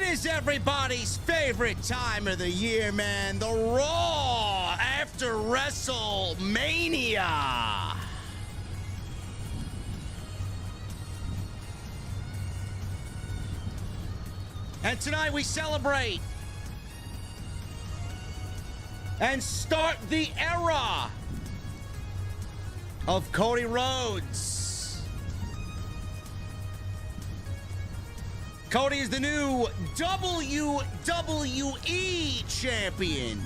is everybody's favorite time of the year, man. The Raw after WrestleMania. And tonight we celebrate and start the era of Cody Rhodes. Cody is the new WWE Champion.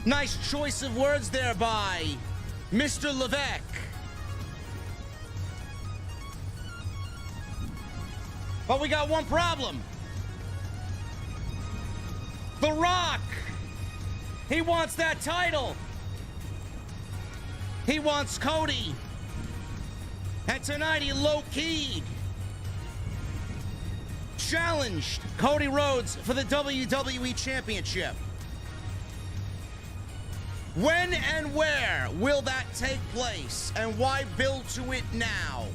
Nice choice of words there by Mr. Levesque. But we got one problem. The Rock. He wants that title. He wants Cody. And tonight he low-keyed challenged Cody Rhodes for the WWE Championship. When and where will that take place? And why build to it now?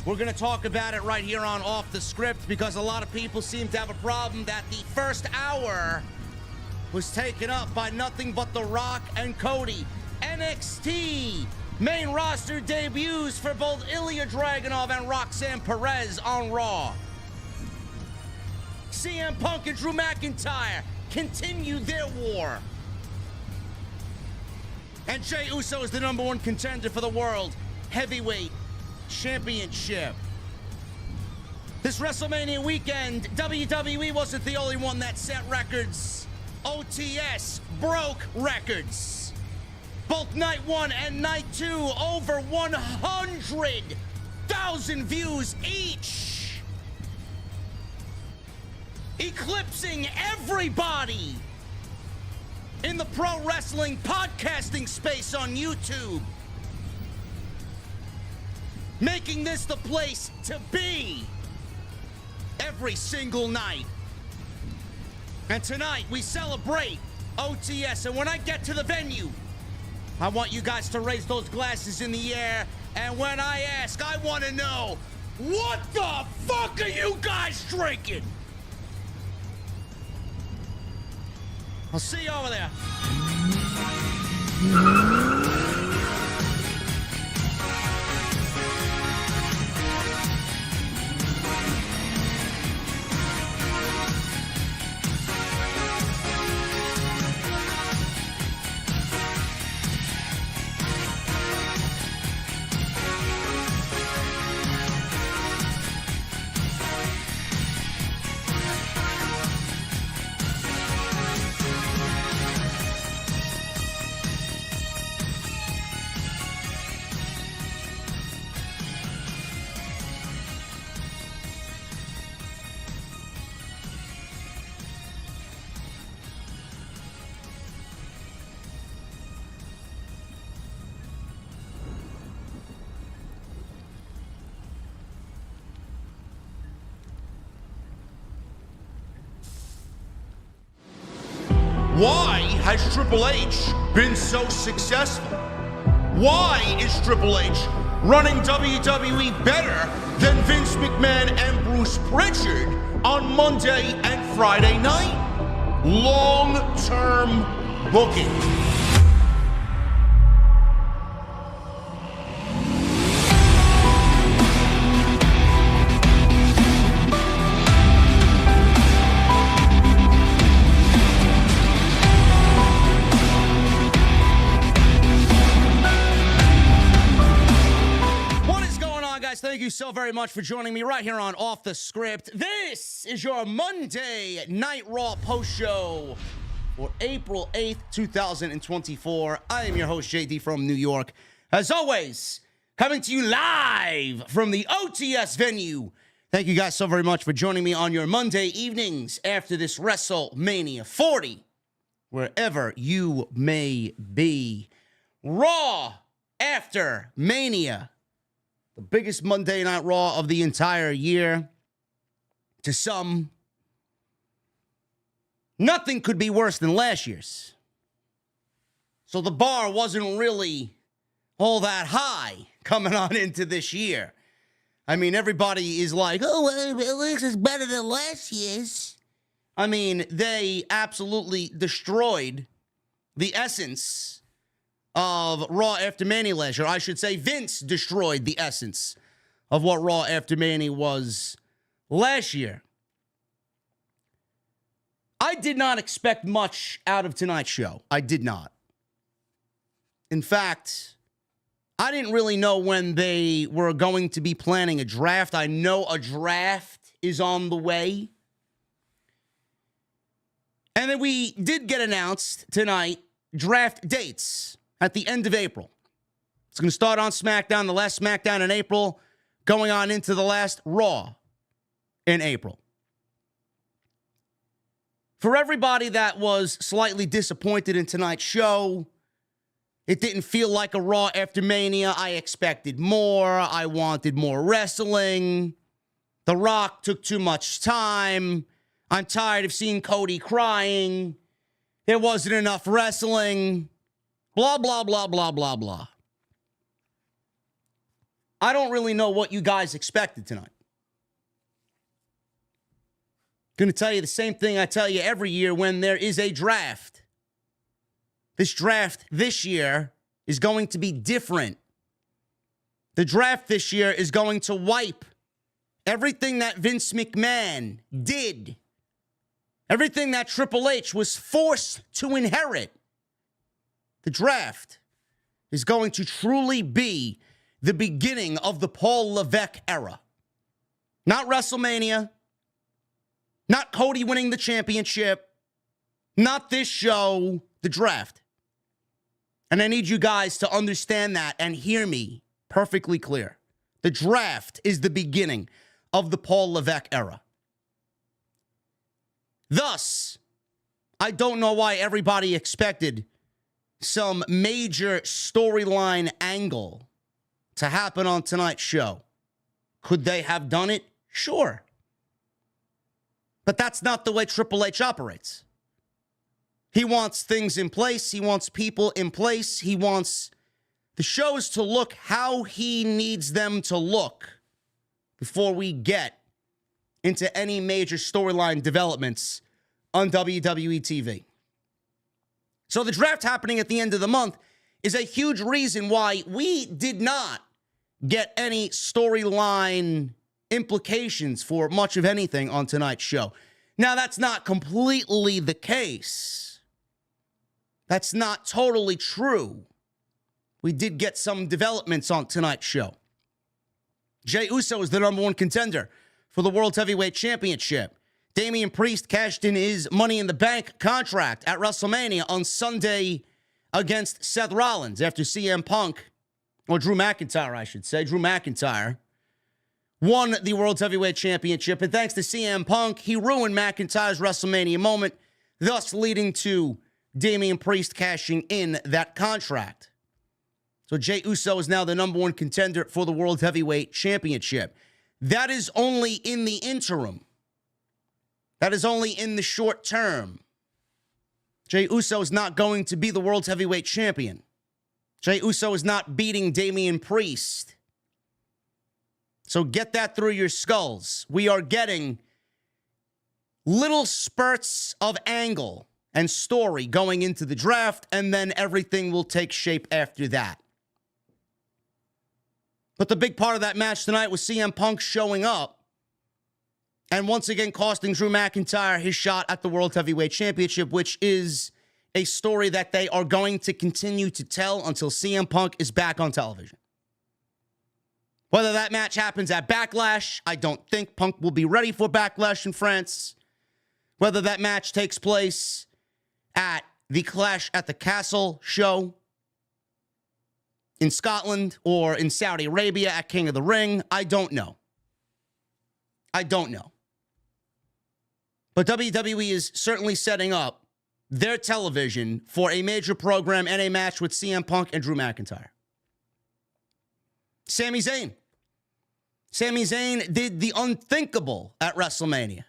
We're going to talk about it right here on Off the Script because a lot of people seem to have a problem that the first hour was taken up by nothing but The Rock and Cody. NXT Main Roster debuts for both Ilja Dragonov and Roxanne Perez on Raw. CM Punk and Drew McIntyre continue their war. And Jey Uso is the #1 contender for the World Heavyweight Championship. This WrestleMania weekend, WWE wasn't the only one that set records. OTS broke records. Both night 1 and night 2, over 100,000 views each. Eclipsing everybody in the pro wrestling podcasting space on YouTube. Making this the place to be every single night. And tonight we celebrate OTS. And when I get to the venue, I want you guys to raise those glasses in the air. And when I ask, I want to know, what the fuck are you guys drinking? I'll see you over there. Why has Triple H been so successful? Why is Triple H running WWE better than Vince McMahon and Bruce Pritchard on Monday and Friday night? Long-term booking. Thank you so very much for joining me right here on Off the Script. This is your Monday Night Raw post show for April 8th, 2024. I am your host, JD from New York. As always, coming to you live from the OTS venue. Thank you guys so very much for joining me on your Monday evenings after this WrestleMania 40, wherever you may be. Raw after Mania. The biggest Monday Night Raw of the entire year. To some, nothing could be worse than last year's. So the bar wasn't really all that high coming on into this year. I mean, everybody is like, oh, well, this is better than last year's. I mean, they absolutely destroyed the essence of Raw After Mania last year. I should say Vince destroyed the essence of what Raw After Mania was last year. I did not expect much out of tonight's show. I did not. In fact, I didn't really know when they were going to be planning a draft. I know a draft is on the way. And then we did get announced tonight draft dates at the end of April. It's going to start on SmackDown, the last SmackDown in April, going on into the last Raw in April. For everybody that was slightly disappointed in tonight's show, it didn't feel like a Raw After Mania. I expected more. I wanted more wrestling. The Rock took too much time. I'm tired of seeing Cody crying. There wasn't enough wrestling. Blah, blah, blah, blah, blah, blah. I don't really know what you guys expected tonight. Going to tell you the same thing I tell you every year when there is a draft. This draft this year is going to be different. The draft this year is going to wipe everything that Vince McMahon did. Everything that Triple H was forced to inherit. The draft is going to truly be the beginning of the Paul Levesque era. Not WrestleMania. Not Cody winning the championship. Not this show. The draft. And I need you guys to understand that and hear me perfectly clear. The draft is the beginning of the Paul Levesque era. Thus, I don't know why everybody expected some major storyline angle to happen on tonight's show. Could they have done it? Sure. But that's not the way Triple H operates. He wants things in place. He wants people in place. He wants the shows to look how he needs them to look before we get into any major storyline developments on WWE TV. So the draft happening at the end of the month is a huge reason why we did not get any storyline implications for much of anything on tonight's show. Now, that's not completely the case. That's not totally true. We did get some developments on tonight's show. Jey Uso is the number one contender for the World Heavyweight Championship. Damian Priest cashed in his Money in the Bank contract at WrestleMania on Sunday against Seth Rollins after CM Punk, or Drew McIntyre, I should say, Drew McIntyre, won the World Heavyweight Championship. And thanks to CM Punk, he ruined McIntyre's WrestleMania moment, thus leading to Damian Priest cashing in that contract. So Jey Uso is now the number one contender for the World Heavyweight Championship. That is only in the interim. That is only in the short term. Jey Uso is not going to be the World Heavyweight Champion. Jey Uso is not beating Damian Priest. So get that through your skulls. We are getting little spurts of angle and story going into the draft, and then everything will take shape after that. But the big part of that match tonight was CM Punk showing up and once again costing Drew McIntyre his shot at the World Heavyweight Championship, which is a story that they are going to continue to tell until CM Punk is back on television. Whether that match happens at Backlash, I don't think Punk will be ready for Backlash in France. Whether that match takes place at the Clash at the Castle show in Scotland or in Saudi Arabia at King of the Ring, I don't know. I don't know. But WWE is certainly setting up their television for a major program and a match with CM Punk and Drew McIntyre. Sami Zayn. Sami Zayn did the unthinkable at WrestleMania.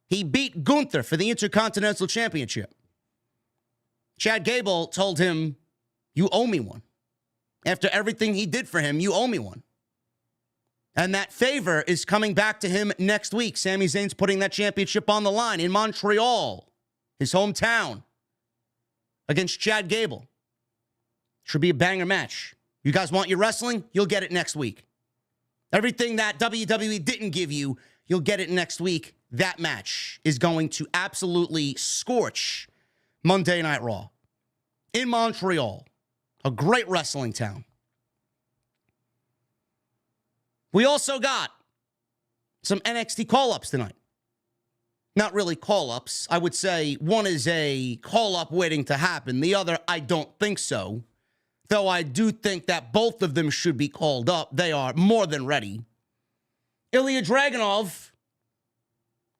He beat Gunther for the Intercontinental Championship. Chad Gable told him, "You owe me one. After everything he did for him, you owe me one." And that favor is coming back to him next week. Sami Zayn's putting that championship on the line in Montreal, his hometown, against Chad Gable. Should be a banger match. You guys want your wrestling? You'll get it next week. Everything that WWE didn't give you, you'll get it next week. That match is going to absolutely scorch Monday Night Raw in Montreal, a great wrestling town. We also got some NXT call-ups tonight. Not really call-ups. I would say one is a call-up waiting to happen. The other, I don't think so. Though I do think that both of them should be called up. They are more than ready. Ilja Dragunov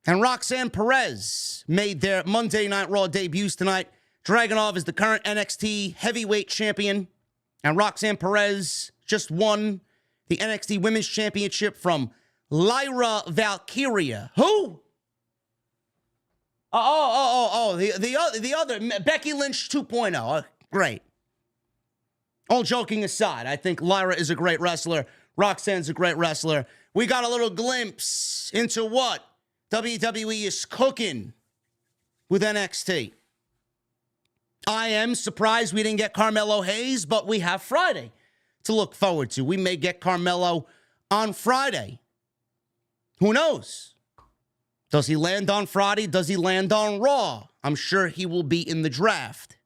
and Roxanne Perez made their Monday Night Raw debuts tonight. Dragunov is the current NXT heavyweight champion, and Roxanne Perez just won the NXT Women's Championship from Lyra Valkyria. Who? The other, Becky Lynch 2.0. Great. All joking aside, I think Lyra is a great wrestler. Roxanne's a great wrestler. We got a little glimpse into what WWE is cooking with NXT. I am surprised we didn't get Carmelo Hayes, but we have Friday to look forward to. We may get Carmelo on Friday. Who knows? Does he land on Friday? Does he land on Raw? I'm sure he will be in the draft.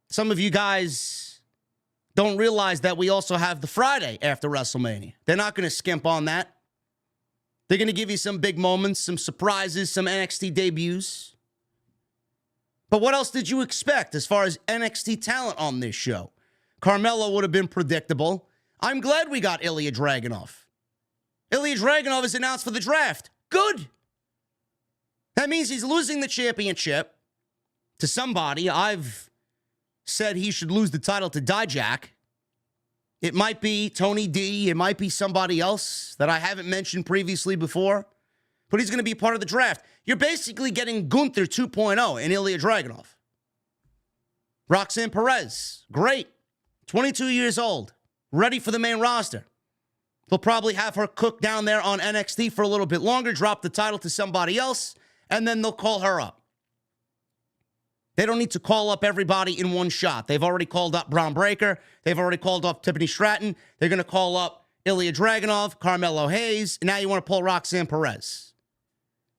Some of you guys don't realize that we also have the Friday after WrestleMania. They're not going to skimp on that. They're going to give you some big moments, some surprises, some NXT debuts. But what else did you expect as far as NXT talent on this show? Carmelo would have been predictable. I'm glad we got Ilja Dragunov. Ilja Dragunov is announced for the draft. Good. That means he's losing the championship to somebody. I've said he should lose the title to Dijak. It might be Tony D. It might be somebody else that I haven't mentioned previously before. But he's going to be part of the draft. You're basically getting Gunther 2.0 in Ilja Dragunov. Roxanne Perez, great. 22 years old. Ready for the main roster. They'll probably have her cook down there on NXT for a little bit longer, drop the title to somebody else, and then they'll call her up. They don't need to call up everybody in one shot. They've already called up Braun Breaker. They've already called up Tiffany Stratton. They're going to call up Ilja Dragunov, Carmelo Hayes. And now you want to pull Roxanne Perez.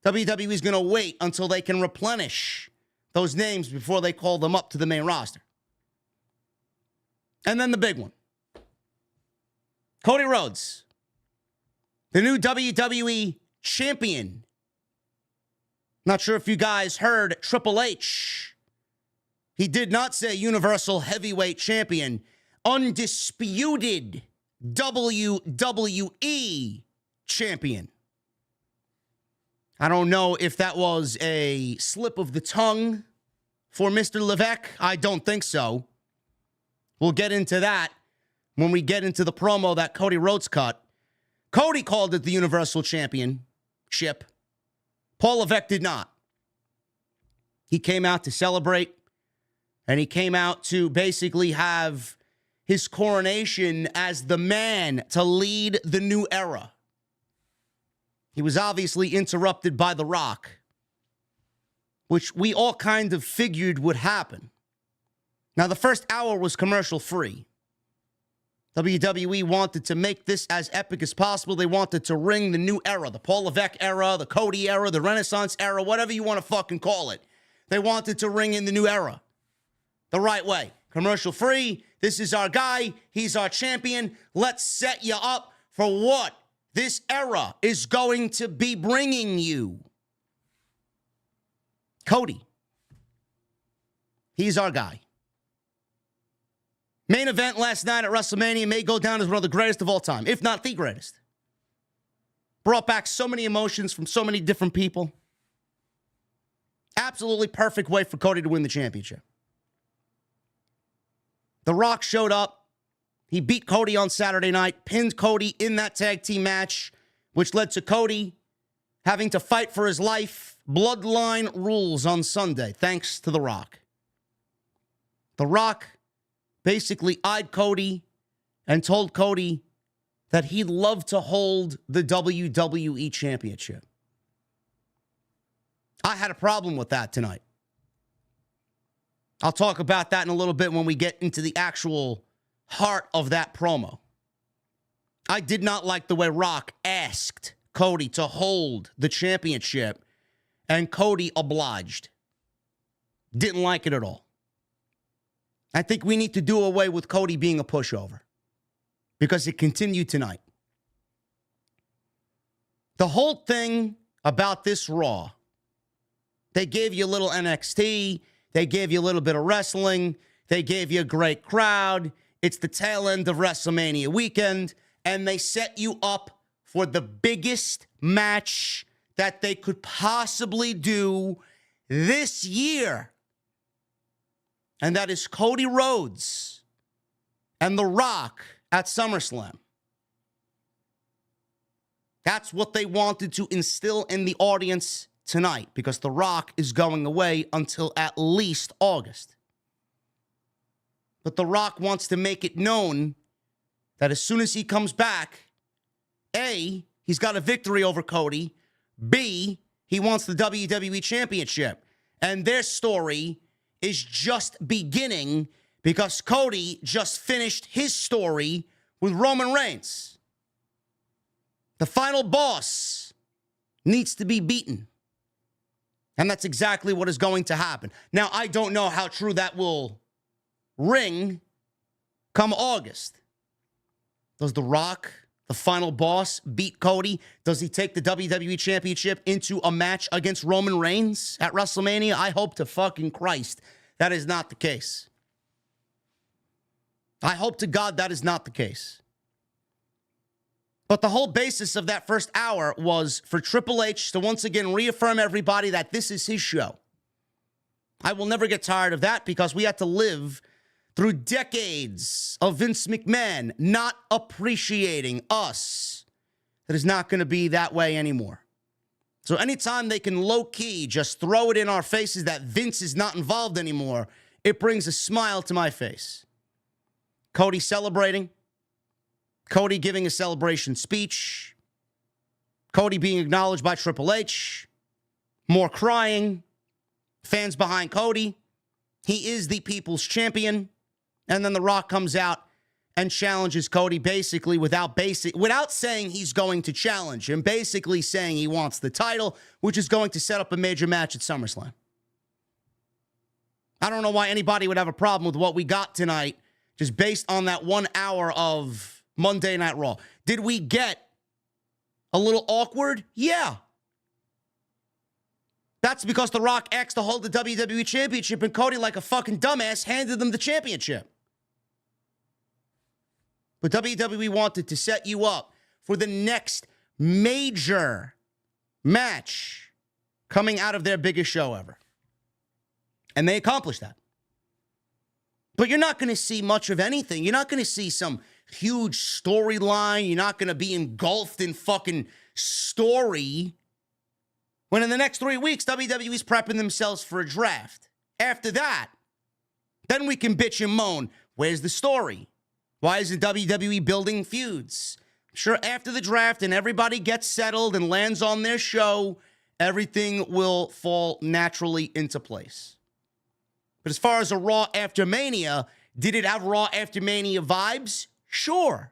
WWE is going to wait until they can replenish those names before they call them up to the main roster. And then the big one. Cody Rhodes, the new WWE Champion. Not sure if you guys heard Triple H. He did not say Universal Heavyweight Champion. Undisputed WWE Champion. I don't know if that was a slip of the tongue for Mr. Levesque. I don't think so. We'll get into that when we get into the promo that Cody Rhodes cut. Cody called it the Universal Championship. Paul Levesque did not. He came out to celebrate, and he came out to basically have his coronation as the man to lead the new era. He was obviously interrupted by The Rock, which we all kind of figured would happen. Now, the first hour was commercial-free. WWE wanted to make this as epic as possible. They wanted to ring the new era, the Paul Levesque era, the Cody era, the Renaissance era, whatever you want to fucking call it. They wanted to ring in the new era the right way. Commercial-free. This is our guy. He's our champion. Let's set you up for what this era is going to be bringing you. Cody. He's our guy. Main event last night at WrestleMania may go down as one of the greatest of all time, if not the greatest. Brought back so many emotions from so many different people. Absolutely perfect way for Cody to win the championship. The Rock showed up. He beat Cody on Saturday night, pinned Cody in that tag team match, which led to Cody having to fight for his life. Bloodline rules on Sunday, thanks to The Rock. The Rock basically eyed Cody and told Cody that he'd love to hold the WWE Championship. I had a problem with that tonight. I'll talk about that in a little bit when we get into the actual heart of that promo. I did not like the way Rock asked Cody to hold the championship, and Cody obliged. Didn't like it at all. I think we need to do away with Cody being a pushover because it continued tonight. The whole thing about this Raw, they gave you a little NXT, they gave you a little bit of wrestling, they gave you a great crowd. It's the tail end of WrestleMania weekend, and they set you up for the biggest match that they could possibly do this year. And that is Cody Rhodes and The Rock at SummerSlam. That's what they wanted to instill in the audience tonight, because The Rock is going away until at least August. But The Rock wants to make it known that as soon as he comes back, A, he's got a victory over Cody. B, he wants the WWE Championship. And their story is just beginning because Cody just finished his story with Roman Reigns. The final boss needs to be beaten. And that's exactly what is going to happen. Now, I don't know how true that will ring come August. Does The Rock, the final boss, beat Cody? Does he take the WWE Championship into a match against Roman Reigns at WrestleMania? I hope to fucking Christ that is not the case. I hope to God that is not the case. But the whole basis of that first hour was for Triple H to once again reaffirm everybody that this is his show. I will never get tired of that because we had to live through decades of Vince McMahon not appreciating us. It is not going to be that way anymore. So anytime they can low-key just throw it in our faces that Vince is not involved anymore, it brings a smile to my face. Cody celebrating. Cody giving a celebration speech. Cody being acknowledged by Triple H. More crying. Fans behind Cody. He is the people's champion. And then The Rock comes out and challenges Cody basically without saying he's going to challenge him, basically saying he wants the title, which is going to set up a major match at SummerSlam. I don't know why anybody would have a problem with what we got tonight, just based on that 1 hour of Monday Night Raw. Did we get a little awkward? Yeah. That's because The Rock asked to hold the WWE Championship and Cody, like a fucking dumbass, handed them the championship. But WWE wanted to set you up for the next major match coming out of their biggest show ever. And they accomplished that. But you're not going to see much of anything. You're not going to see some huge storyline. You're not going to be engulfed in fucking story. When in the next 3 weeks, WWE's prepping themselves for a draft. After that, then we can bitch and moan. Where's the story? Why isn't WWE building feuds? Sure, after the draft and everybody gets settled and lands on their show, everything will fall naturally into place. But as far as a Raw after Mania, did it have Raw after Mania vibes? Sure.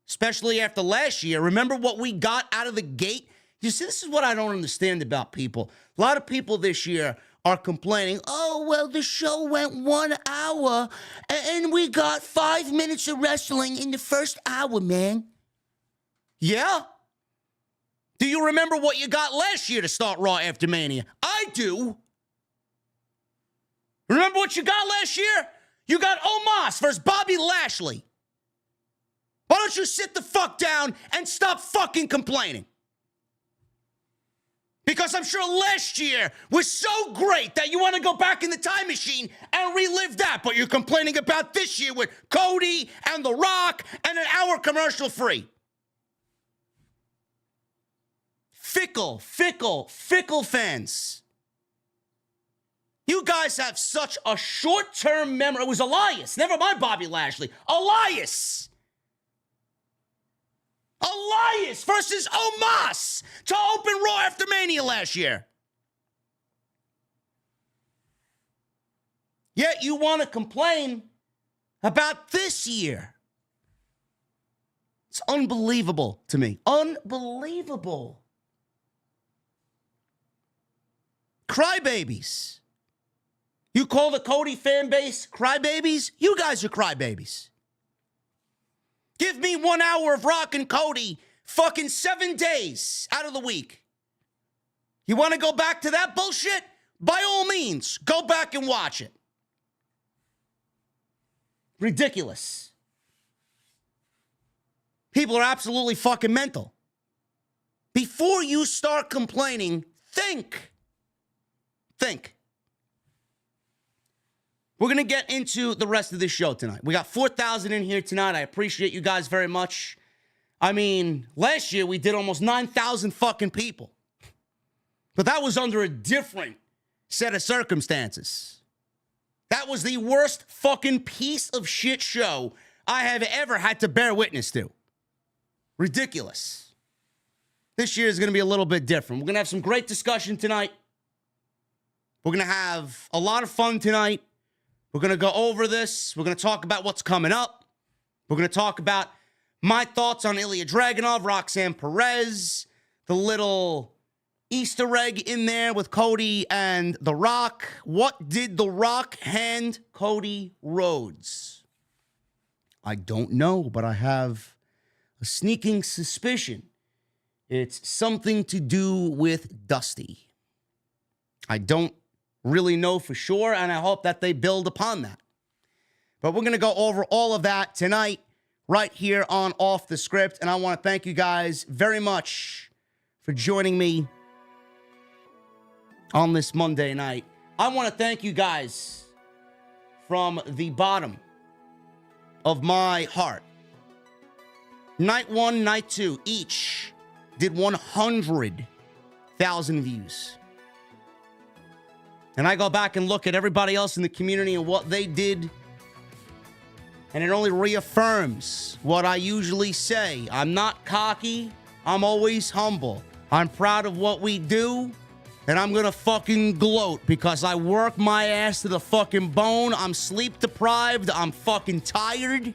Especially after last year. Remember what we got out of the gate? You see, this is what I don't understand about people. A lot of people this year are complaining, oh, well, the show went 1 hour and we got 5 minutes of wrestling in the first hour, man. Yeah? Do you remember what you got last year to start Raw after Mania? I do. Remember what you got last year? You got Omos versus Bobby Lashley. Why don't you sit the fuck down and stop fucking complaining? Because I'm sure last year was so great that you want to go back in the time machine and relive that. But you're complaining about this year with Cody and The Rock and an hour commercial free. Fickle fans. You guys have such a short-term memory. It was Elias. Never mind Bobby Lashley. Elias. Elias versus Omos to open Raw after Mania last year. Yet you want to complain about this year. It's unbelievable to me. Unbelievable. Crybabies. You call the Cody fan base crybabies? You guys are crybabies. Give me 1 hour of Rock and Cody fucking 7 days out of the week. You want to go back to that bullshit? By all means, go back and watch it. Ridiculous. People are absolutely fucking mental. Before you start complaining, think. Think. We're going to get into the rest of this show tonight. We got 4,000 in here tonight. I appreciate you guys very much. I mean, last year we did almost 9,000 fucking people. But that was under a different set of circumstances. That was the worst fucking piece of shit show I have ever had to bear witness to. Ridiculous. This year is going to be a little bit different. We're going to have some great discussion tonight. We're going to have a lot of fun tonight. We're going to go over this. We're going to talk about what's coming up. We're going to talk about my thoughts on Ilja Dragonov, Roxanne Perez, the little Easter egg in there with Cody and The Rock. What did The Rock hand Cody Rhodes? I don't know, but I have a sneaking suspicion it's something to do with Dusty. I don't really know for sure, and I hope that they build upon that. But we're going to go over all of that tonight right here on Off the Script, and I want to thank you guys very much for joining me on this Monday night. I want to thank you guys from the bottom of my heart. Night 1, Night 2, each did 100,000 views. And I go back and look at everybody else in the community and what they did, and it only reaffirms what I usually say. I'm not cocky. I'm always humble. I'm proud of what we do, and I'm gonna fucking gloat because I work my ass to the fucking bone. I'm sleep deprived. I'm fucking tired.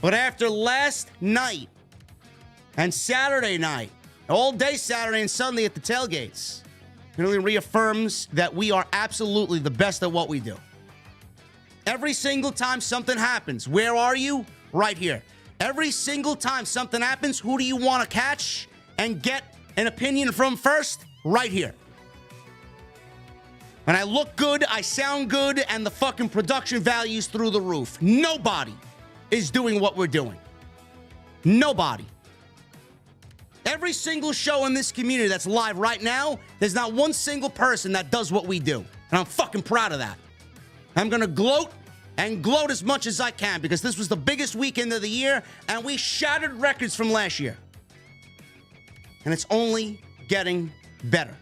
But after last night and Saturday night, all day Saturday and Sunday at the tailgates, it really reaffirms that we are absolutely the best at what we do. Every single time something happens, where are you? Right here. Every single time something happens, who do you want to catch and get an opinion from first? Right here. And I look good, I sound good, and the fucking production value's through the roof. Nobody is doing what we're doing. Nobody. Every single show in this community that's live right now, there's not one single person that does what we do. And I'm fucking proud of that. I'm going to gloat and gloat as much as I can because this was the biggest weekend of the year and we shattered records from last year. And it's only getting better.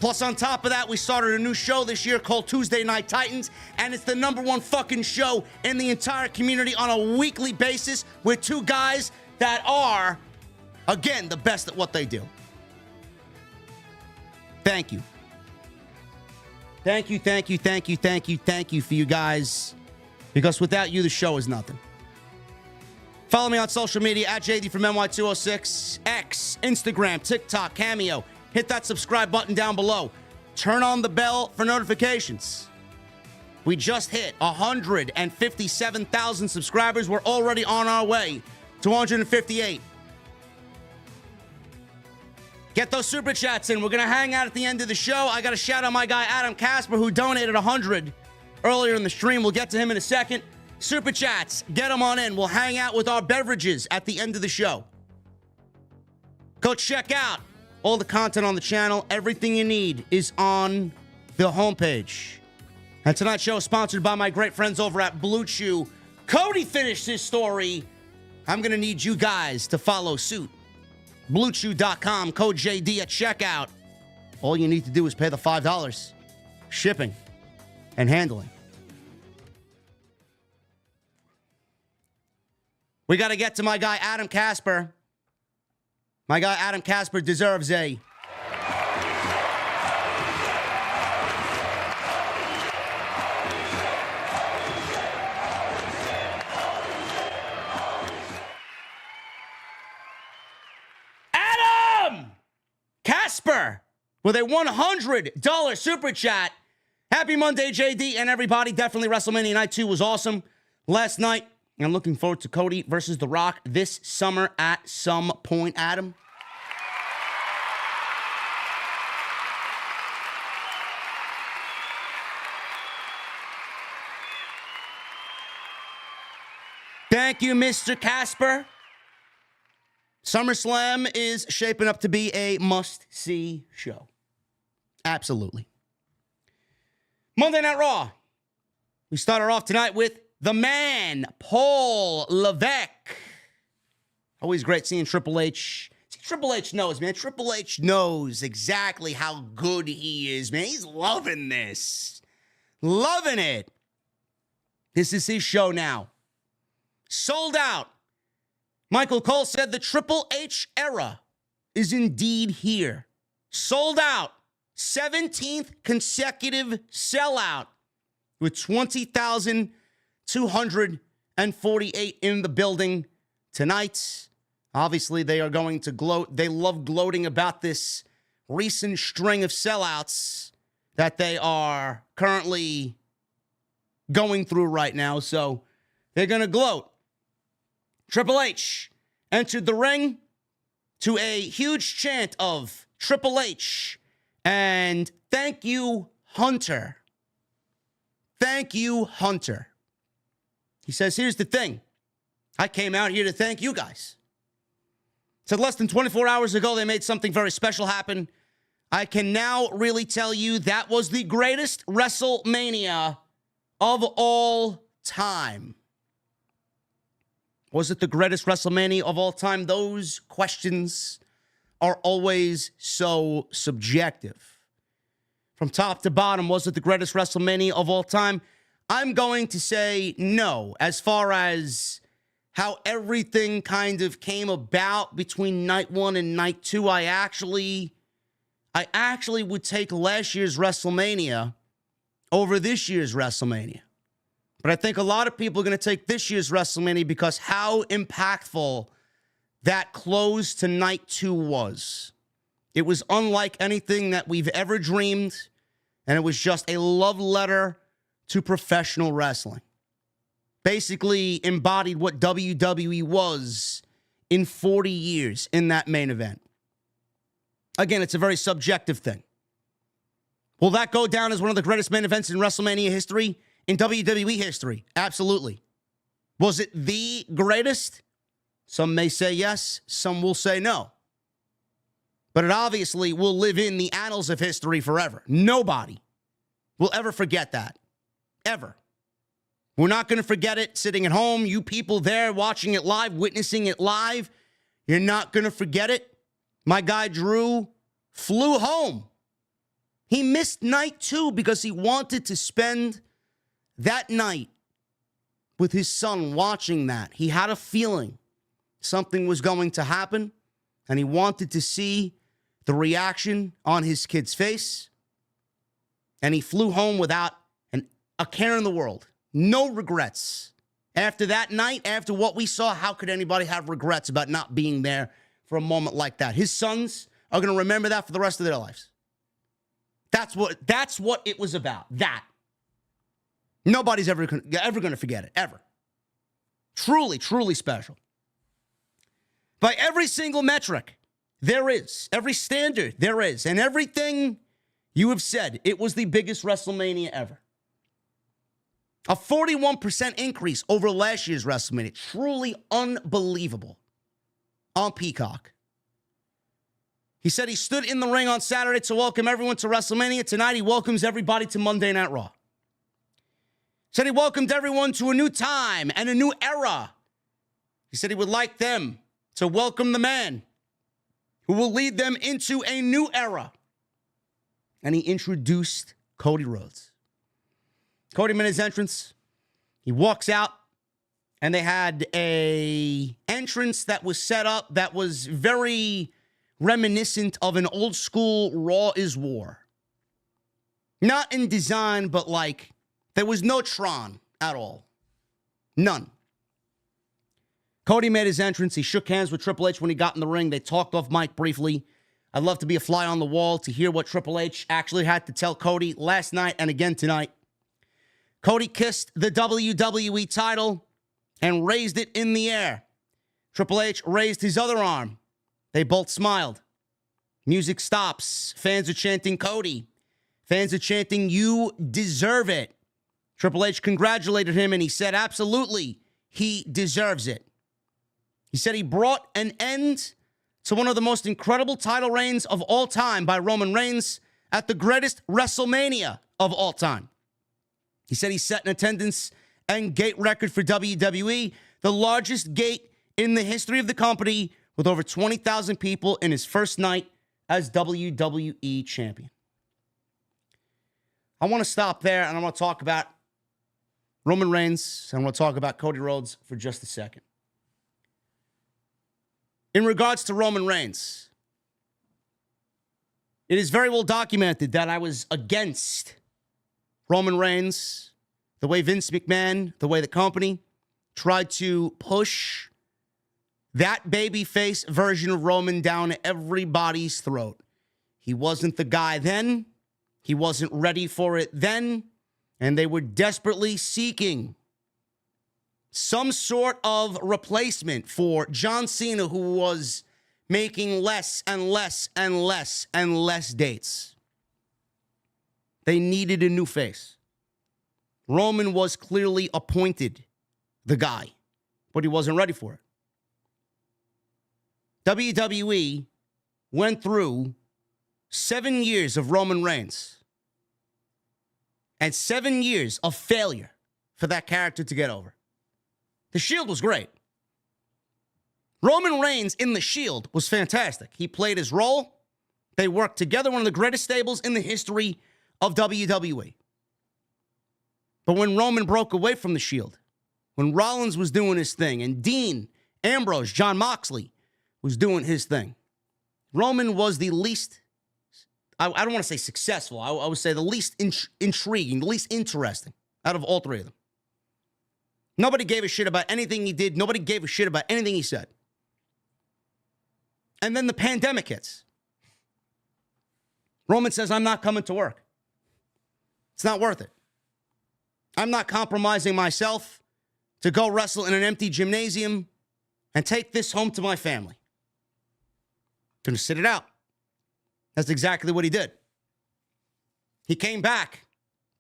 Plus, on top of that, we started a new show this year called Tuesday Night Titans, and it's the #1 fucking show in the entire community on a weekly basis with two guys that are, again, the best at what they do. Thank you. Thank you, thank you, thank you, thank you, thank you for you guys. Because without you, the show is nothing. Follow me on social media at JD from NY206, X, Instagram, TikTok, Cameo. Hit that subscribe button down below. Turn on the bell for notifications. We just hit 157,000 subscribers. We're already on our way to 158. Get those super chats in. We're going to hang out at the end of the show. I got to shout out my guy, Adam Casper, who donated 100 earlier in the stream. We'll get to him in a second. Super chats, get them on in. We'll hang out with our beverages at the end of the show. Go check out all the content on the channel. Everything you need is on the homepage. And tonight's show is sponsored by my great friends over at Blue Chew. Cody finished his story. I'm going to need you guys to follow suit. BlueChew.com, code JD at checkout. All you need to do is pay the $5. Shipping and handling. We got to get to my guy, Adam Casper. My guy, Adam Casper, deserves a... Adam Casper with a $100 super chat. Happy Monday, JD and everybody. Definitely WrestleMania Night 2 was awesome last night. I'm looking forward to Cody versus The Rock this summer at some point, Adam. Thank you, Mr. Casper. SummerSlam is shaping up to be a must-see show. Absolutely. Monday Night Raw. We started off tonight with the man, Paul Levesque. Always great seeing Triple H. See, Triple H knows, man. Triple H knows exactly how good he is, man. He's loving this. Loving it. This is his show now. Sold out. Michael Cole said the Triple H era is indeed here. Sold out. 17th consecutive sellout with 20,248 in the building tonight. Obviously, they are going to gloat. They love gloating about this recent string of sellouts that they are currently going through right now. So they're going to gloat. Triple H entered the ring to a huge chant of Triple H and thank you, Hunter. Thank you, Hunter. He says, here's the thing. I came out here to thank you guys. Said less than 24 hours ago, they made something very special happen. I can now really tell you that was the greatest WrestleMania of all time. Was it the greatest WrestleMania of all time? Those questions are always so subjective. From top to bottom, was it the greatest WrestleMania of all time? I'm going to say no. As far as how everything kind of came about between night 1 and night 2, I actually would take last year's WrestleMania over this year's WrestleMania. But I think a lot of people are going to take this year's WrestleMania because how impactful that close to night 2 was. It was unlike anything that we've ever dreamed, and it was just a love letter to professional wrestling. Basically embodied what WWE was in 40 years in that main event. Again, it's a very subjective thing. Will that go down as one of the greatest main events in WrestleMania history? In WWE history? Absolutely. Was it the greatest? Some may say yes, some will say no. But it obviously will live in the annals of history forever. Nobody will ever forget that. Ever. We're not going to forget it sitting at home. You people there watching it live, witnessing it live, you're not going to forget it. My guy Drew flew home. He missed night 2 because he wanted to spend that night with his son watching that. He had a feeling something was going to happen, and he wanted to see the reaction on his kid's face. And he flew home without a care in the world. No regrets. After that night, after what we saw, how could anybody have regrets about not being there for a moment like that? His sons are going to remember that for the rest of their lives. That's what it was about. That. Nobody's ever going to forget it, ever. Truly, truly special. By every single metric there is, every standard there is, and everything you have said, it was the biggest WrestleMania ever. A 41% increase over last year's WrestleMania. Truly unbelievable. On Peacock. He said he stood in the ring on Saturday to welcome everyone to WrestleMania. Tonight he welcomes everybody to Monday Night Raw. Said he welcomed everyone to a new time and a new era. He said he would like them to welcome the man who will lead them into a new era. And he introduced Cody Rhodes. Cody made his entrance. He walks out And they had a entrance that was set up that was very reminiscent of an old school Raw is War. Not in design, but like there was no Tron at all. None. Cody made his entrance. He shook hands with Triple H when he got in the ring. They talked off mic briefly. I'd love to be a fly on the wall to hear what Triple H actually had to tell Cody last night and again tonight. Cody kissed the WWE title and raised it in the air. Triple H raised his other arm. They both smiled. Music stops. Fans are chanting Cody. Fans are chanting, "You deserve it." Triple H congratulated him and he said, absolutely, he deserves it. He said he brought an end to one of the most incredible title reigns of all time by Roman Reigns at the greatest WrestleMania of all time. He said he set an attendance and gate record for WWE, the largest gate in the history of the company, with over 20,000 people in his first night as WWE Champion. I want to stop there, and I want to talk about Roman Reigns, and I want to talk about Cody Rhodes for just a second. In regards to Roman Reigns, it is very well documented that I was against Roman Reigns, the way Vince McMahon, the way the company tried to push that babyface version of Roman down everybody's throat. He wasn't the guy then. He wasn't ready for it then. And they were desperately seeking some sort of replacement for John Cena, who was making less and less and less and less dates. They needed a new face. Roman was clearly appointed the guy, but he wasn't ready for it. WWE went through 7 years of Roman Reigns and 7 years of failure for that character to get over. The Shield was great. Roman Reigns in The Shield was fantastic. He played his role. They worked together, one of the greatest stables in the history of WWE. But when Roman broke away from The Shield, when Rollins was doing his thing, and Dean, Ambrose, John Moxley was doing his thing, Roman was the least, I don't want to say successful, I would say the least intriguing, the least interesting out of all three of them. Nobody gave a shit about anything he did. Nobody gave a shit about anything he said. And then the pandemic hits. Roman says, I'm not coming to work. It's not worth it. I'm not compromising myself to go wrestle in an empty gymnasium and take this home to my family. Gonna sit it out. That's exactly what he did. He came back,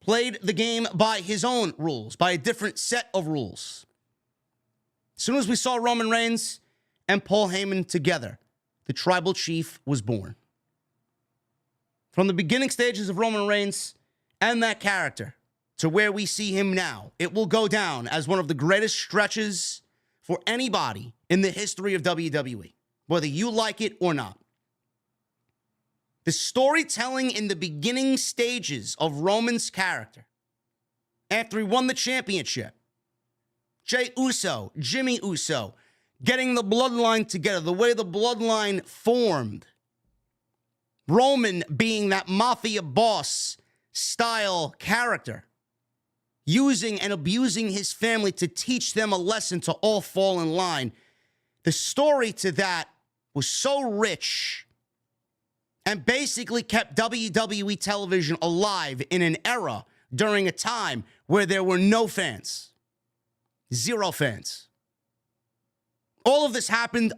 played the game by his own rules, by a different set of rules. As soon as we saw Roman Reigns and Paul Heyman together, the tribal chief was born. From the beginning stages of Roman Reigns and that character to where we see him now, it will go down as one of the greatest stretches for anybody in the history of WWE, whether you like it or not. The storytelling in the beginning stages of Roman's character, after he won the championship, Jey Uso, Jimmy Uso, getting the bloodline together, the way the bloodline formed, Roman being that mafia boss style character, using and abusing his family to teach them a lesson to all fall in line. The story to that was so rich and basically kept WWE television alive in an era during a time where there were no fans. Zero fans. All of this happened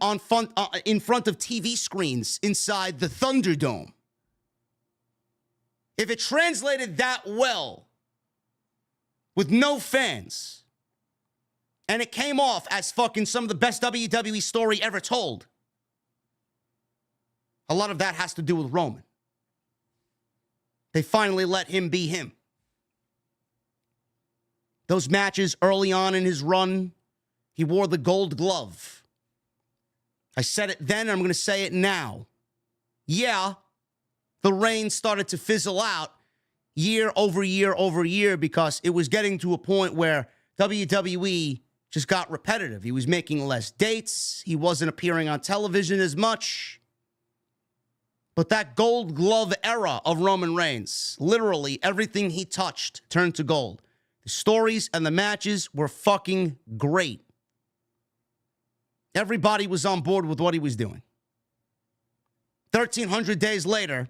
in front of TV screens inside the Thunderdome. If it translated that well with no fans, and it came off as fucking some of the best WWE story ever told, a lot of that has to do with Roman. They finally let him be him. Those matches early on in his run, he wore the gold glove. I said it then, and I'm going to say it now. Yeah, the reign started to fizzle out year over year over year because it was getting to a point where WWE just got repetitive. He was making less dates. He wasn't appearing on television as much. But that gold glove era of Roman Reigns, literally everything he touched turned to gold. The stories and the matches were fucking great. Everybody was on board with what he was doing. 1,300 days later,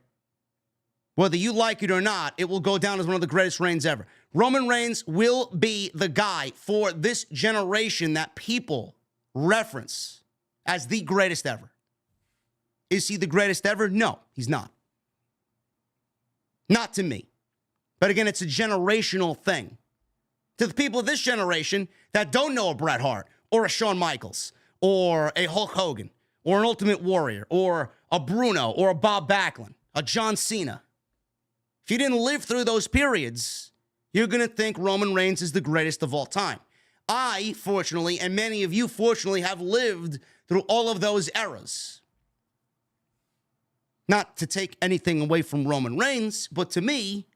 whether you like it or not, it will go down as one of the greatest reigns ever. Roman Reigns will be the guy for this generation that people reference as the greatest ever. Is he the greatest ever? No, he's not. Not to me. But again, it's a generational thing. To the people of this generation that don't know a Bret Hart or a Shawn Michaels or a Hulk Hogan or an Ultimate Warrior or a Bruno or a Bob Backlund, a John Cena. If you didn't live through those periods, you're going to think Roman Reigns is the greatest of all time. I, fortunately, and many of you, fortunately, have lived through all of those eras. Not to take anything away from Roman Reigns, but to me,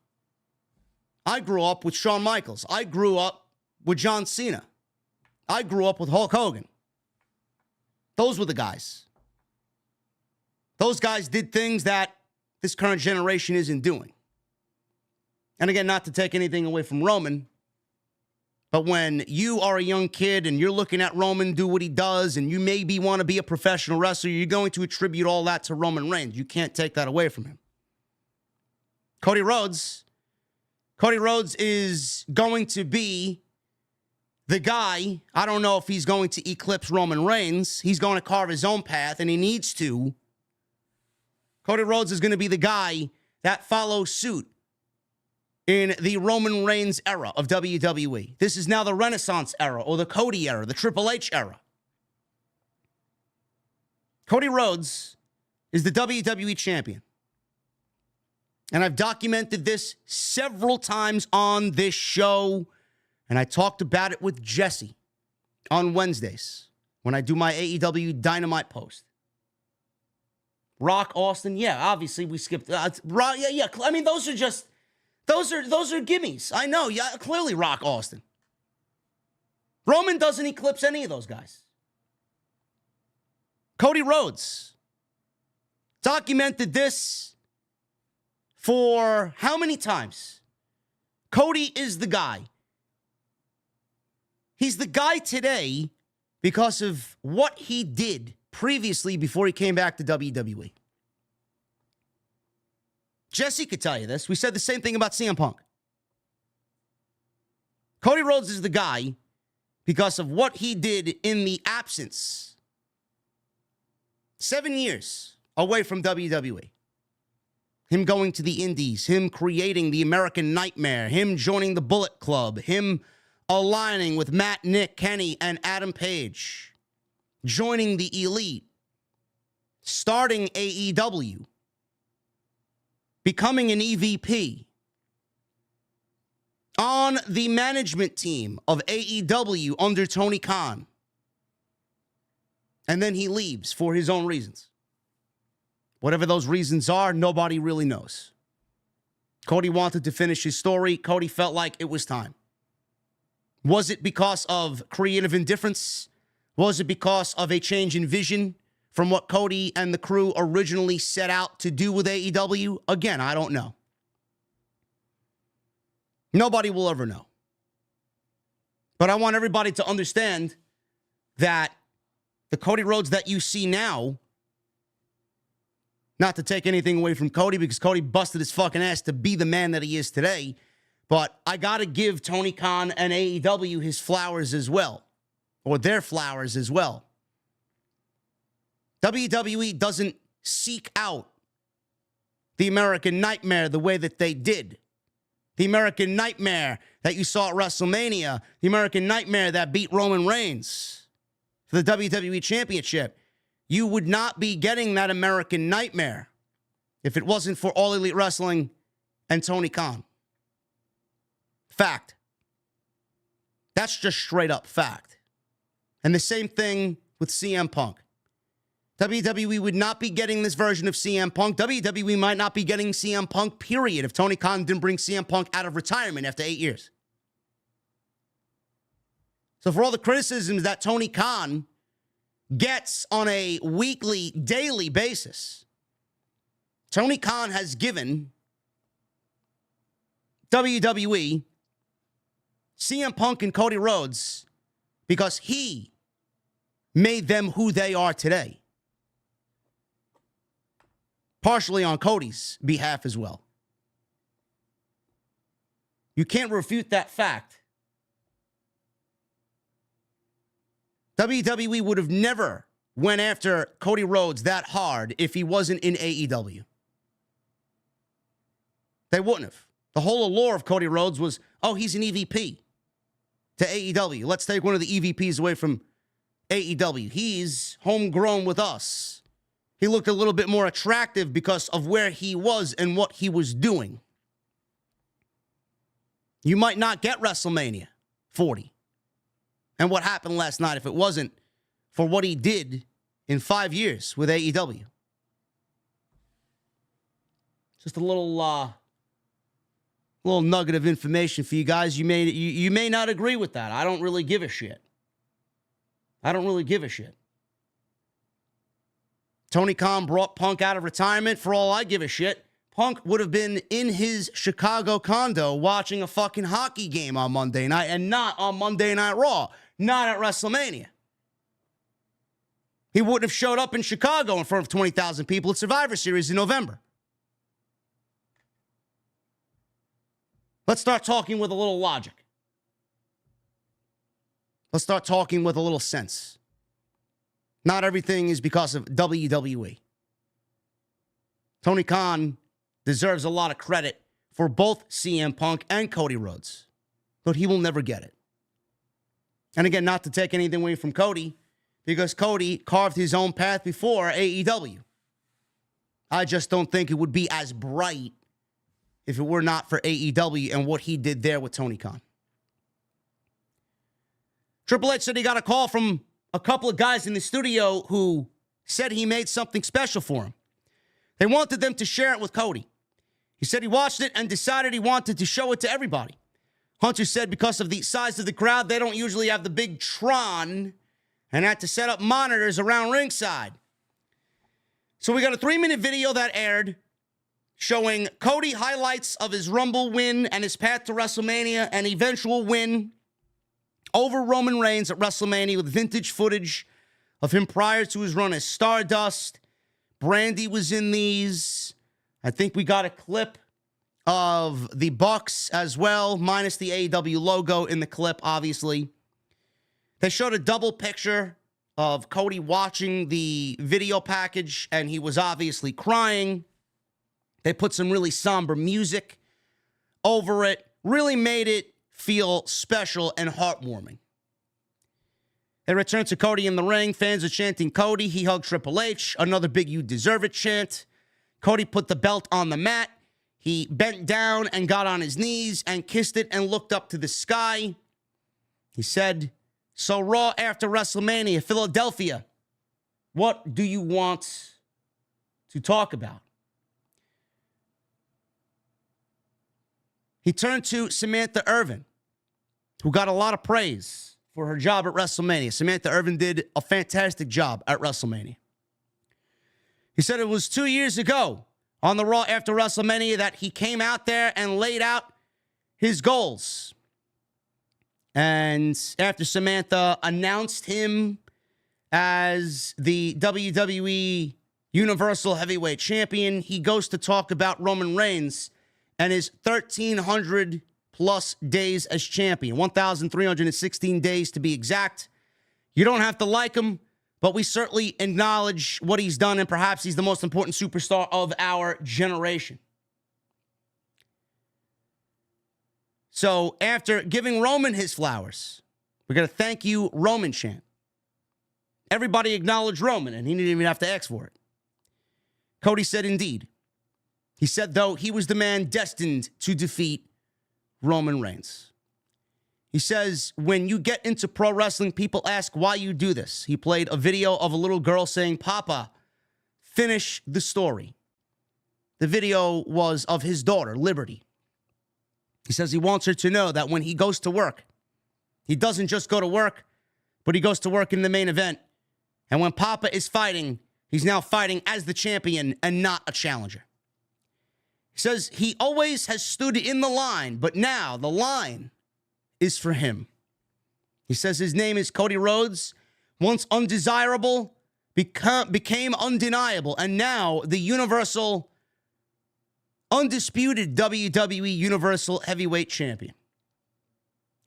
I grew up with Shawn Michaels. I grew up with John Cena. I grew up with Hulk Hogan. Those were the guys. Those guys did things that this current generation isn't doing. And again, not to take anything away from Roman, but when you are a young kid and you're looking at Roman do what he does and you maybe want to be a professional wrestler, you're going to attribute all that to Roman Reigns. You can't take that away from him. Cody Rhodes is going to be the guy. I don't know if he's going to eclipse Roman Reigns. He's going to carve his own path, and he needs to. Cody Rhodes is going to be the guy that follows suit in the Roman Reigns era of WWE. This is now the Renaissance era, or the Cody era, the Triple H era. Cody Rhodes is the WWE Champion. And I've documented this several times on this show, and I talked about it with Jesse on Wednesdays when I do my AEW Dynamite post. Rock, Austin, yeah, obviously we skipped. Rock, yeah. I mean, those are gimmies. I know, yeah, clearly Rock, Austin. Roman doesn't eclipse any of those guys. Cody Rhodes documented this for how many times? Cody is the guy. He's the guy today because of what he did previously before he came back to WWE. Jesse could tell you this. We said the same thing about CM Punk. Cody Rhodes is the guy because of what he did in the absence. 7 years away from WWE. Him going to the Indies, him creating the American Nightmare, him joining the Bullet Club, him aligning with Matt, Nick, Kenny, and Adam Page, joining the Elite, starting AEW, becoming an EVP, on the management team of AEW under Tony Khan. And then he leaves for his own reasons. Whatever those reasons are, nobody really knows. Cody wanted to finish his story. Cody felt like it was time. Was it because of creative indifference? Was it because of a change in vision from what Cody and the crew originally set out to do with AEW? Again, I don't know. Nobody will ever know. But I want everybody to understand that the Cody Rhodes that you see now, not to take anything away from Cody because Cody busted his fucking ass to be the man that he is today, but I got to give Tony Khan and AEW his flowers as well, or their flowers as well. WWE doesn't seek out the American Nightmare the way that they did. The American Nightmare that you saw at WrestleMania, the American Nightmare that beat Roman Reigns for the WWE Championship. You would not be getting that American Nightmare if it wasn't for All Elite Wrestling and Tony Khan. Fact. That's just straight up fact. And the same thing with CM Punk. WWE would not be getting this version of CM Punk. WWE might not be getting CM Punk, period, if Tony Khan didn't bring CM Punk out of retirement after 8 years. So for all the criticisms that Tony Khan gets on a weekly, daily basis, Tony Khan has given WWE CM Punk and Cody Rhodes because he made them who they are today. Partially on Cody's behalf as well. You can't refute that fact. WWE would have never went after Cody Rhodes that hard if he wasn't in AEW. They wouldn't have. The whole allure of Cody Rhodes was, oh, he's an EVP to AEW. Let's take one of the EVPs away from AEW. He's homegrown with us. He looked a little bit more attractive because of where he was and what he was doing. You might not get WrestleMania 40. And what happened last night if it wasn't for what he did in 5 years with AEW. Just a little nugget of information for you guys. You may not agree with that. I don't really give a shit. Tony Khan brought Punk out of retirement. For all I give a shit, Punk would have been in his Chicago condo watching a fucking hockey game on Monday night and not on Monday Night Raw. Not at WrestleMania. He wouldn't have showed up in Chicago in front of 20,000 people at Survivor Series in November. Let's start talking with a little logic. Let's start talking with a little sense. Not everything is because of WWE. Tony Khan deserves a lot of credit for both CM Punk and Cody Rhodes, but he will never get it. And again, not to take anything away from Cody, because Cody carved his own path before AEW. I just don't think it would be as bright if it were not for AEW and what he did there with Tony Khan. Triple H said he got a call from a couple of guys in the studio who said he made something special for him. They wanted them to share it with Cody. He said he watched it and decided he wanted to show it to everybody. Hunter said because of the size of the crowd, they don't usually have the big Tron and had to set up monitors around ringside. So we got a 3-minute video that aired showing Cody highlights of his Rumble win and his path to WrestleMania and eventual win over Roman Reigns at WrestleMania with vintage footage of him prior to his run as Stardust. Brandy was in these. I think we got a clip of the Bucks as well, minus the AEW logo in the clip, obviously. They showed a double picture of Cody watching the video package, and he was obviously crying. They put some really somber music over it, really made it feel special and heartwarming. They returned to Cody in the ring. Fans are chanting Cody. He hugged Triple H. Another big "you deserve it" chant. Cody put the belt on the mat. He bent down and got on his knees and kissed it and looked up to the sky. He said, "So Raw after WrestleMania, Philadelphia, what do you want to talk about?" He turned to Samantha Irvin, who got a lot of praise for her job at WrestleMania. Samantha Irvin did a fantastic job at WrestleMania. He said it was 2 years ago on the Raw after WrestleMania that he came out there and laid out his goals. And after Samantha announced him as the WWE Universal Heavyweight Champion, he goes to talk about Roman Reigns and his 1,300 plus days as champion. 1,316 days to be exact. You don't have to like him, but we certainly acknowledge what he's done, and perhaps he's the most important superstar of our generation. So after giving Roman his flowers, we're going to thank you, Roman chant. Everybody acknowledged Roman, and he didn't even have to ask for it. Cody said, indeed. He said, though, he was the man destined to defeat Roman Reigns. He says, when you get into pro wrestling, people ask why you do this. He played a video of a little girl saying, "Papa, finish the story." The video was of his daughter, Liberty. He says he wants her to know that when he goes to work, He doesn't just go to work, but he goes to work in the main event. And when Papa is fighting, he's now fighting as the champion and not a challenger. He says he always has stood in the line, but now the line is for him. He says his name is Cody Rhodes, once undesirable, became undeniable, and now the Universal, undisputed WWE Universal Heavyweight Champion.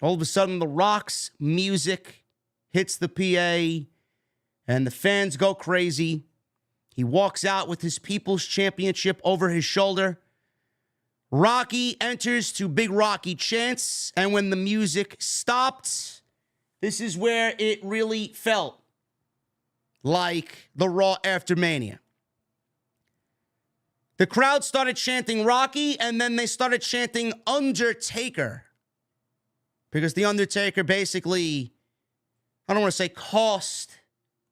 All of a sudden, The Rock's music hits the PA, and the fans go crazy. He walks out with his People's Championship over his shoulder. Rocky enters to Big Rocky chants, and when the music stopped, this is where it really felt like the Raw after Mania. The crowd started chanting Rocky, and then they started chanting Undertaker. Because the Undertaker basically, I don't want to say cost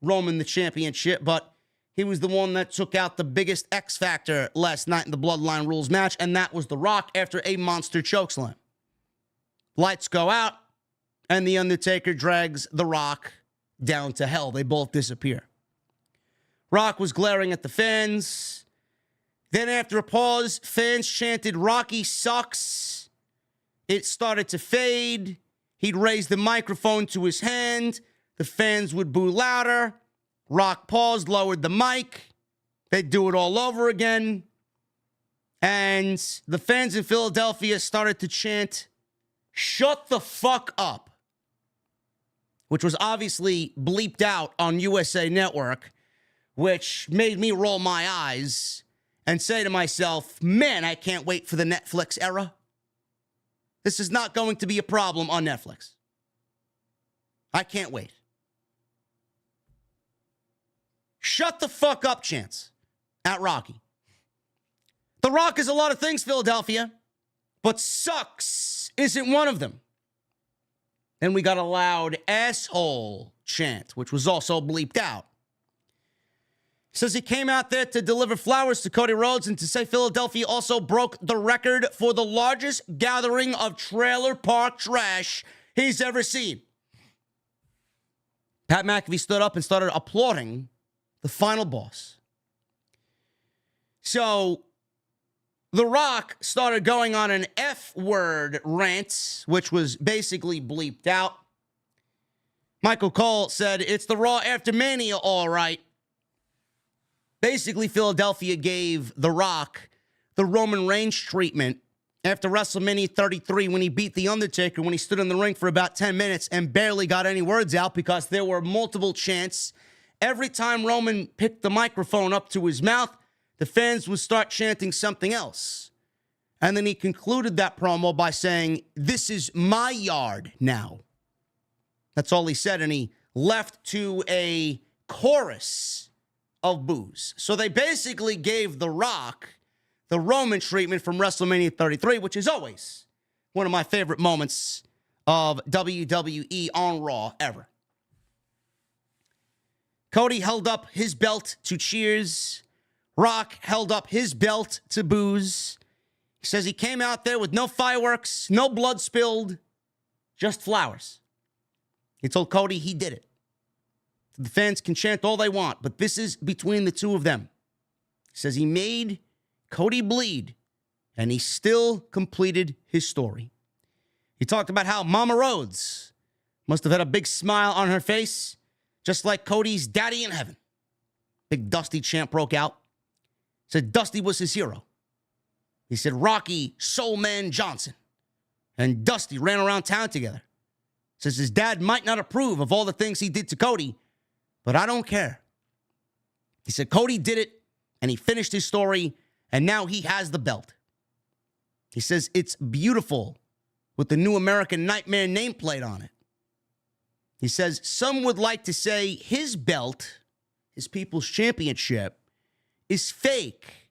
Roman the championship, but he was the one that took out the biggest X factor last night in the Bloodline Rules match, and that was The Rock after a monster chokeslam. Lights go out, and the Undertaker drags The Rock down to hell. They both disappear. Rock was glaring at the fans. Then after a pause, fans chanted, "Rocky sucks." It started to fade. He'd raise the microphone to his hand. The fans would boo louder. Rock paused, lowered the mic. They'd do it all over again. And the fans in Philadelphia started to chant, "Shut the fuck up," which was obviously bleeped out on USA Network, which made me roll my eyes and say to myself, man, I can't wait for the Netflix era. This is not going to be a problem on Netflix. I can't wait. Shut the fuck up chants at Rocky. The Rock is a lot of things, Philadelphia, but sucks isn't one of them. Then we got a loud asshole chant, which was also bleeped out. Says he came out there to deliver flowers to Cody Rhodes and to say Philadelphia also broke the record for the largest gathering of trailer park trash he's ever seen. Pat McAfee stood up and started applauding the final boss. So The Rock started going on an F-word rant, which was basically bleeped out. Michael Cole said, "It's the Raw after Mania, all right." Basically, Philadelphia gave The Rock the Roman Reigns treatment after WrestleMania 33 when he beat The Undertaker, when he stood in the ring for about 10 minutes and barely got any words out because there were multiple chants. Every time Roman picked the microphone up to his mouth, the fans would start chanting something else. And then he concluded that promo by saying, "This is my yard now." That's all he said, and he left to a chorus of boos. So they basically gave The Rock the Roman treatment from WrestleMania 33, which is always one of my favorite moments of WWE on Raw ever. Cody held up his belt to cheers. Rock held up his belt to boos. He says he came out there with no fireworks, no blood spilled, just flowers. He told Cody he did it. The fans can chant all they want, but this is between the two of them. He says he made Cody bleed, and he still completed his story. He talked about how Mama Rhodes must have had a big smile on her face, just like Cody's daddy in heaven. Big Dusty chant broke out. Said Dusty was his hero. He said Rocky Soul Man Johnson and Dusty ran around town together. Says his dad might not approve of all the things he did to Cody, but I don't care. He said Cody did it, and he finished his story, and now he has the belt. He says it's beautiful with the New American Nightmare nameplate on it. He says some would like to say his belt, his People's Championship, is fake,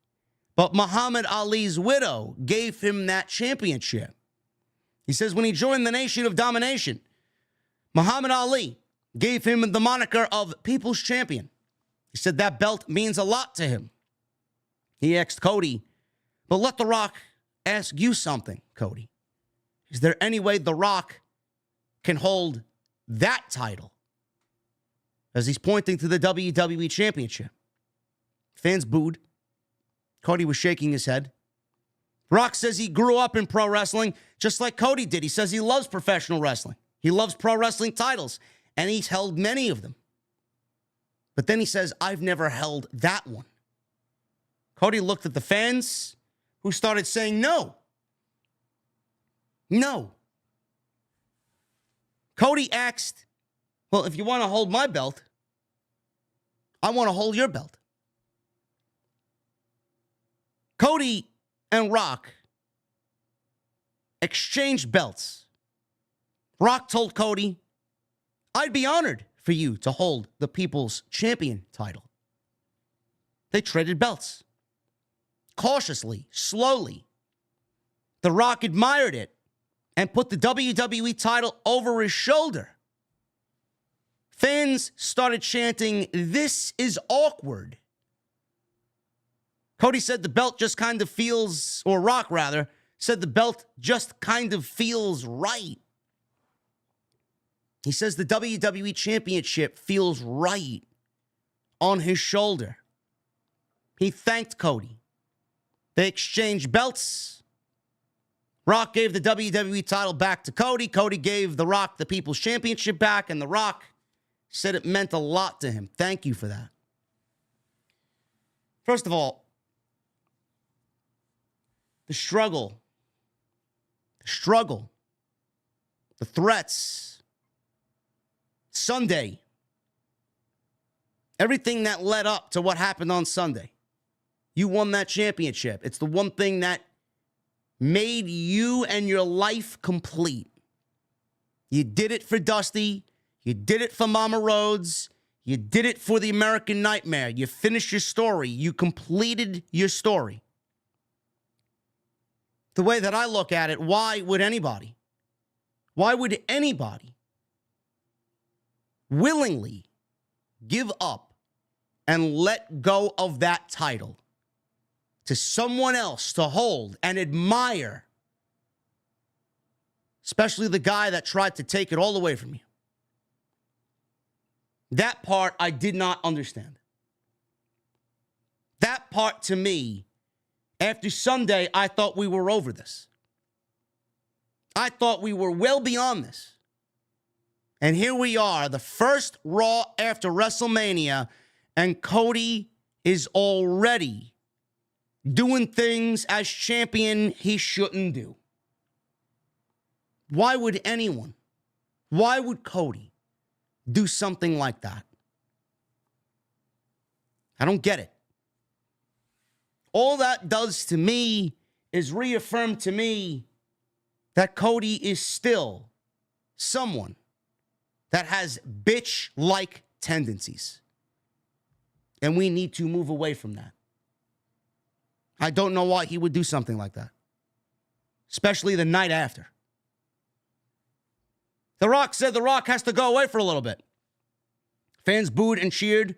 but Muhammad Ali's widow gave him that championship. He says when he joined the Nation of Domination, Muhammad Ali gave him the moniker of People's Champion. He said that belt means a lot to him. He asked Cody, but let The Rock ask you something, Cody. Is there any way The Rock can hold that title, as he's pointing to the WWE Championship. Fans booed. Cody was shaking his head. Rock says he grew up in pro wrestling just like Cody did. He says he loves professional wrestling. He loves pro wrestling titles, and he's held many of them. But then he says, I've never held that one. Cody looked at the fans, who started saying no. No. Cody asked, well, if you want to hold my belt, I want to hold your belt. Cody and Rock exchanged belts. Rock told Cody, I'd be honored for you to hold the People's Champion title. They traded belts. Cautiously, slowly. The Rock admired it and put the WWE title over his shoulder. Fans started chanting, this is awkward. Cody said the belt just kind of feels, or Rock rather, said the belt just kind of feels right. He says the WWE Championship feels right on his shoulder. He thanked Cody. They exchanged belts. Rock gave the WWE title back to Cody. Cody gave The Rock the People's Championship back, and The Rock said it meant a lot to him. Thank you for that. First of all, the struggle, the threats, Sunday, everything that led up to what happened on Sunday. You won that championship. It's the one thing that made you and your life complete. You did it for Dusty. You did it for Mama Rhodes. You did it for the American Nightmare. You finished your story. You completed your story. The way that I look at it, why would anybody willingly give up and let go of that title to someone else to hold and admire, especially the guy that tried to take it all away from you? That part I did not understand. That part to me, after Sunday, I thought we were over this. I thought we were well beyond this. And here we are, the first Raw after WrestleMania, and Cody is already doing things as champion he shouldn't do. Why would anyone, why would Cody do something like that? I don't get it. All that does to me is reaffirm to me that Cody is still someone that has bitch-like tendencies. And we need to move away from that. I don't know why he would do something like that, especially the night after. The Rock said The Rock has to go away for a little bit. Fans booed and cheered,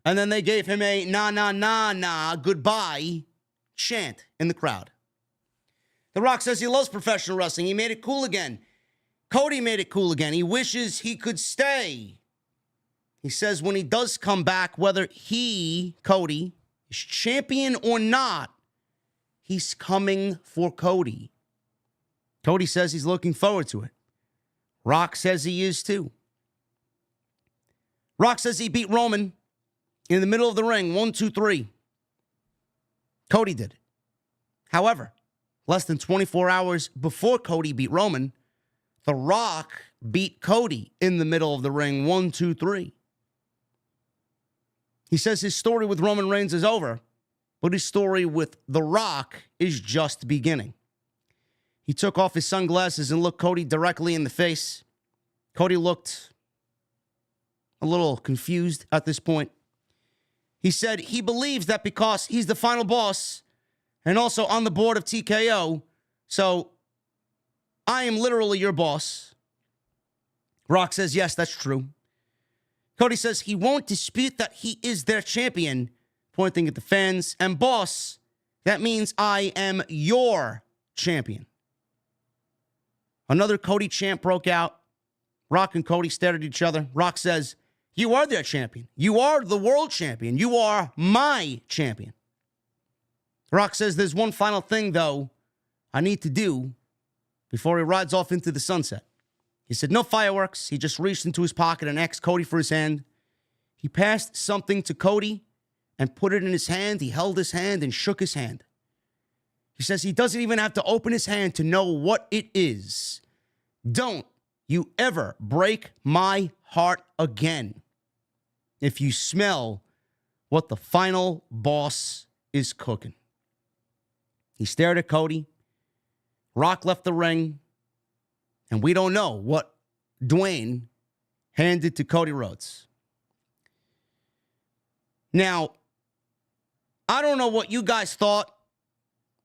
and then they gave him a nah, goodbye chant in the crowd. The Rock says he loves professional wrestling. He made it cool again. Cody made it cool again. He wishes he could stay. He says when he does come back, whether he, Cody, is champion or not, he's coming for Cody. Cody says he's looking forward to it. Rock says he is too. Rock says he beat Roman in the middle of the ring, 1, 2, 3. Cody did. However, less than 24 hours before Cody beat Roman, The Rock beat Cody in the middle of the ring, 1, 2, 3. He says his story with Roman Reigns is over, but his story with The Rock is just beginning. He took off his sunglasses and looked Cody directly in the face. Cody looked a little confused at this point. He said he believes that because he's the final boss and also on the board of TKO, so I am literally your boss. Rock says, yes, that's true. Cody says he won't dispute that he is their champion, pointing at the fans. And boss, that means I am your champion. Another Cody chant broke out. Rock and Cody stared at each other. Rock says, "You are their champion. You are the world champion. You are my champion." Rock says, "There's one final thing, though, I need to do before he rides off into the sunset." He said, "No fireworks." He just reached into his pocket and asked Cody for his hand. He passed something to Cody and put it in his hand. He held his hand and shook his hand. He says he doesn't even have to open his hand to know what it is. "Don't you ever break my heart again if you smell what the final boss is cooking." He stared at Cody. Rock left the ring, and we don't know what Dwayne handed to Cody Rhodes. Now, I don't know what you guys thought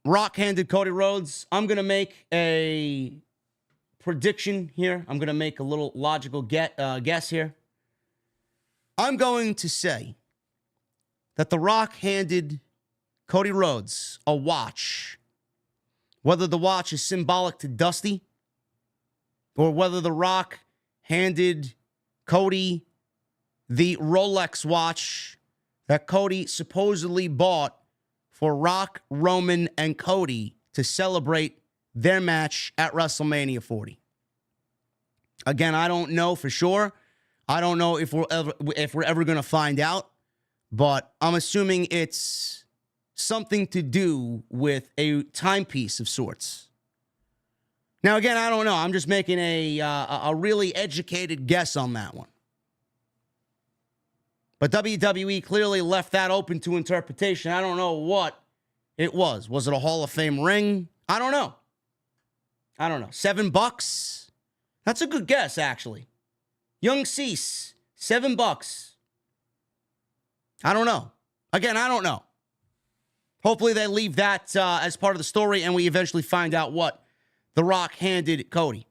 Rock handed Cody Rhodes. I'm going to make a prediction here. I'm going to make a little logical guess here. I'm going to say that The Rock handed Cody Rhodes a watch. Whether the watch is symbolic to Dusty or whether The Rock handed Cody the Rolex watch that Cody supposedly bought for Rock, Roman, and Cody to celebrate their match at WrestleMania 40. Again, I don't know for sure. I don't know if we're ever going to find out, but I'm assuming it's something to do with a timepiece of sorts. Now, again, I don't know. I'm just making a really educated guess on that one. But WWE clearly left that open to interpretation. I don't know what it was. Was it a Hall of Fame ring? I don't know. $7? That's a good guess, actually. Young Cease, $7. I don't know. Again, I don't know. Hopefully they leave that as part of the story and we eventually find out what The Rock handed Cody.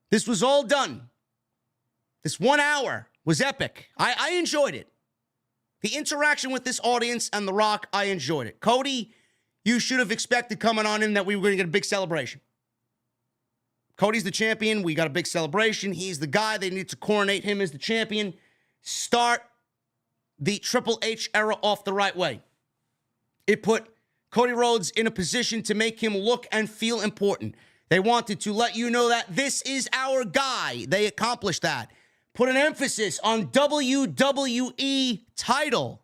This was all done. This 1 hour was epic. I enjoyed it. The interaction with this audience and The Rock, I enjoyed it. Cody, you should have expected coming on in that we were going to get a big celebration. Cody's the champion. We got a big celebration. He's the guy. They need to coronate him as the champion. Start the Triple H era off the right way. It put Cody Rhodes in a position to make him look and feel important. They wanted to let you know that this is our guy. They accomplished that. Put an emphasis on WWE title.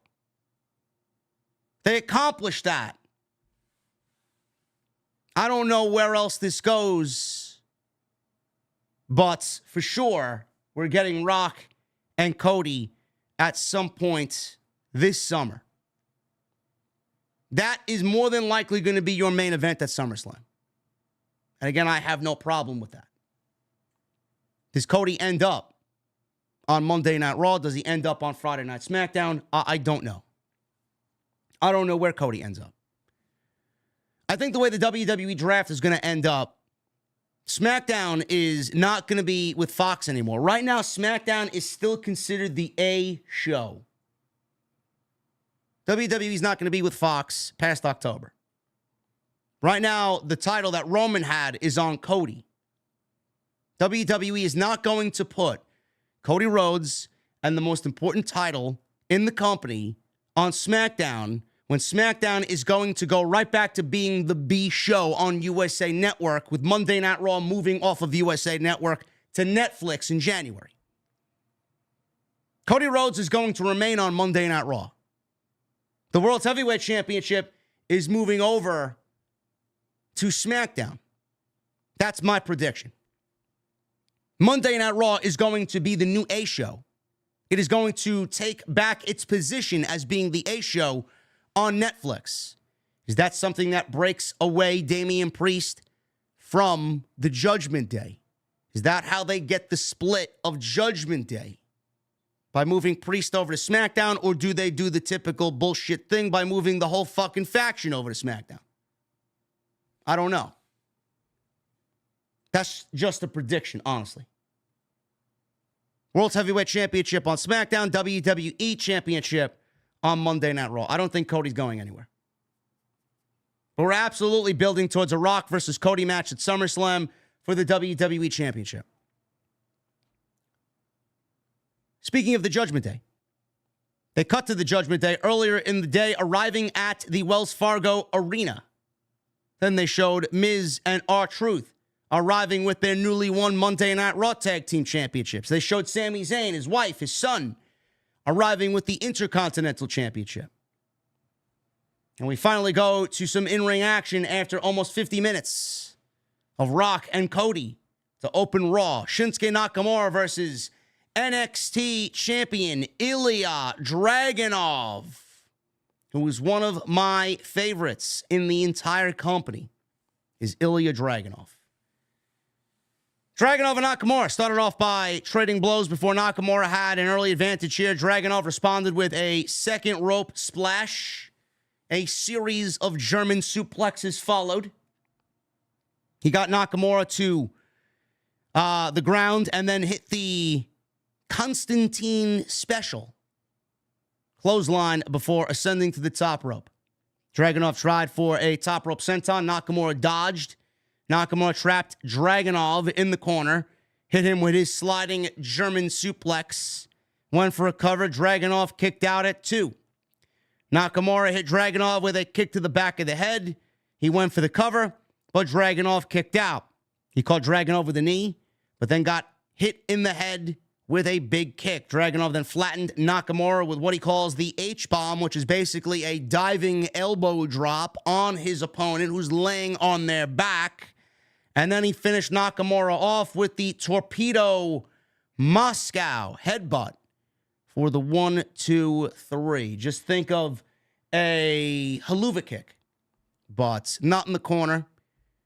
They accomplished that. I don't know where else this goes, but for sure, we're getting Rock and Cody at some point this summer. That is more than likely going to be your main event at SummerSlam. And again, I have no problem with that. Does Cody end up on Monday Night Raw? Does he end up on Friday Night SmackDown? I don't know. I don't know where Cody ends up. I think the way the WWE draft is going to end up, SmackDown is not going to be with Fox anymore. Right now, SmackDown is still considered the A show. WWE is not going to be with Fox past October. Right now, the title that Roman had is on Cody. WWE is not going to put Cody Rhodes and the most important title in the company on SmackDown when SmackDown is going to go right back to being the B show on USA Network, with Monday Night Raw moving off of USA Network to Netflix in January. Cody Rhodes is going to remain on Monday Night Raw. The World Heavyweight Championship is moving over to SmackDown. That's my prediction. Monday Night Raw is going to be the new A show. It is going to take back its position as being the A show on Netflix. Is that something that breaks away Damian Priest from the Judgment Day? Is that how they get the split of Judgment Day? By moving Priest over to SmackDown, or do they do the typical bullshit thing by moving the whole fucking faction over to SmackDown? I don't know. That's just a prediction, honestly. World Heavyweight Championship on SmackDown, WWE Championship on Monday Night Raw. I don't think Cody's going anywhere. But we're absolutely building towards a Rock versus Cody match at SummerSlam for the WWE Championship. Speaking of the Judgment Day, they cut to the Judgment Day earlier in the day, arriving at the Wells Fargo Arena. Then they showed Miz and R-Truth arriving with their newly won Monday Night Raw Tag Team Championships. They showed Sami Zayn, his wife, his son, arriving with the Intercontinental Championship. And we finally go to some in-ring action after almost 50 minutes of Rock and Cody to open Raw. Shinsuke Nakamura versus NXT Champion Ilja Dragonov, who is one of my favorites in the entire company, is Ilja Dragonov. Dragunov and Nakamura started off by trading blows before Nakamura had an early advantage here. Dragunov responded with a second rope splash. A series of German suplexes followed. He got Nakamura to the ground and then hit the Constantine special clothesline before ascending to the top rope. Dragunov tried for a top rope senton. Nakamura dodged. Nakamura trapped Dragunov in the corner, hit him with his sliding German suplex, went for a cover. Dragunov kicked out at 2. Nakamura hit Dragunov with a kick to the back of the head. He went for the cover, but Dragunov kicked out. He caught Dragunov with a knee, but then got hit in the head with a big kick. Dragunov then flattened Nakamura with what he calls the H-bomb, which is basically a diving elbow drop on his opponent who's laying on their back. And then he finished Nakamura off with the Torpedo Moscow headbutt for the 1, 2, 3. Just think of a haluva kick, but not in the corner.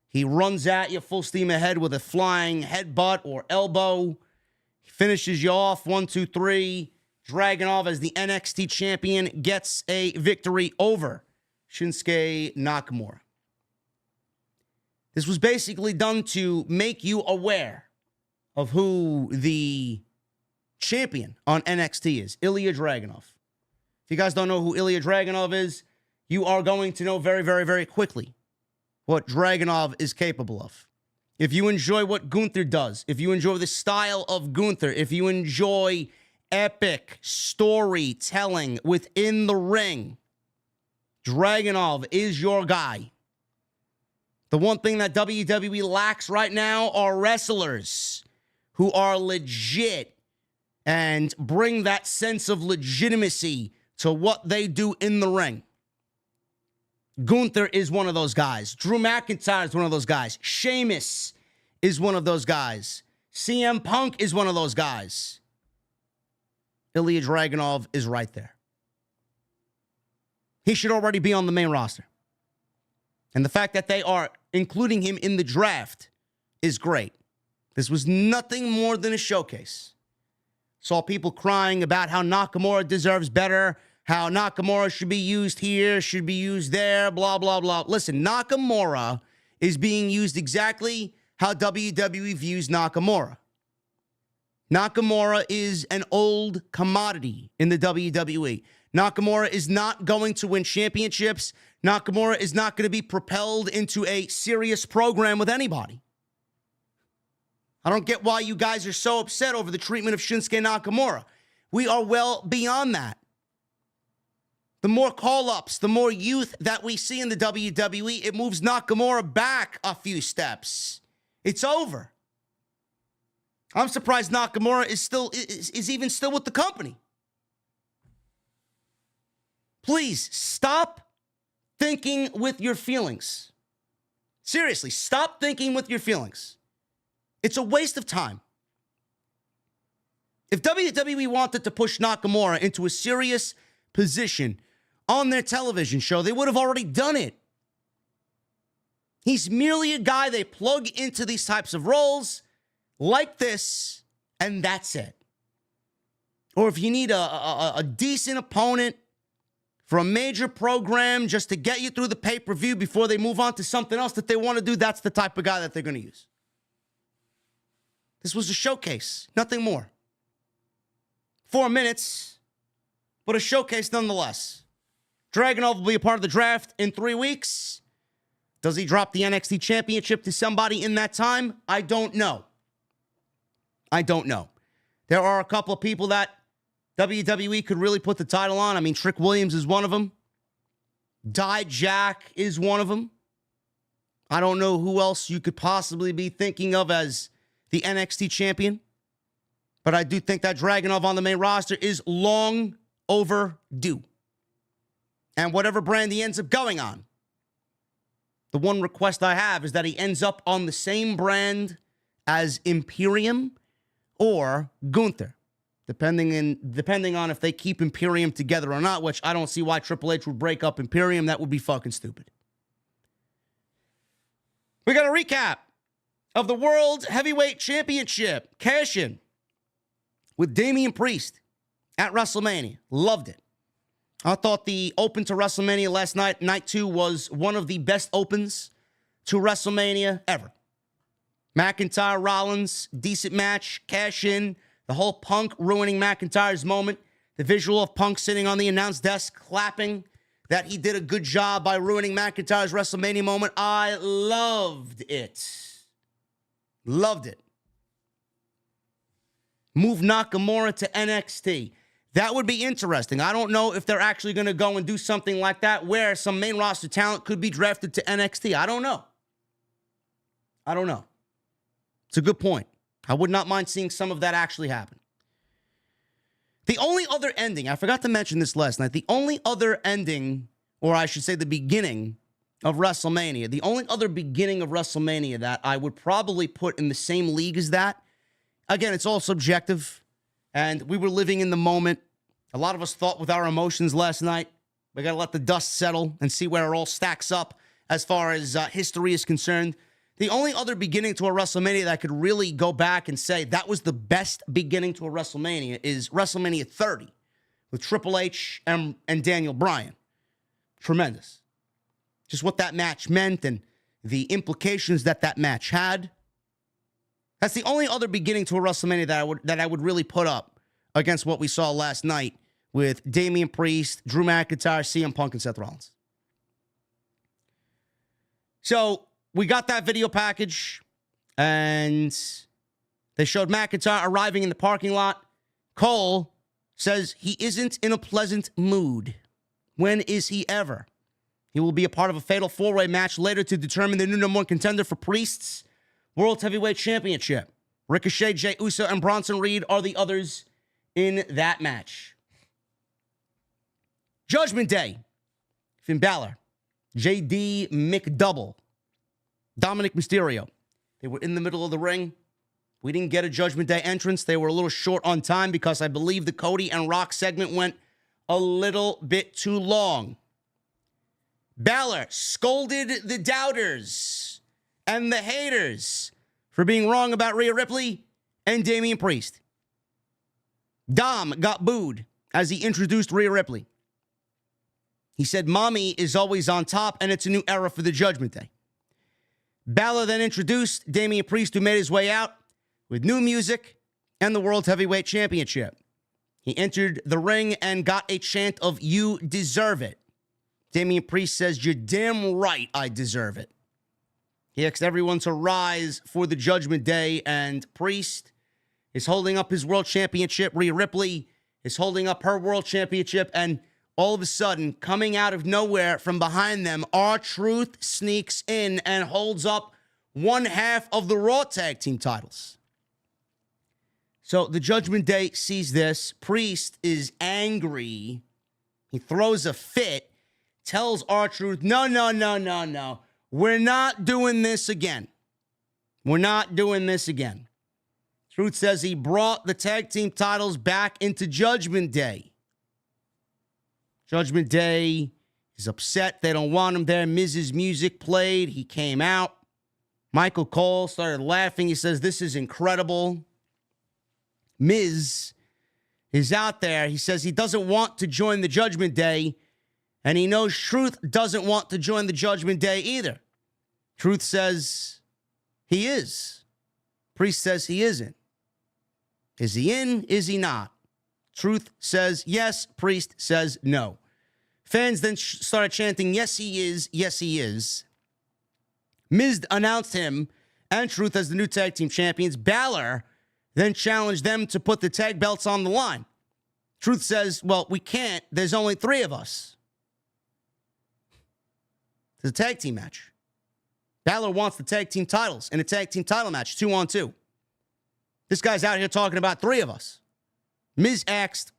He runs at you full steam ahead with a flying headbutt or elbow. He finishes you off 1, 2, 3. Dragunov, as the NXT champion, gets a victory over Shinsuke Nakamura. This was basically done to make you aware of who the champion on NXT is, Ilja Dragunov. If you guys don't know who Ilja Dragunov is, you are going to know very, very, very quickly what Dragunov is capable of. If you enjoy what Gunther does, if you enjoy the style of Gunther, if you enjoy epic storytelling within the ring, Dragunov is your guy. The one thing that WWE lacks right now are wrestlers who are legit and bring that sense of legitimacy to what they do in the ring. Gunther is one of those guys. Drew McIntyre is one of those guys. Sheamus is one of those guys. CM Punk is one of those guys. Ilja Dragunov is right there. He should already be on the main roster. And the fact that they are including him in the draft is great. This was nothing more than a showcase. Saw people crying about how Nakamura deserves better, how Nakamura should be used here, should be used there, blah, blah, blah. Listen, Nakamura is being used exactly how WWE views Nakamura. Nakamura is an old commodity in the WWE. Nakamura is not going to win championships. Nakamura is not going to be propelled into a serious program with anybody. I don't get why you guys are so upset over the treatment of Shinsuke Nakamura. We are well beyond that. The more call-ups, the more youth that we see in the WWE, it moves Nakamura back a few steps. It's over. I'm surprised Nakamura is even still with the company. Please stop thinking with your feelings. Seriously, stop thinking with your feelings. It's a waste of time. If WWE wanted to push Nakamura into a serious position on their television show, they would have already done it. He's merely a guy they plug into these types of roles like this, and that's it. Or if you need a decent opponent for a major program just to get you through the pay-per-view before they move on to something else that they want to do, that's the type of guy that they're going to use. This was a showcase, nothing more. 4 minutes, but a showcase nonetheless. Dragunov will be a part of the draft in 3 weeks. Does he drop the NXT Championship to somebody in that time? I don't know. There are a couple of people that WWE could really put the title on. I mean, Trick Williams is one of them. Dijak is one of them. I don't know who else you could possibly be thinking of as the NXT champion. But I do think that Dragunov on the main roster is long overdue. And whatever brand he ends up going on, the one request I have is that he ends up on the same brand as Imperium or Gunther, depending on if they keep Imperium together or not, which I don't see why Triple H would break up Imperium. That would be fucking stupid. We got a recap of the World Heavyweight Championship cash-in with Damian Priest at WrestleMania. Loved it. I thought the open to WrestleMania last night, night 2, was one of the best opens to WrestleMania ever. McIntyre, Rollins, decent match, cash in, the whole Punk ruining McIntyre's moment, the visual of Punk sitting on the announce desk clapping that he did a good job by ruining McIntyre's WrestleMania moment. I loved it. Loved it. Move Nakamura to NXT. That would be interesting. I don't know if they're actually going to go and do something like that where some main roster talent could be drafted to NXT. I don't know. It's a good point. I would not mind seeing some of that actually happen. The only other ending, I forgot to mention this last night, the only other ending, or I should say the beginning of WrestleMania, the only other beginning of WrestleMania that I would probably put in the same league as that, again, it's all subjective, and we were living in the moment. A lot of us thought with our emotions last night. We got to let the dust settle and see where it all stacks up as far as history is concerned. The only other beginning to a WrestleMania that I could really go back and say that was the best beginning to a WrestleMania is WrestleMania 30 with Triple H and Daniel Bryan. Tremendous. Just what that match meant and the implications that match had. That's the only other beginning to a WrestleMania that I would really put up against what we saw last night with Damian Priest, Drew McIntyre, CM Punk, and Seth Rollins. So we got that video package, and they showed McIntyre arriving in the parking lot. Cole says he isn't in a pleasant mood. When is he ever? He will be a part of a fatal four-way match later to determine the new number one contender for Priest's World Heavyweight Championship. Ricochet, Jey Uso, and Bronson Reed are the others in that match. Judgment Day. Finn Balor, J.D. McDouble, Dominic Mysterio. They were in the middle of the ring. We didn't get a Judgment Day entrance. They were a little short on time because I believe the Cody and Rock segment went a little bit too long. Balor scolded the doubters and the haters for being wrong about Rhea Ripley and Damian Priest. Dom got booed as he introduced Rhea Ripley. He said, "Mommy is always on top, and it's a new era for the Judgment Day." Balor then introduced Damian Priest, who made his way out with new music and the World Heavyweight Championship. He entered the ring and got a chant of "You deserve it." Damian Priest says, "You're damn right I deserve it." He asked everyone to rise for the Judgment Day, and Priest is holding up his World Championship. Rhea Ripley is holding up her World Championship, and all of a sudden, coming out of nowhere from behind them, R-Truth sneaks in and holds up one half of the Raw Tag Team titles. So the Judgment Day sees this. Priest is angry. He throws a fit, tells R-Truth, no. We're not doing this again. We're not doing this again. Truth says he brought the tag team titles back into Judgment Day. Judgment Day is upset. They don't want him there. Miz's music played. He came out. Michael Cole started laughing. He says, "This is incredible." Miz is out there. He says he doesn't want to join the Judgment Day, and he knows Truth doesn't want to join the Judgment Day either. Truth says he is. Priest says he isn't. Is he in? Is he not? Truth says yes. Priest says no. Fans then started chanting, "Yes, he is. Yes, he is." Miz announced him and Truth as the new tag team champions. Balor then challenged them to put the tag belts on the line. Truth says, well, we can't. There's only 3 of us. It's a tag team match. Balor wants the tag team titles in a tag team title match, 2-on-2. This guy's out here talking about 3 of us. Miz asked,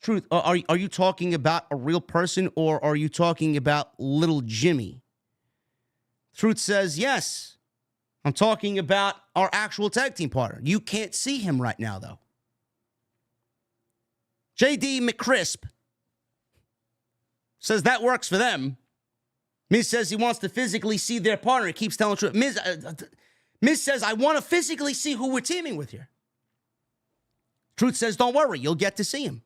Truth, are you talking about a real person or are you talking about little Jimmy? Truth says, yes. I'm talking about our actual tag team partner. You can't see him right now, though. JD McCrisp says that works for them. Miz says he wants to physically see their partner. He keeps telling Truth. Miz says, I want to physically see who we're teaming with here. Truth says, don't worry, you'll get to see him.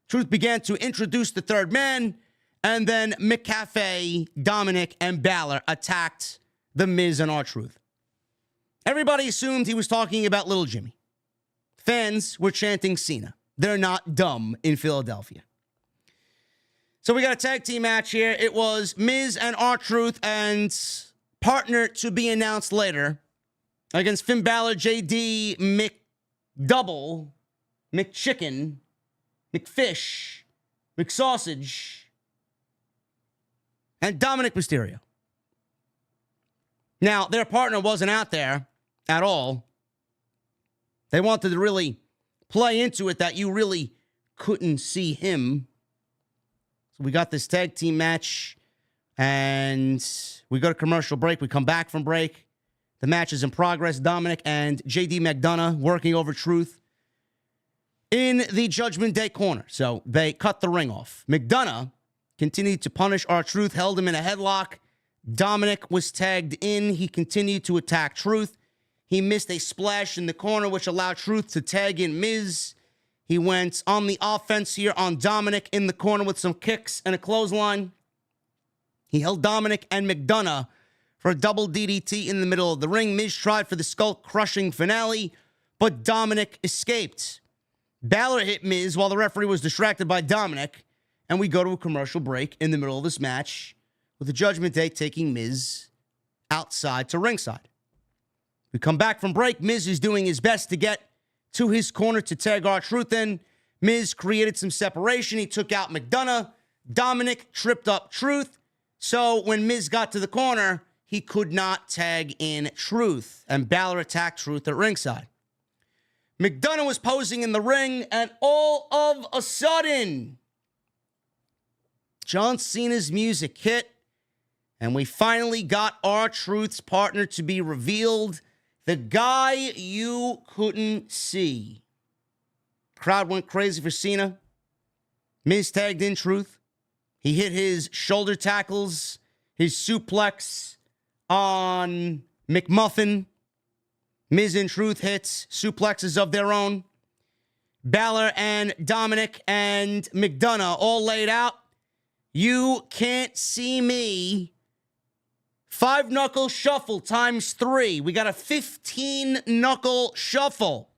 Truth began to introduce the third man, and then McAfee, Dominic, and Balor attacked the Miz and R-Truth. Everybody assumed he was talking about little Jimmy. Fans were chanting Cena. They're not dumb in Philadelphia. So we got a tag team match here. It was Miz and R-Truth and partner to be announced later against Finn Balor, JD McDouble, McChicken, McFish, McSausage, and Dominic Mysterio. Now, their partner wasn't out there at all. They wanted to really play into it that you really couldn't see him. So we got this tag team match, and we go to commercial break. We come back from break. The match is in progress. Dominic and JD McDonough working over Truth in the Judgment Day corner. So they cut the ring off. McDonough continued to punish R-Truth, held him in a headlock. Dominic was tagged in. He continued to attack Truth. He missed a splash in the corner, which allowed Truth to tag in Miz. He went on the offense here on Dominic in the corner with some kicks and a clothesline. He held Dominic and McDonough for a double DDT in the middle of the ring. Miz tried for the skull-crushing finale, but Dominic escaped. Balor hit Miz while the referee was distracted by Dominic, and we go to a commercial break in the middle of this match with the Judgment Day taking Miz outside to ringside. We come back from break. Miz is doing his best to get to his corner to tag R-Truth in. Miz created some separation. He took out McDonough. Dominic tripped up Truth. So when Miz got to the corner, he could not tag in Truth. And Balor attacked Truth at ringside. McDonough was posing in the ring, and all of a sudden, John Cena's music hit, and we finally got R-Truth's partner to be revealed. The guy you couldn't see. Crowd went crazy for Cena. Miz tagged in Truth. He hit his shoulder tackles, his suplex on McMuffin. Miz and Truth hits suplexes of their own. Balor and Dominic and McDonough all laid out. You can't see me. 5-knuckle shuffle times 3. We got a 15-knuckle shuffle.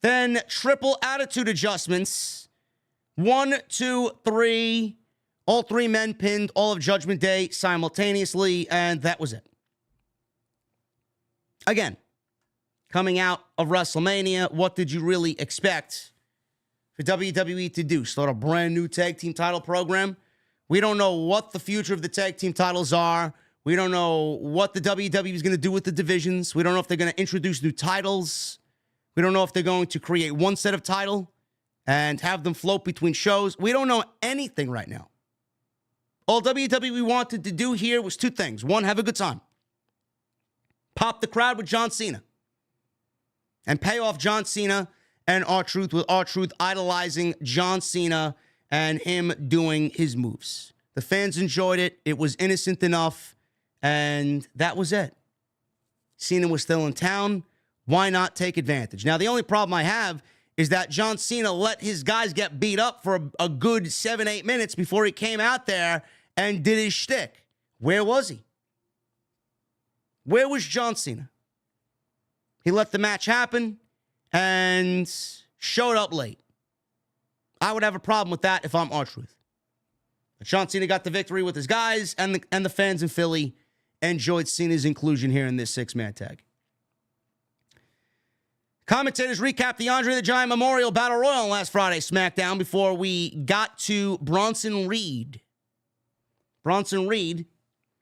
Then triple attitude adjustments. 1, 2, 3. All 3 men pinned all of Judgment Day simultaneously, and that was it. Again, coming out of WrestleMania, what did you really expect for WWE to do? Start a brand new tag team title program? We don't know what the future of the tag team titles are. We don't know what the WWE is going to do with the divisions. We don't know if they're going to introduce new titles. We don't know if they're going to create one set of title and have them float between shows. We don't know anything right now. All WWE wanted to do here was 2 things. 1, have a good time. Pop the crowd with John Cena. And pay off John Cena and R-Truth with R-Truth idolizing John Cena and him doing his moves. The fans enjoyed it. It was innocent enough. And that was it. Cena was still in town. Why not take advantage? Now, the only problem I have is that John Cena let his guys get beat up for a good 7-8 minutes before he came out there and did his shtick. Where was he? Where was John Cena? He let the match happen and showed up late. I would have a problem with that if I'm R-Truth. But John Cena got the victory with his guys, and the fans in Philly enjoyed Cena's inclusion here in this 6-man tag. Commentators recap the Andre the Giant Memorial Battle Royal on last Friday's SmackDown before we got to Bronson Reed. Bronson Reed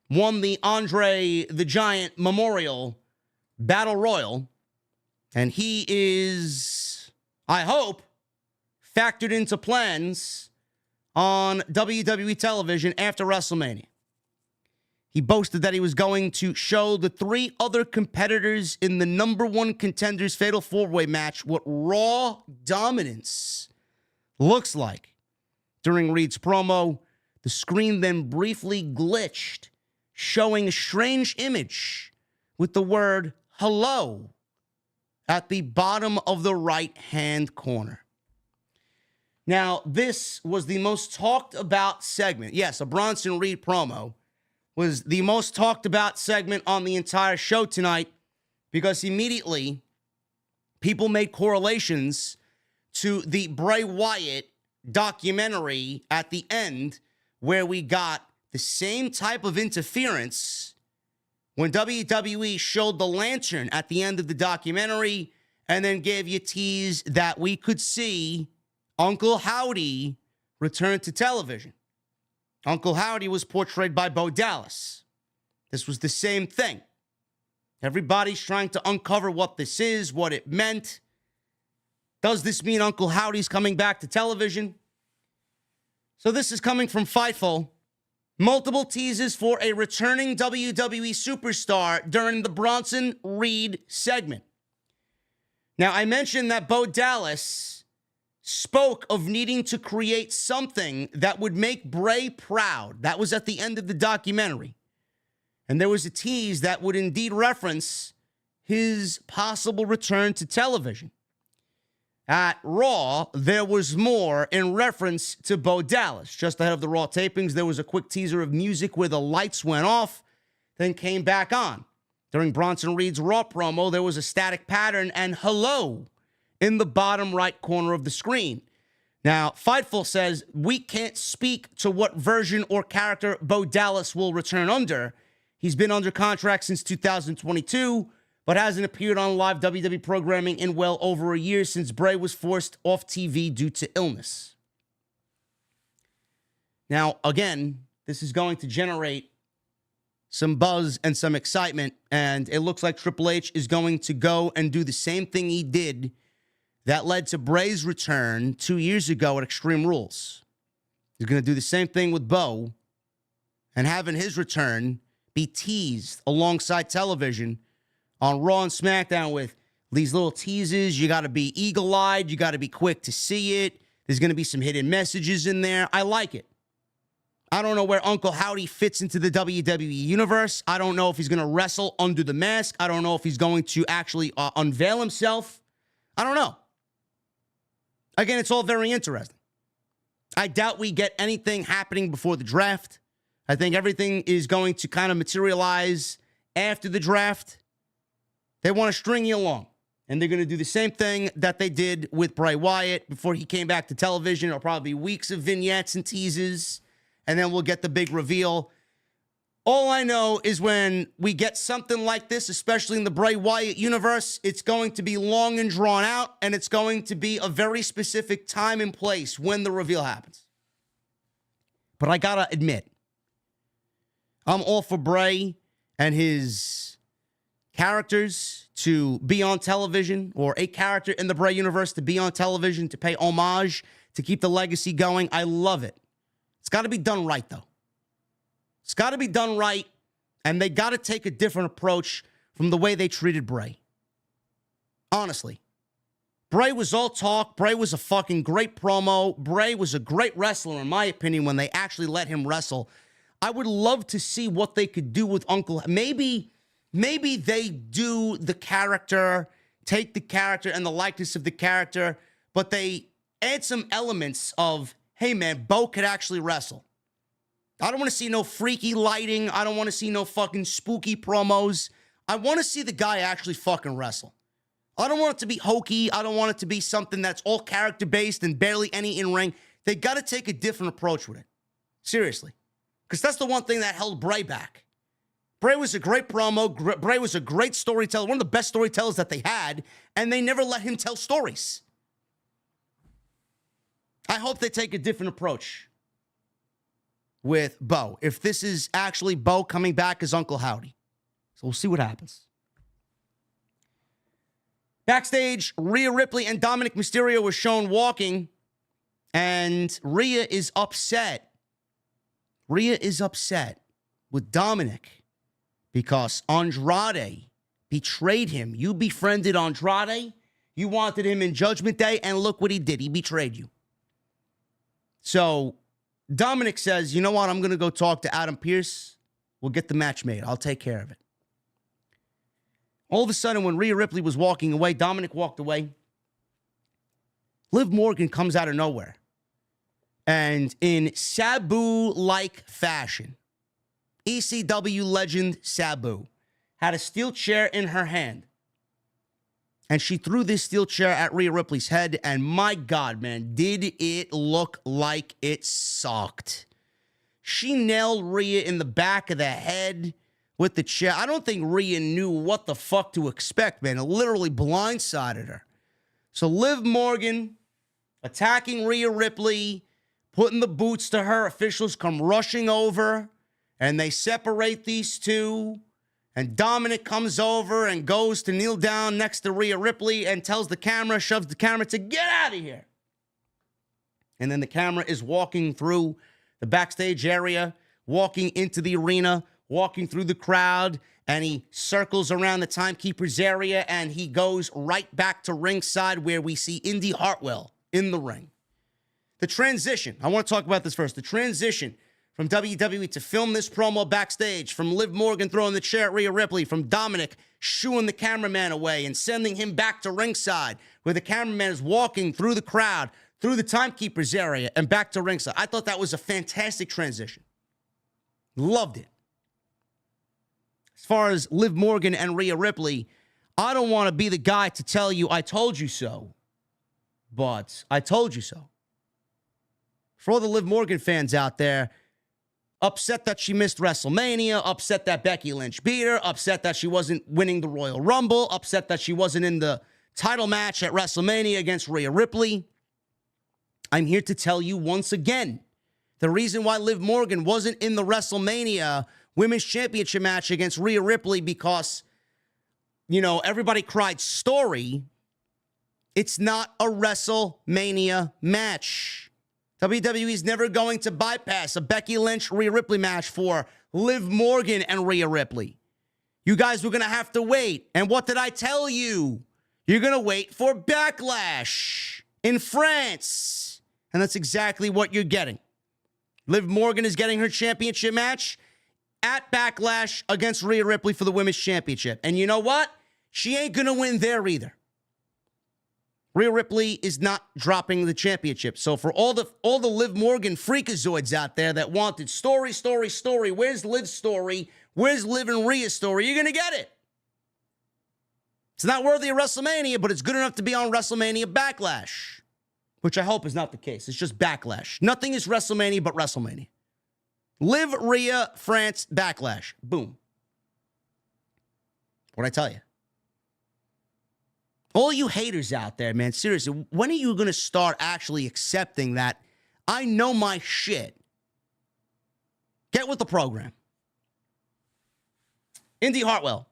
won the Andre the Giant Memorial Battle Royal, and he is, I hope, factored into plans on WWE television after WrestleMania. He boasted that he was going to show the three other competitors in the number one contenders fatal four-way match what Raw dominance looks like. During Reed's promo, the screen then briefly glitched, showing a strange image with the word hello at the bottom of the right-hand corner. Now, this was the most talked about segment. Yes, a Bronson Reed promo was the most talked about segment on the entire show tonight because immediately people made correlations to the Bray Wyatt documentary at the end where we got the same type of interference when WWE showed the lantern at the end of the documentary and then gave you a tease that we could see Uncle Howdy return to television. Uncle Howdy was portrayed by Bo Dallas. This was the same thing. Everybody's trying to uncover what this is, what it meant. Does this mean Uncle Howdy's coming back to television? So this is coming from Fightful. Multiple teases for a returning WWE superstar during the Bronson Reed segment. Now, I mentioned that Bo Dallas spoke of needing to create something that would make Bray proud. That was at the end of the documentary. And there was a tease that would indeed reference his possible return to television. At Raw, there was more in reference to Bo Dallas. Just ahead of the Raw tapings, there was a quick teaser of music where the lights went off, then came back on. During Bronson Reed's Raw promo, there was a static pattern and hello in the bottom right corner of the screen. Now, Fightful says we can't speak to what version or character Bo Dallas will return under. He's been under contract since 2022, but hasn't appeared on live WWE programming in well over a year since Bray was forced off TV due to illness. Now, again, this is going to generate some buzz and some excitement, and it looks like Triple H is going to go and do the same thing he did that led to Bray's return 2 years ago at Extreme Rules. He's going to do the same thing with Bo and having his return be teased alongside television on Raw and SmackDown with these little teases. You got to be eagle-eyed. You got to be quick to see it. There's going to be some hidden messages in there. I like it. I don't know where Uncle Howdy fits into the WWE universe. I don't know if he's going to wrestle under the mask. I don't know if he's going to actually unveil himself. I don't know. Again, it's all very interesting. I doubt we get anything happening before the draft. I think everything is going to kind of materialize after the draft. They want to string you along. And they're going to do the same thing that they did with Bray Wyatt before he came back to television. It'll probably be weeks of vignettes and teases. And then we'll get the big reveal. All I know is when we get something like this, especially in the Bray Wyatt universe, it's going to be long and drawn out, and it's going to be a very specific time and place when the reveal happens. But I gotta admit, I'm all for Bray and his characters to be on television, or a character in the Bray universe to be on television, to pay homage, to keep the legacy going. I love it. It's got to be done right, though. It's got to be done right, and they got to take a different approach from the way they treated Bray. Honestly. Bray was all talk. Bray was a fucking great promo. Bray was a great wrestler, in my opinion, when they actually let him wrestle. I would love to see what they could do with Uncle. Maybe they do the character, take the character and the likeness of the character, but they add some elements of, hey, man, Bo could actually wrestle. I don't want to see no freaky lighting. I don't want to see no fucking spooky promos. I want to see the guy actually fucking wrestle. I don't want it to be hokey. I don't want it to be something that's all character-based and barely any in-ring. They got to take a different approach with it. Seriously. Because that's the one thing that held Bray back. Bray was a great promo. Bray was a great storyteller, one of the best storytellers that they had, and they never let him tell stories. I hope they take a different approach with Bo. If this is actually Bo coming back as Uncle Howdy. So we'll see what happens. Backstage, Rhea Ripley and Dominic Mysterio were shown walking, and Rhea is upset. Rhea is upset with Dominic because Andrade betrayed him. You befriended Andrade. You wanted him in Judgment Day, and look what he did. He betrayed you. So Dominic says, you know what? I'm going to go talk to Adam Pearce. We'll get the match made. I'll take care of it. All of a sudden, when Rhea Ripley was walking away, Dominic walked away. Liv Morgan comes out of nowhere. And in Sabu-like fashion, ECW legend Sabu had a steel chair in her hand. And she threw this steel chair at Rhea Ripley's head. And my God, man, did it look like it sucked. She nailed Rhea in the back of the head with the chair. I don't think Rhea knew what the fuck to expect, man. It literally blindsided her. So Liv Morgan attacking Rhea Ripley, putting the boots to her. Officials come rushing over, and they separate these two. And Dominic comes over and goes to kneel down next to Rhea Ripley and tells the camera, shoves the camera to get out of here. And then the camera is walking through the backstage area, walking into the arena, walking through the crowd, and he circles around the timekeeper's area, and he goes right back to ringside where we see Indy Hartwell in the ring. The transition, I want to talk about this first. The transition from WWE to film this promo backstage, from Liv Morgan throwing the chair at Rhea Ripley, from Dominic shooing the cameraman away and sending him back to ringside, where the cameraman is walking through the crowd, through the timekeeper's area, and back to ringside. I thought that was a fantastic transition. Loved it. As far as Liv Morgan and Rhea Ripley, I don't want to be the guy to tell you I told you so, but I told you so. For all the Liv Morgan fans out there, upset that she missed WrestleMania, upset that Becky Lynch beat her, upset that she wasn't winning the Royal Rumble, upset that she wasn't in the title match at WrestleMania against Rhea Ripley. I'm here to tell you once again, the reason why Liv Morgan wasn't in the WrestleMania Women's Championship match against Rhea Ripley because, everybody cried story. It's not a WrestleMania match. WWE's never going to bypass a Becky Lynch, Rhea Ripley match for Liv Morgan and Rhea Ripley. You guys were going to have to wait. And what did I tell you? You're going to wait for Backlash in France. And that's exactly what you're getting. Liv Morgan is getting her championship match at Backlash against Rhea Ripley for the Women's Championship. And you know what? She ain't going to win there either. Rhea Ripley is not dropping the championship. So for all the Liv Morgan freakazoids out there that wanted story, where's Liv's story? Where's Liv and Rhea's story? You're going to get it. It's not worthy of WrestleMania, but it's good enough to be on WrestleMania Backlash, which I hope is not the case. It's just Backlash. Nothing is WrestleMania but WrestleMania. Liv, Rhea, France, Backlash. Boom. What'd I tell you? All you haters out there, man, seriously, when are you going to start actually accepting that I know my shit? Get with the program. Indy Hartwell.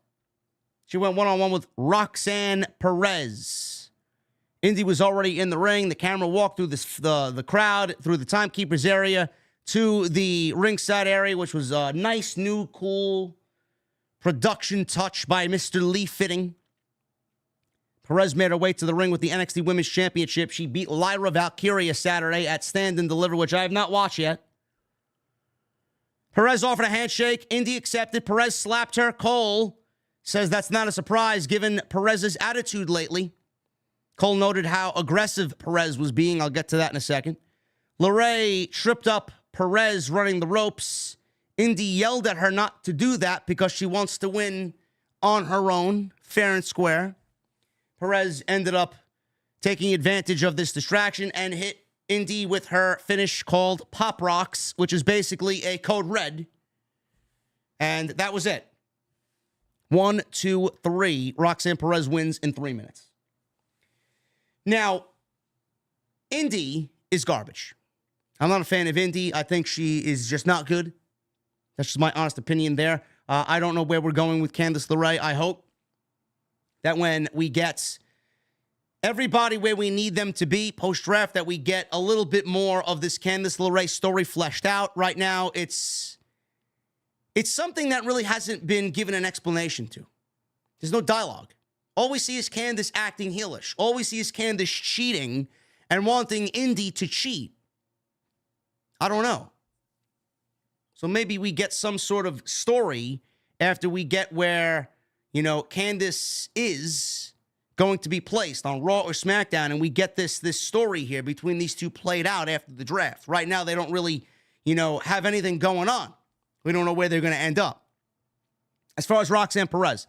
She went one-on-one with Roxanne Perez. Indy was already in the ring. The camera walked through the crowd, through the timekeeper's area, to the ringside area, which was a nice, new, cool production touch by Mr. Lee Fitting. Perez made her way to the ring with the NXT Women's Championship. She beat Lyra Valkyria Saturday at Stand and Deliver, which I have not watched yet. Perez offered a handshake. Indy accepted. Perez slapped her. Cole says that's not a surprise given Perez's attitude lately. Cole noted how aggressive Perez was being. I'll get to that in a second. LeRae tripped up Perez running the ropes. Indy yelled at her not to do that because she wants to win on her own, fair and square. Perez ended up taking advantage of this distraction and hit Indy with her finish called Pop Rocks, which is basically a code red. And that was it. 1, 2, 3. Roxanne Perez wins in 3 minutes. Now, Indy is garbage. I'm not a fan of Indy. I think she is just not good. That's just my honest opinion there. I don't know where we're going with Candice LeRae. I hope that when we get everybody where we need them to be post-draft, that we get a little bit more of this Candice LeRae story fleshed out. Right now, it's something that really hasn't been given an explanation to. There's no dialogue. All we see is Candice acting heelish. All we see is Candice cheating and wanting Indy to cheat. I don't know. So maybe we get some sort of story after we get where, Candice is going to be placed on Raw or SmackDown, and we get this story here between these two played out after the draft. Right now, they don't really, have anything going on. We don't know where they're going to end up. As far as Roxanne Perez,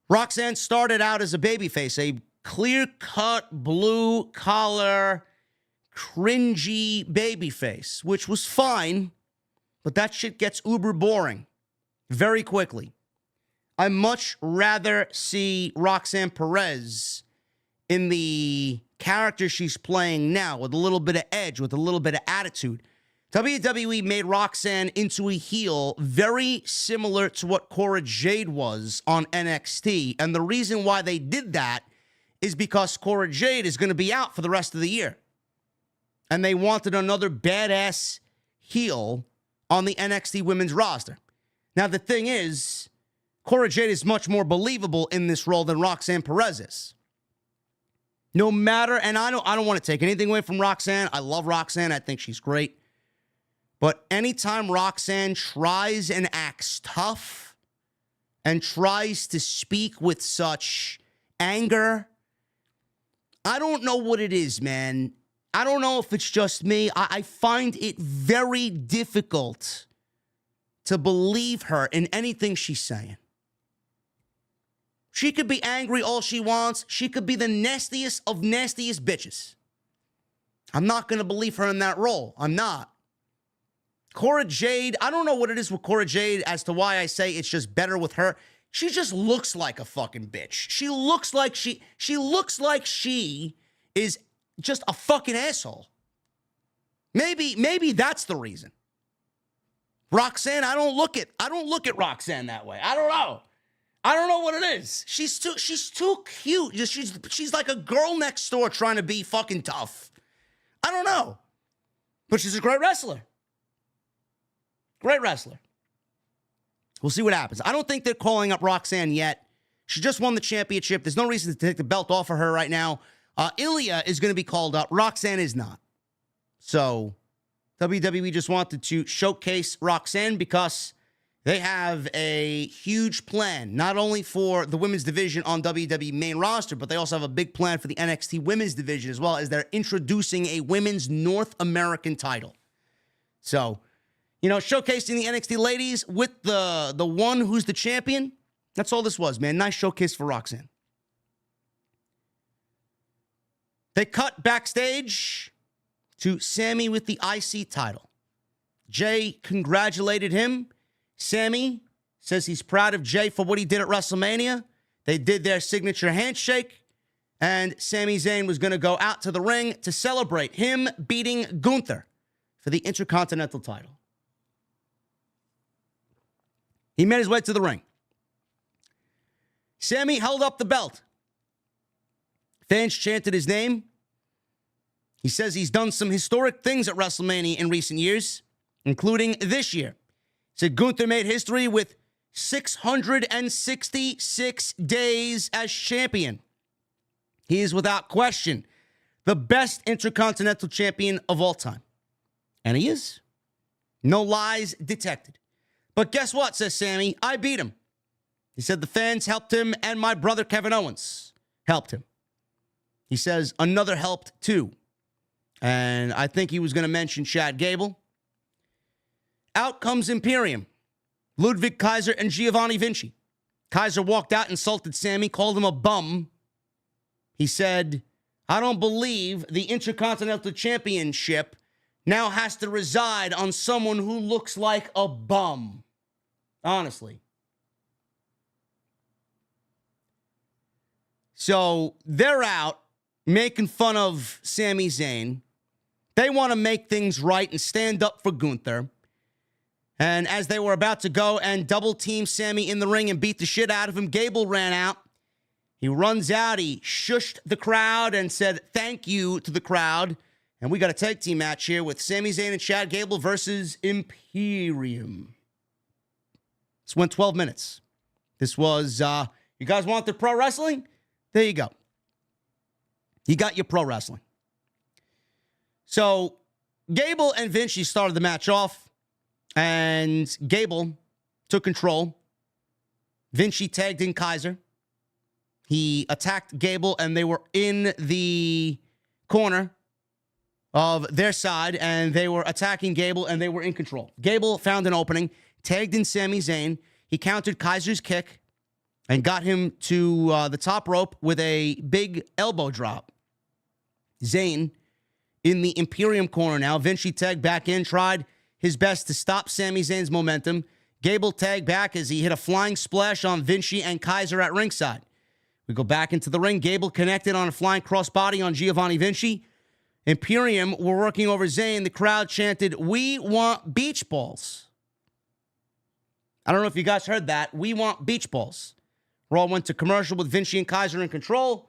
Roxanne started out as a babyface, a clear-cut, blue-collar, cringy babyface, which was fine, but that shit gets uber boring very quickly. I much rather see Roxanne Perez in the character she's playing now, with a little bit of edge, with a little bit of attitude. WWE made Roxanne into a heel very similar to what Cora Jade was on NXT. And the reason why they did that is because Cora Jade is going to be out for the rest of the year. And they wanted another badass heel on the NXT women's roster. Now, the thing is, Cora Jade is much more believable in this role than Roxanne Perez is. No matter, and I don't want to take anything away from Roxanne. I love Roxanne. I think she's great. But anytime Roxanne tries and acts tough and tries to speak with such anger, I don't know what it is, man. I don't know if it's just me. I find it very difficult to believe her in anything she's saying. She could be angry all she wants. She could be the nastiest of nastiest bitches. I'm not going to believe her in that role. I'm not. Cora Jade, I don't know what it is with Cora Jade as to why I say it's just better with her. She just looks like a fucking bitch. She looks like she is just a fucking asshole. Maybe that's the reason. Roxanne, I don't look at Roxanne that way. I don't know what it is. She's too cute. She's like a girl next door trying to be fucking tough. I don't know. But she's a great wrestler. Great wrestler. We'll see what happens. I don't think they're calling up Roxanne yet. She just won the championship. There's no reason to take the belt off of her right now. Ilja is going to be called up. Roxanne is not. So WWE just wanted to showcase Roxanne because they have a huge plan, not only for the women's division on WWE Main Roster, but they also have a big plan for the NXT women's division as well, as they're introducing a women's North American title. So, showcasing the NXT ladies with the one who's the champion. That's all this was, man. Nice showcase for Roxanne. They cut backstage to Sammy with the IC title. Jey congratulated him. Sammy says he's proud of Jey for what he did at WrestleMania. They did their signature handshake, and Sami Zayn was going to go out to the ring to celebrate him beating Gunther for the Intercontinental title. He made his way to the ring. Sammy held up the belt. Fans chanted his name. He says he's done some historic things at WrestleMania in recent years, including this year. He said Gunther made history with 666 days as champion. He is without question the best Intercontinental champion of all time. And he is. No lies detected. But guess what, says Sammy? I beat him. He said the fans helped him and my brother Kevin Owens helped him. He says another helped too. And I think he was going to mention Chad Gable. Out comes Imperium. Ludwig Kaiser and Giovanni Vinci. Kaiser walked out, insulted Sammy, called him a bum. He said, I don't believe the Intercontinental Championship now has to reside on someone who looks like a bum. Honestly. So they're out making fun of Sami Zayn. They want to make things right and stand up for Gunther. And as they were about to go and double team Sami in the ring and beat the shit out of him, Gable ran out. He runs out. He shushed the crowd and said thank you to the crowd. And we got a tag team match here with Sami Zayn and Chad Gable versus Imperium. This went 12 minutes. This was, you guys want the pro wrestling? There you go. You got your pro wrestling. So, Gable and Vinci started the match off, and Gable took control. Vinci tagged in Kaiser. He attacked Gable, and they were in the corner of their side, and they were attacking Gable, and they were in control. Gable found an opening, tagged in Sami Zayn. He countered Kaiser's kick and got him to the top rope with a big elbow drop. Zayn in the Imperium corner now. Vinci tagged back in, tried his best to stop Sami Zayn's momentum. Gable tagged back as he hit a flying splash on Vinci and Kaiser at ringside. We go back into the ring. Gable connected on a flying crossbody on Giovanni Vinci. Imperium were working over Zayn. The crowd chanted, "We want beach balls." I don't know if you guys heard that. We want beach balls. Raw went to commercial with Vinci and Kaiser in control.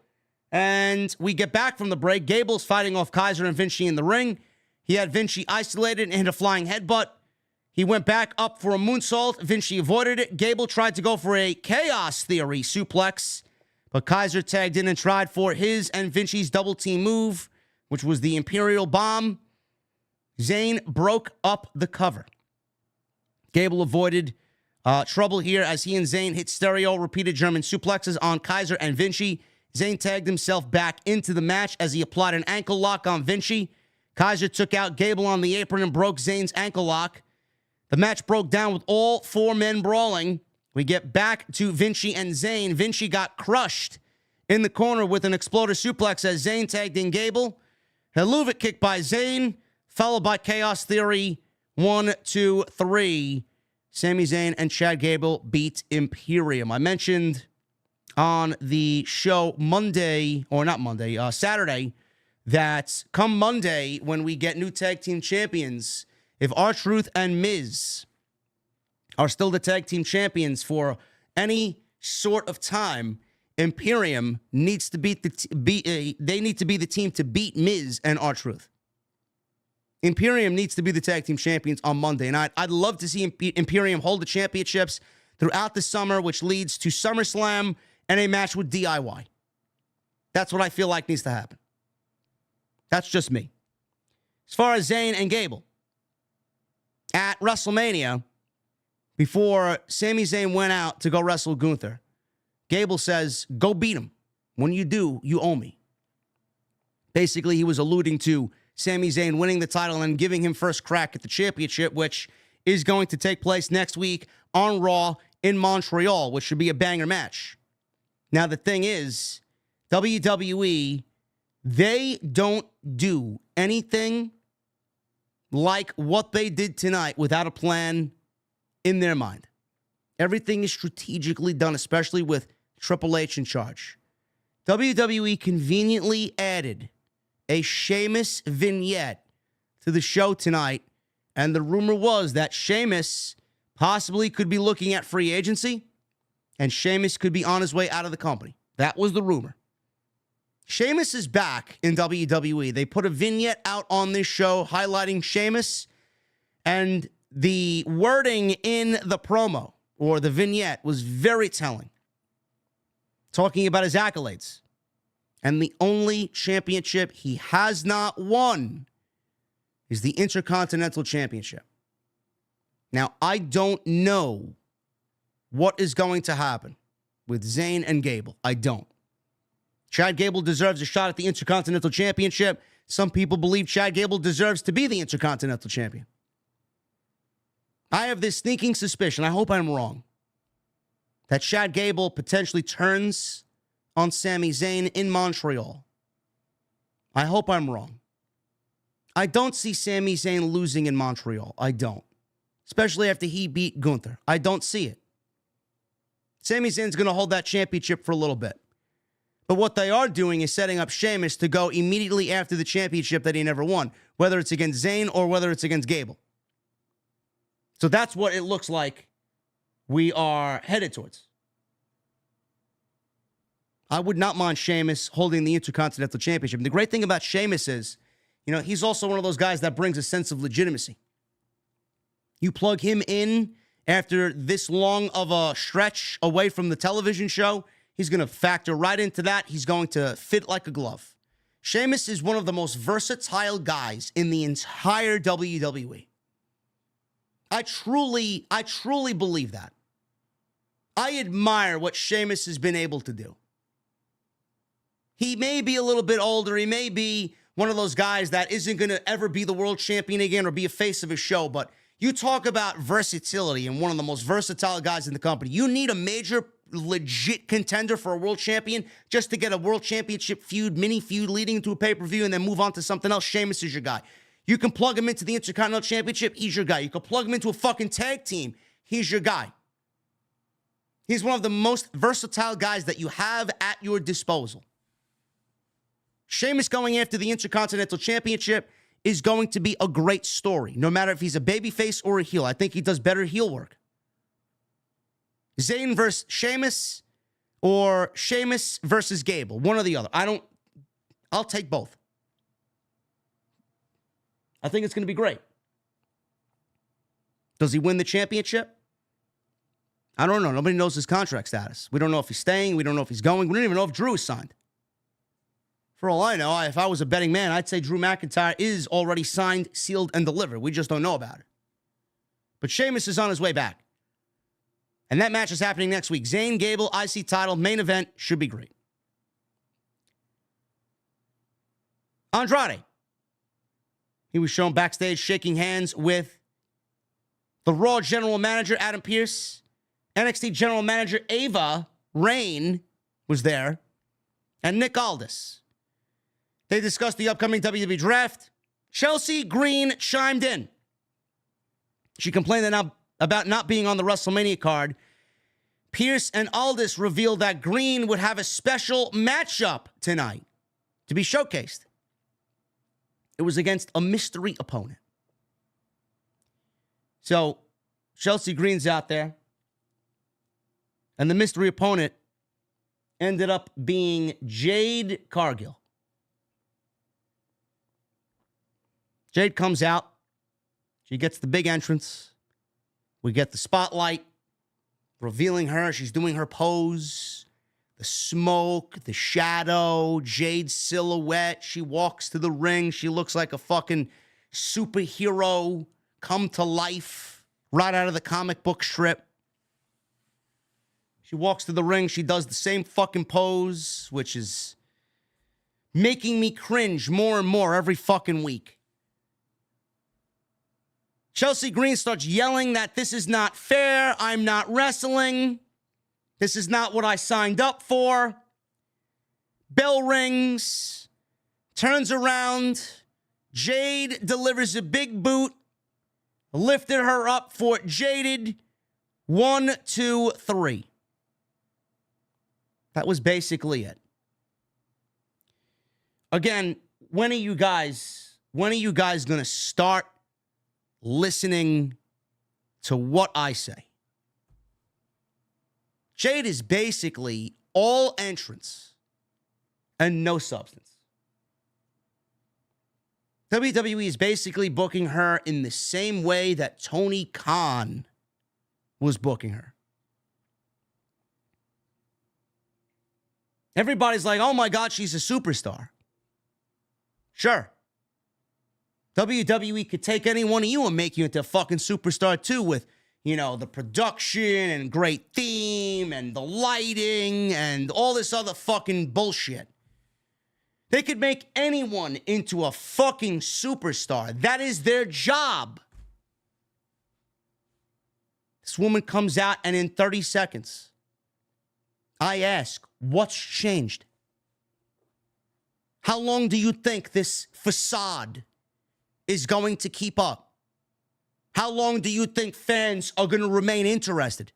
And we get back from the break. Gable's fighting off Kaiser and Vinci in the ring. He had Vinci isolated and hit a flying headbutt. He went back up for a moonsault. Vinci avoided it. Gable tried to go for a chaos theory suplex. But Kaiser tagged in and tried for his and Vinci's double team move, which was the Imperial Bomb. Zayn broke up the cover. Gable avoided trouble here as he and Zayn hit stereo repeated German suplexes on Kaiser and Vinci. Zayn tagged himself back into the match as he applied an ankle lock on Vinci. Kaiser took out Gable on the apron and broke Zayn's ankle lock. The match broke down with all four men brawling. We get back to Vinci and Zayn. Vinci got crushed in the corner with an exploder suplex as Zayn tagged in Gable. Helluva kick by Zayn, followed by Chaos Theory. 1, 2, 3. Sami Zayn and Chad Gable beat Imperium. I mentioned on the show Saturday, that come Monday when we get new tag team champions, if R-Truth and Miz are still the tag team champions for any sort of time, Imperium needs to they need to be the team to beat Miz and R-Truth. Imperium needs to be the tag team champions on Monday night. I'd love to see Imperium hold the championships throughout the summer, which leads to SummerSlam and a match with DIY. That's what I feel like needs to happen. That's just me. As far as Zayn and Gable, at WrestleMania, before Sami Zayn went out to go wrestle Gunther, Gable says, "Go beat him. When you do, you owe me." Basically, he was alluding to Sami Zayn winning the title and giving him first crack at the championship, which is going to take place next week on Raw in Montreal, which should be a banger match. Now, the thing is, WWE, they don't do anything like what they did tonight without a plan in their mind. Everything is strategically done, especially with Triple H in charge. WWE conveniently added a Sheamus vignette to the show tonight, and the rumor was that Sheamus possibly could be looking at free agency, and Sheamus could be on his way out of the company. That was the rumor. Sheamus is back in WWE. They put a vignette out on this show highlighting Sheamus, and the wording in the promo, or the vignette, was very telling. Talking about his accolades. And the only championship he has not won is the Intercontinental Championship. Now, I don't know what is going to happen with Zayn and Gable. I don't. Chad Gable deserves a shot at the Intercontinental Championship. Some people believe Chad Gable deserves to be the Intercontinental Champion. I have this sneaking suspicion, I hope I'm wrong, that Chad Gable potentially turns on Sami Zayn in Montreal. I hope I'm wrong. I don't see Sami Zayn losing in Montreal. I don't. Especially after he beat Gunther. I don't see it. Sami Zayn's going to hold that championship for a little bit. But what they are doing is setting up Sheamus to go immediately after the championship that he never won, whether it's against Zayn or whether it's against Gable. So that's what it looks like we are headed towards. I would not mind Sheamus holding the Intercontinental Championship. And the great thing about Sheamus is, you know, he's also one of those guys that brings a sense of legitimacy. You plug him in after this long of a stretch away from the television show, he's going to factor right into that. He's going to fit like a glove. Sheamus is one of the most versatile guys in the entire WWE. I truly believe that. I admire what Sheamus has been able to do. He may be a little bit older. He may be one of those guys that isn't going to ever be the world champion again or be a face of a show. But you talk about versatility and one of the most versatile guys in the company. You need a major, legit contender for a world champion just to get a world championship feud, mini feud leading into a pay-per-view and then move on to something else. Sheamus is your guy. You can plug him into the Intercontinental Championship. He's your guy. You can plug him into a fucking tag team. He's your guy. He's one of the most versatile guys that you have at your disposal. Sheamus going after the Intercontinental Championship is going to be a great story, no matter if he's a babyface or a heel. I think he does better heel work. Zayn versus Sheamus or Sheamus versus Gable, one or the other. I'll take both. I think it's going to be great. Does he win the championship? I don't know. Nobody knows his contract status. We don't know if he's staying. We don't know if he's going. We don't even know if Drew is signed. For all I know, if I was a betting man, I'd say Drew McIntyre is already signed, sealed, and delivered. We just don't know about it. But Sheamus is on his way back. And that match is happening next week. Zayn, Gable, IC title, main event. Should be great. Andrade. He was shown backstage shaking hands with the Raw General Manager, Adam Pearce. NXT General Manager, Ava Rain, was there. And Nick Aldis. They discussed the upcoming WWE Draft. Chelsea Green chimed in. She complained about not being on the WrestleMania card. Pearce and Aldis revealed that Green would have a special matchup tonight to be showcased. It was against a mystery opponent. So, Chelsea Green's out there. And the mystery opponent ended up being Jade Cargill. Jade comes out. She gets the big entrance. We get the spotlight revealing her. She's doing her pose. The smoke, the shadow, Jade's silhouette. She walks to the ring. She looks like a fucking superhero come to life right out of the comic book strip. She walks to the ring. She does the same fucking pose, which is making me cringe more and more every fucking week. Chelsea Green starts yelling that this is not fair. I'm not wrestling. This is not what I signed up for. Bell rings. Turns around. Jade delivers a big boot. Lifted her up for Jaded. 1, 2, 3. That was basically it. Again, when are you guys going to start listening to what I say? Jade is basically all entrance and no substance. WWE is basically booking her in the same way that Tony Khan was booking her. Everybody's like, oh my God, she's a superstar. Sure. WWE could take any one of you and make you into a fucking superstar too with, you know, the production and great theme and the lighting and all this other fucking bullshit. They could make anyone into a fucking superstar. That is their job. This woman comes out and in 30 seconds, I ask, what's changed? How long do you think this facade is going to keep up? How long do you think fans are going to remain interested?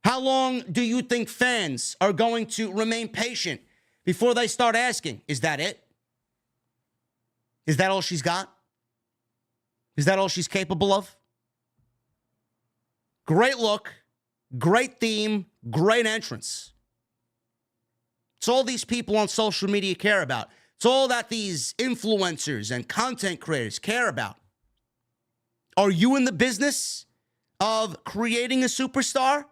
How long do you think fans are going to remain patient before they start asking, is that it? Is that all she's got? Is that all she's capable of? Great look, great theme, great entrance. It's all these people on social media care about. It's all that these influencers and content creators care about. Are you in the business of creating a superstar?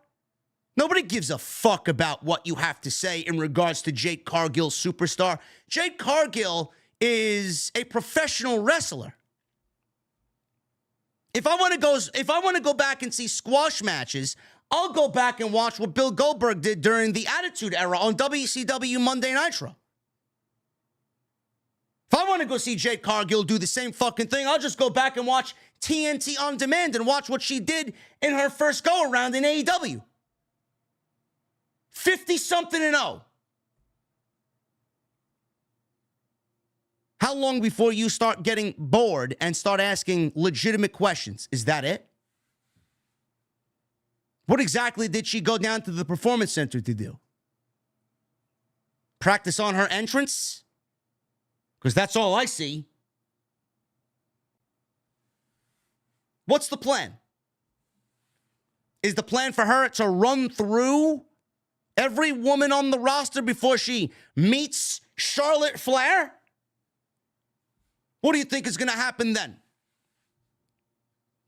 Nobody gives a fuck about what you have to say in regards to Jade Cargill's superstar. Jade Cargill is a professional wrestler. If I want to go back and see squash matches, I'll go back and watch what Bill Goldberg did during the Attitude Era on WCW Monday Nitro. If I want to go see Jade Cargill do the same fucking thing, I'll just go back and watch TNT On Demand and watch what she did in her first go-around in AEW. 50-something-0. How long before you start getting bored and start asking legitimate questions? Is that it? What exactly did she go down to the Performance Center to do? Practice on her entrance? Because that's all I see. What's the plan? Is the plan for her to run through every woman on the roster before she meets Charlotte Flair? What do you think is going to happen then?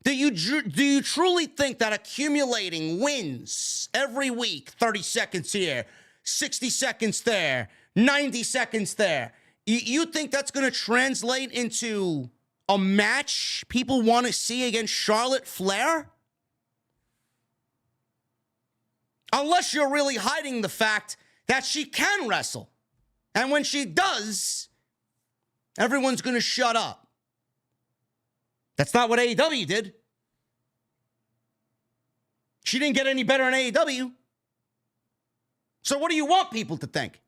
Do you truly think that accumulating wins every week, 30 seconds here, 60 seconds there, 90 seconds there, you think that's going to translate into a match people want to see against Charlotte Flair? Unless you're really hiding the fact that she can wrestle. And when she does, everyone's going to shut up. That's not what AEW did. She didn't get any better in AEW. So what do you want people to think?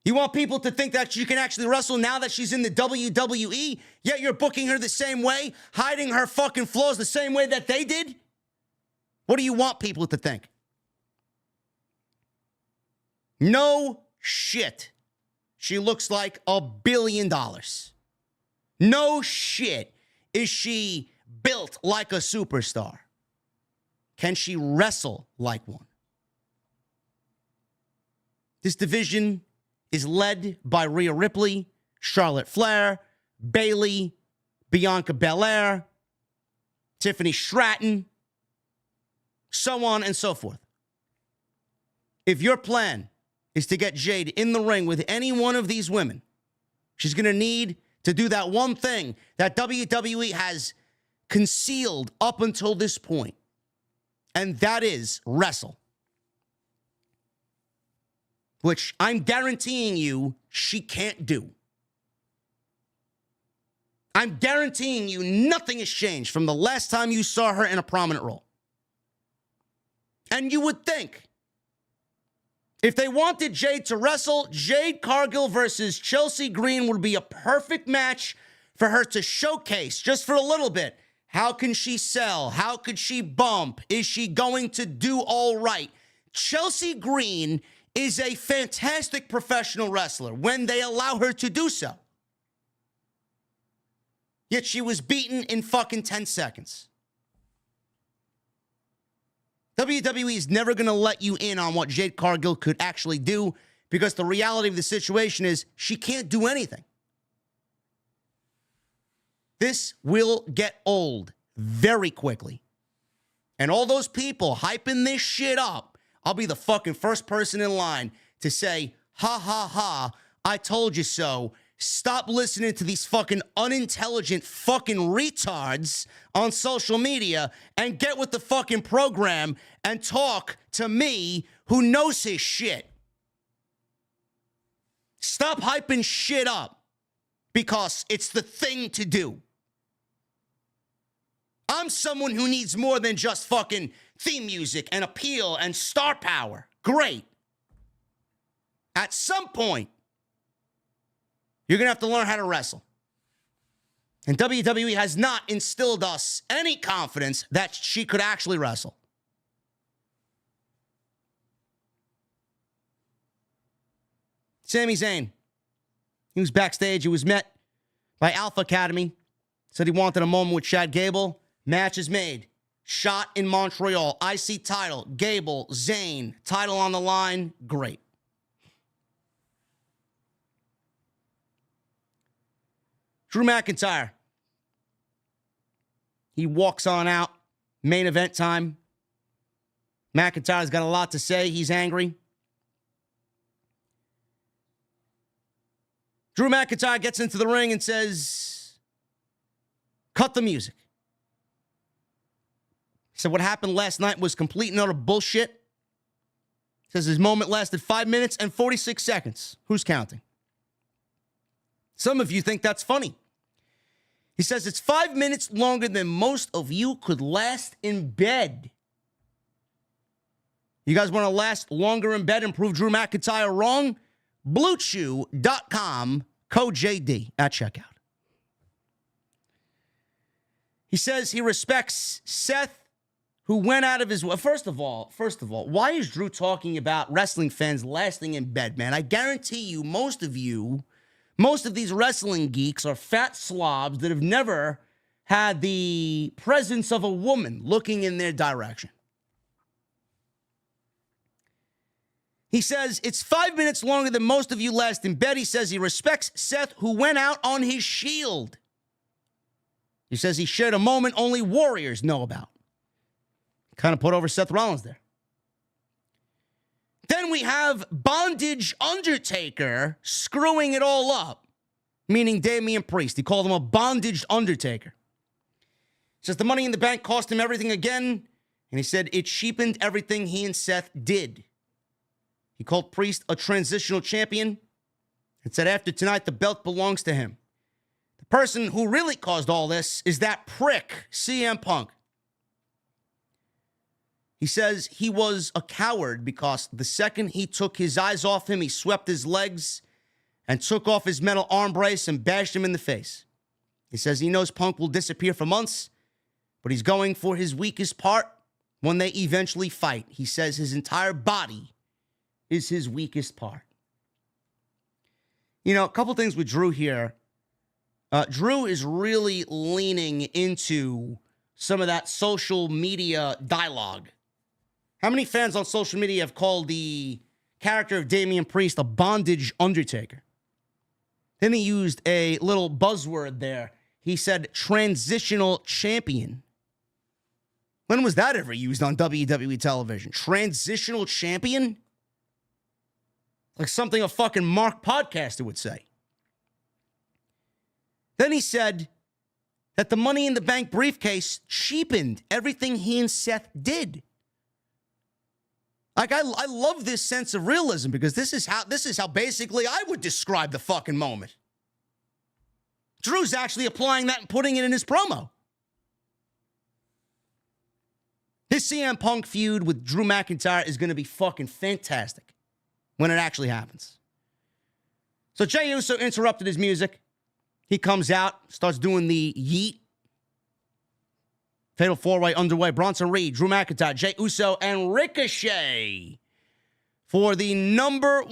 You want people to think that she can actually wrestle now that she's in the WWE, yet you're booking her the same way, hiding her fucking flaws the same way that they did? What do you want people to think? No shit. She looks like $1 billion. No shit is she built like a superstar. Can she wrestle like one? This division is led by Rhea Ripley, Charlotte Flair, Bayley, Bianca Belair, Tiffany Stratton, so on and so forth. If your plan is to get Jade in the ring with any one of these women, she's going to need to do that one thing that WWE has concealed up until this point, and that is wrestle. Which I'm guaranteeing you she can't do. I'm guaranteeing you nothing has changed from the last time you saw her in a prominent role. And you would think, if they wanted Jade to wrestle, Jade Cargill versus Chelsea Green would be a perfect match for her to showcase just for a little bit. How can she sell? How could she bump? Is she going to do all right? Chelsea Green is a fantastic professional wrestler when they allow her to do so. Yet she was beaten in fucking 10 seconds. WWE is never going to let you in on what Jade Cargill could actually do because the reality of the situation is she can't do anything. This will get old very quickly. And all those people hyping this shit up, I'll be the fucking first person in line to say, ha, ha, ha, I told you so. Stop listening to these fucking unintelligent fucking retards on social media and get with the fucking program and talk to me who knows his shit. Stop hyping shit up because it's the thing to do. I'm someone who needs more than just fucking theme music and appeal and star power. Great. At some point, you're going to have to learn how to wrestle. And WWE has not instilled us any confidence that she could actually wrestle. Sami Zayn. He was backstage. He was met by Alpha Academy. Said he wanted a moment with Chad Gable. Match is made. Shot in Montreal. IC title. Gable, Zayn. Title on the line. Great. Drew McIntyre. He walks on out. Main event time. McIntyre's got a lot to say. He's angry. Drew McIntyre gets into the ring and says, cut the music. He said what happened last night was complete and utter bullshit. Says his moment lasted 5 minutes and 46 seconds. Who's counting? Some of you think that's funny. He says it's 5 minutes longer than most of you could last in bed. You guys want to last longer in bed and prove Drew McIntyre wrong? BlueChew.com, code JD at checkout. He says he respects Seth, who went out of his way. First of all, why is Drew talking about wrestling fans lasting in bed, man? I guarantee you, most of these wrestling geeks are fat slobs that have never had the presence of a woman looking in their direction. He says it's 5 minutes longer than most of you last in bed. He says he respects Seth, who went out on his shield. He says he shared a moment only warriors know about. Kind of put over Seth Rollins there. Then we have Bondage Undertaker screwing it all up, meaning Damian Priest. He called him a bondaged Undertaker. He says the Money in the Bank cost him everything again, and he said it cheapened everything he and Seth did. He called Priest a transitional champion and said after tonight, the belt belongs to him. The person who really caused all this is that prick, CM Punk. He says he was a coward because the second he took his eyes off him, he swept his legs and took off his metal arm brace and bashed him in the face. He says he knows Punk will disappear for months, but he's going for his weakest part when they eventually fight. He says his entire body is his weakest part. You know, a couple things with Drew here. Drew is really leaning into some of that social media dialogue. How many fans on social media have called the character of Damian Priest a bondage Undertaker? Then he used a little buzzword there. He said transitional champion. When was that ever used on WWE television? Transitional champion? Like something a fucking Mark podcaster would say. Then he said that the Money in the Bank briefcase cheapened everything he and Seth did. Like, I love this sense of realism because this is how basically I would describe the fucking moment. Drew's actually applying that and putting it in his promo. This CM Punk feud with Drew McIntyre is going to be fucking fantastic when it actually happens. So Jey Uso interrupted his music. He comes out, starts doing the yeet. Fatal four-way underway. Bronson Reed, Drew McIntyre, Jey Uso, and Ricochet for the #1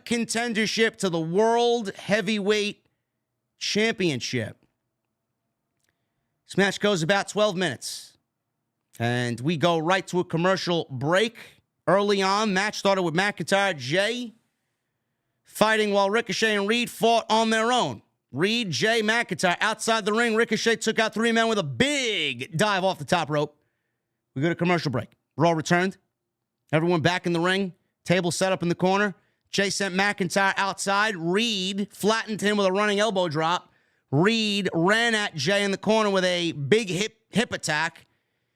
contendership to the World Heavyweight Championship. This match goes about 12 minutes. And we go right to a commercial break. Early on, match started with McIntyre, Jey fighting while Ricochet and Reed fought on their own. Reed, Jey, McIntyre outside the ring. Ricochet took out 3 men with a big dive off the top rope. We go to commercial break. Raw returned. Everyone back in the ring. Table set up in the corner. Jey sent McIntyre outside. Reed flattened him with a running elbow drop. Reed ran at Jey in the corner with a big hip attack.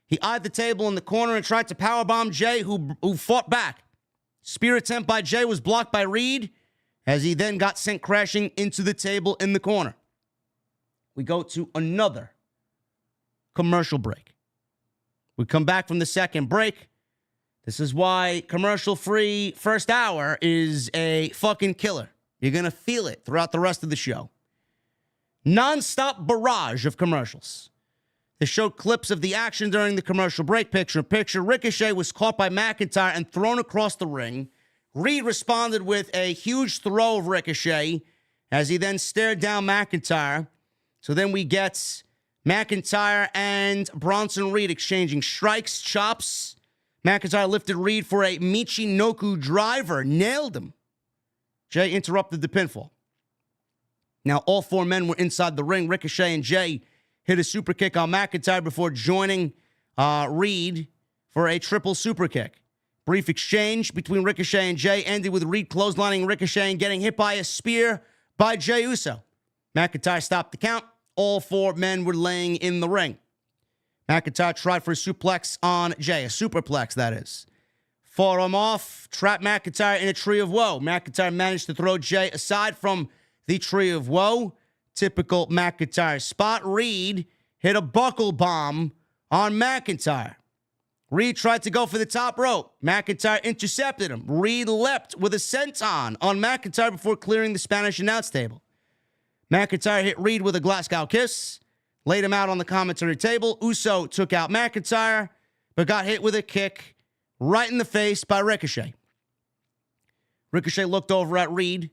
He eyed the table in the corner and tried to powerbomb Jey, who fought back. Spear attempt by Jey was blocked by Reed, as he then got sent crashing into the table in the corner. We go to another commercial break. We come back from the second break. This is why commercial-free first hour is a fucking killer. You're going to feel it throughout the rest of the show. Non-stop barrage of commercials. They showed clips of the action during the commercial break. Picture-in-picture. Ricochet was caught by McIntyre and thrown across the ring. Reed responded with a huge throw of Ricochet as he then stared down McIntyre. So then we get McIntyre and Bronson Reed exchanging strikes, chops. McIntyre lifted Reed for a Michinoku driver. Nailed him. Jey interrupted the pinfall. Now, all four men were inside the ring. Ricochet and Jey hit a super kick on McIntyre before joining Reed for a triple super kick. Brief exchange between Ricochet and Jey ended with Reed clotheslining Ricochet and getting hit by a spear by Jey Uso. McIntyre stopped the count. All four men were laying in the ring. McIntyre tried for a suplex on Jey, a superplex, that is. Fought him off, trapped McIntyre in a tree of woe. McIntyre managed to throw Jey aside from the tree of woe. Typical McIntyre spot. Reed hit a buckle bomb on McIntyre. Reed tried to go for the top rope. McIntyre intercepted him. Reed leapt with a senton on McIntyre before clearing the Spanish announce table. McIntyre hit Reed with a Glasgow kiss, laid him out on the commentary table. Uso took out McIntyre, but got hit with a kick right in the face by Ricochet. Ricochet looked over at Reed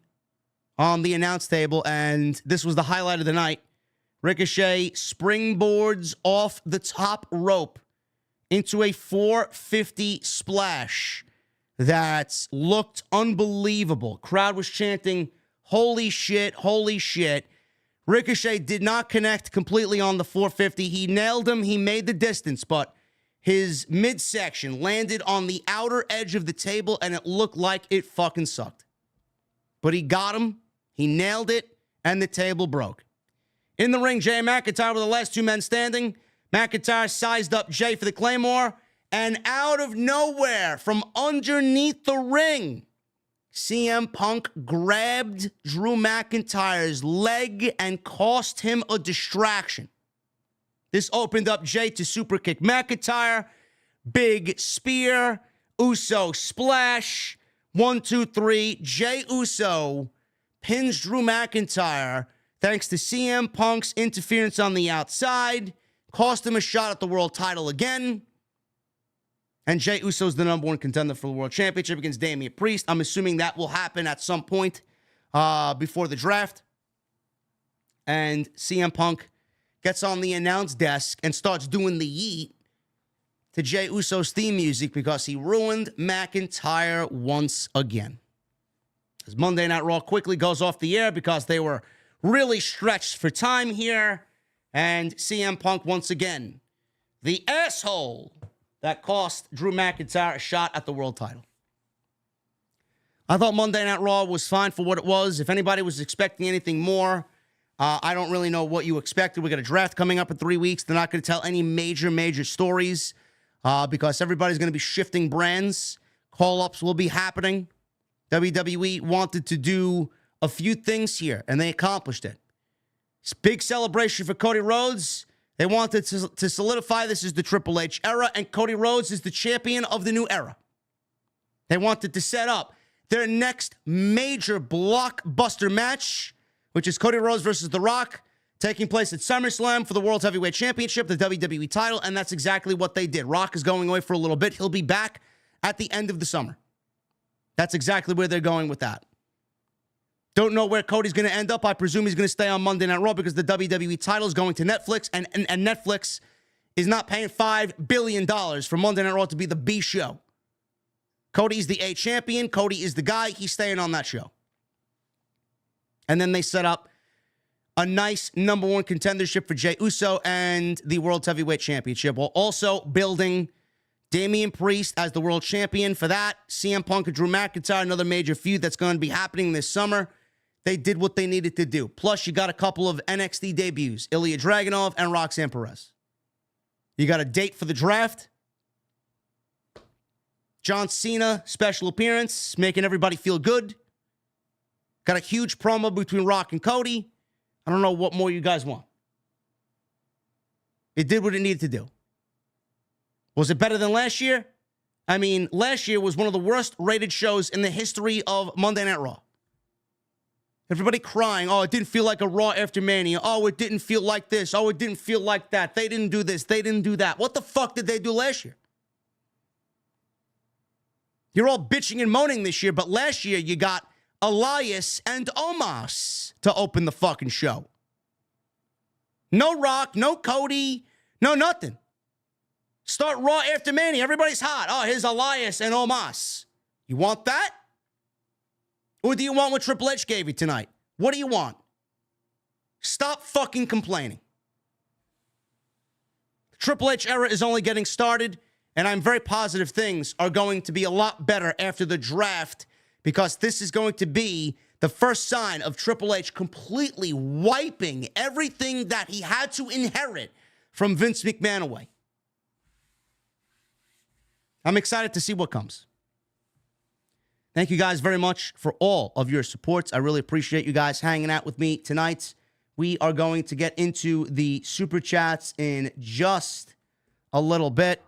on the announce table, and this was the highlight of the night. Ricochet springboards off the top rope into a 450 splash that looked unbelievable. Crowd was chanting, "Holy shit, holy shit." Ricochet did not connect completely on the 450. He nailed him. He made the distance, but his midsection landed on the outer edge of the table, and it looked like it fucking sucked. But he got him. He nailed it, and the table broke. In the ring, Jey and McIntyre were the last two men standing. McIntyre sized up Jey for the Claymore, and out of nowhere, from underneath the ring, CM Punk grabbed Drew McIntyre's leg and cost him a distraction. This opened up Jey to superkick McIntyre. Big spear. Uso splash. 1, 2, 3. Jey Uso pins Drew McIntyre thanks to CM Punk's interference on the outside. Cost him a shot at the world title again. And Jey Uso's the number one contender for the world championship against Damian Priest. I'm assuming that will happen at some point before the draft. And CM Punk gets on the announce desk and starts doing the yeet to Jey Uso's theme music because he ruined McIntyre once again. As Monday Night Raw quickly goes off the air because they were really stretched for time here. And CM Punk once again, the asshole that cost Drew McIntyre a shot at the world title. I thought Monday Night Raw was fine for what it was. If anybody was expecting anything more, I don't really know what you expected. We got a draft coming up in 3 weeks. They're not going to tell any major stories because everybody's going to be shifting brands. Call-ups will be happening. WWE wanted to do a few things here, and they accomplished it. It's a big celebration for Cody Rhodes. They wanted to solidify this as the Triple H era, and Cody Rhodes is the champion of the new era. They wanted to set up their next major blockbuster match, which is Cody Rhodes versus The Rock, taking place at SummerSlam for the World Heavyweight Championship, the WWE title, and that's exactly what they did. Rock is going away for a little bit. He'll be back at the end of the summer. That's exactly where they're going with that. Don't know where Cody's going to end up. I presume he's going to stay on Monday Night Raw because the WWE title is going to Netflix, and Netflix is not paying $5 billion for Monday Night Raw to be the B show. Cody's the A champion. Cody is the guy. He's staying on that show. And then they set up a nice number one contendership for Jey Uso and the World Heavyweight Championship, while also building Damian Priest as the world champion. For that, CM Punk and Drew McIntyre, another major feud that's going to be happening this summer. They did what they needed to do. Plus, you got a couple of NXT debuts, Ilja Dragonov and Roxanne Perez. You got a date for the draft. John Cena, special appearance, making everybody feel good. Got a huge promo between Rock and Cody. I don't know what more you guys want. It did what it needed to do. Was it better than last year? I mean, last year was one of the worst rated shows in the history of Monday Night Raw. Everybody crying, oh, it didn't feel like a Raw after Mania. Oh, it didn't feel like this. Oh, it didn't feel like that. They didn't do this. They didn't do that. What the fuck did they do last year? You're all bitching and moaning this year, but last year you got Elias and Omos to open the fucking show. No Rock, no Cody, no nothing. Start Raw after Mania. Everybody's hot. Oh, here's Elias and Omos. You want that? Or do you want what Triple H gave you tonight? What do you want? Stop fucking complaining. The Triple H era is only getting started, and I'm very positive things are going to be a lot better after the draft, because this is going to be the first sign of Triple H completely wiping everything that he had to inherit from Vince McMahon away. I'm excited to see what comes. Thank you guys very much for all of your supports. I really appreciate you guys hanging out with me tonight. We are going to get into the super chats in just a little bit.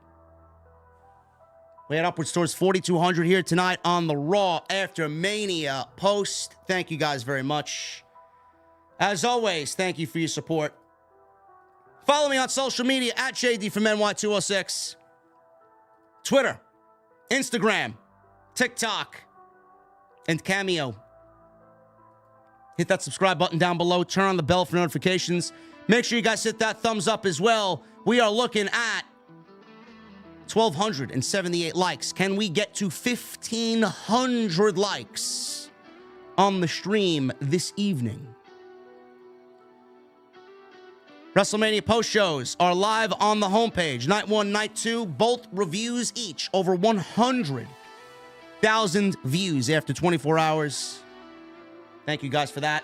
We had upwards towards 4,200 here tonight on the Raw After Mania post. Thank you guys very much. As always, thank you for your support. Follow me on social media at JD from NY206. Twitter, Instagram, TikTok, and Cameo. Hit that subscribe button down below. Turn on the bell for notifications. Make sure you guys hit that thumbs up as well. We are looking at 1,278 likes. Can we get to 1,500 likes on the stream this evening? WrestleMania post shows are live on the homepage. Night 1, Night 2, both reviews each. Over 100,000 views after 24 hours. Thank you guys for that.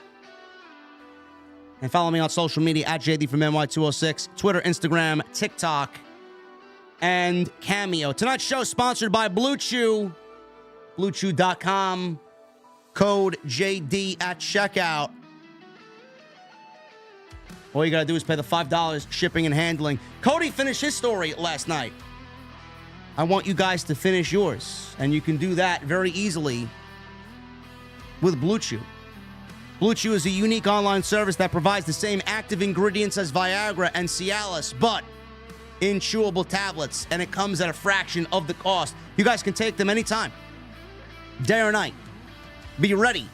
And follow me on social media at JD from NY206. Twitter, Instagram, TikTok, and Cameo. Tonight's show is sponsored by Blue Chew. BlueChew.com. Code JD at checkout. All you got to do is pay the $5 shipping and handling. Cody finished his story last night. I want you guys to finish yours. And you can do that very easily with Blue Chew. Blue Chew is a unique online service that provides the same active ingredients as Viagra and Cialis, but in chewable tablets. And it comes at a fraction of the cost. You guys can take them anytime, day or night. Be ready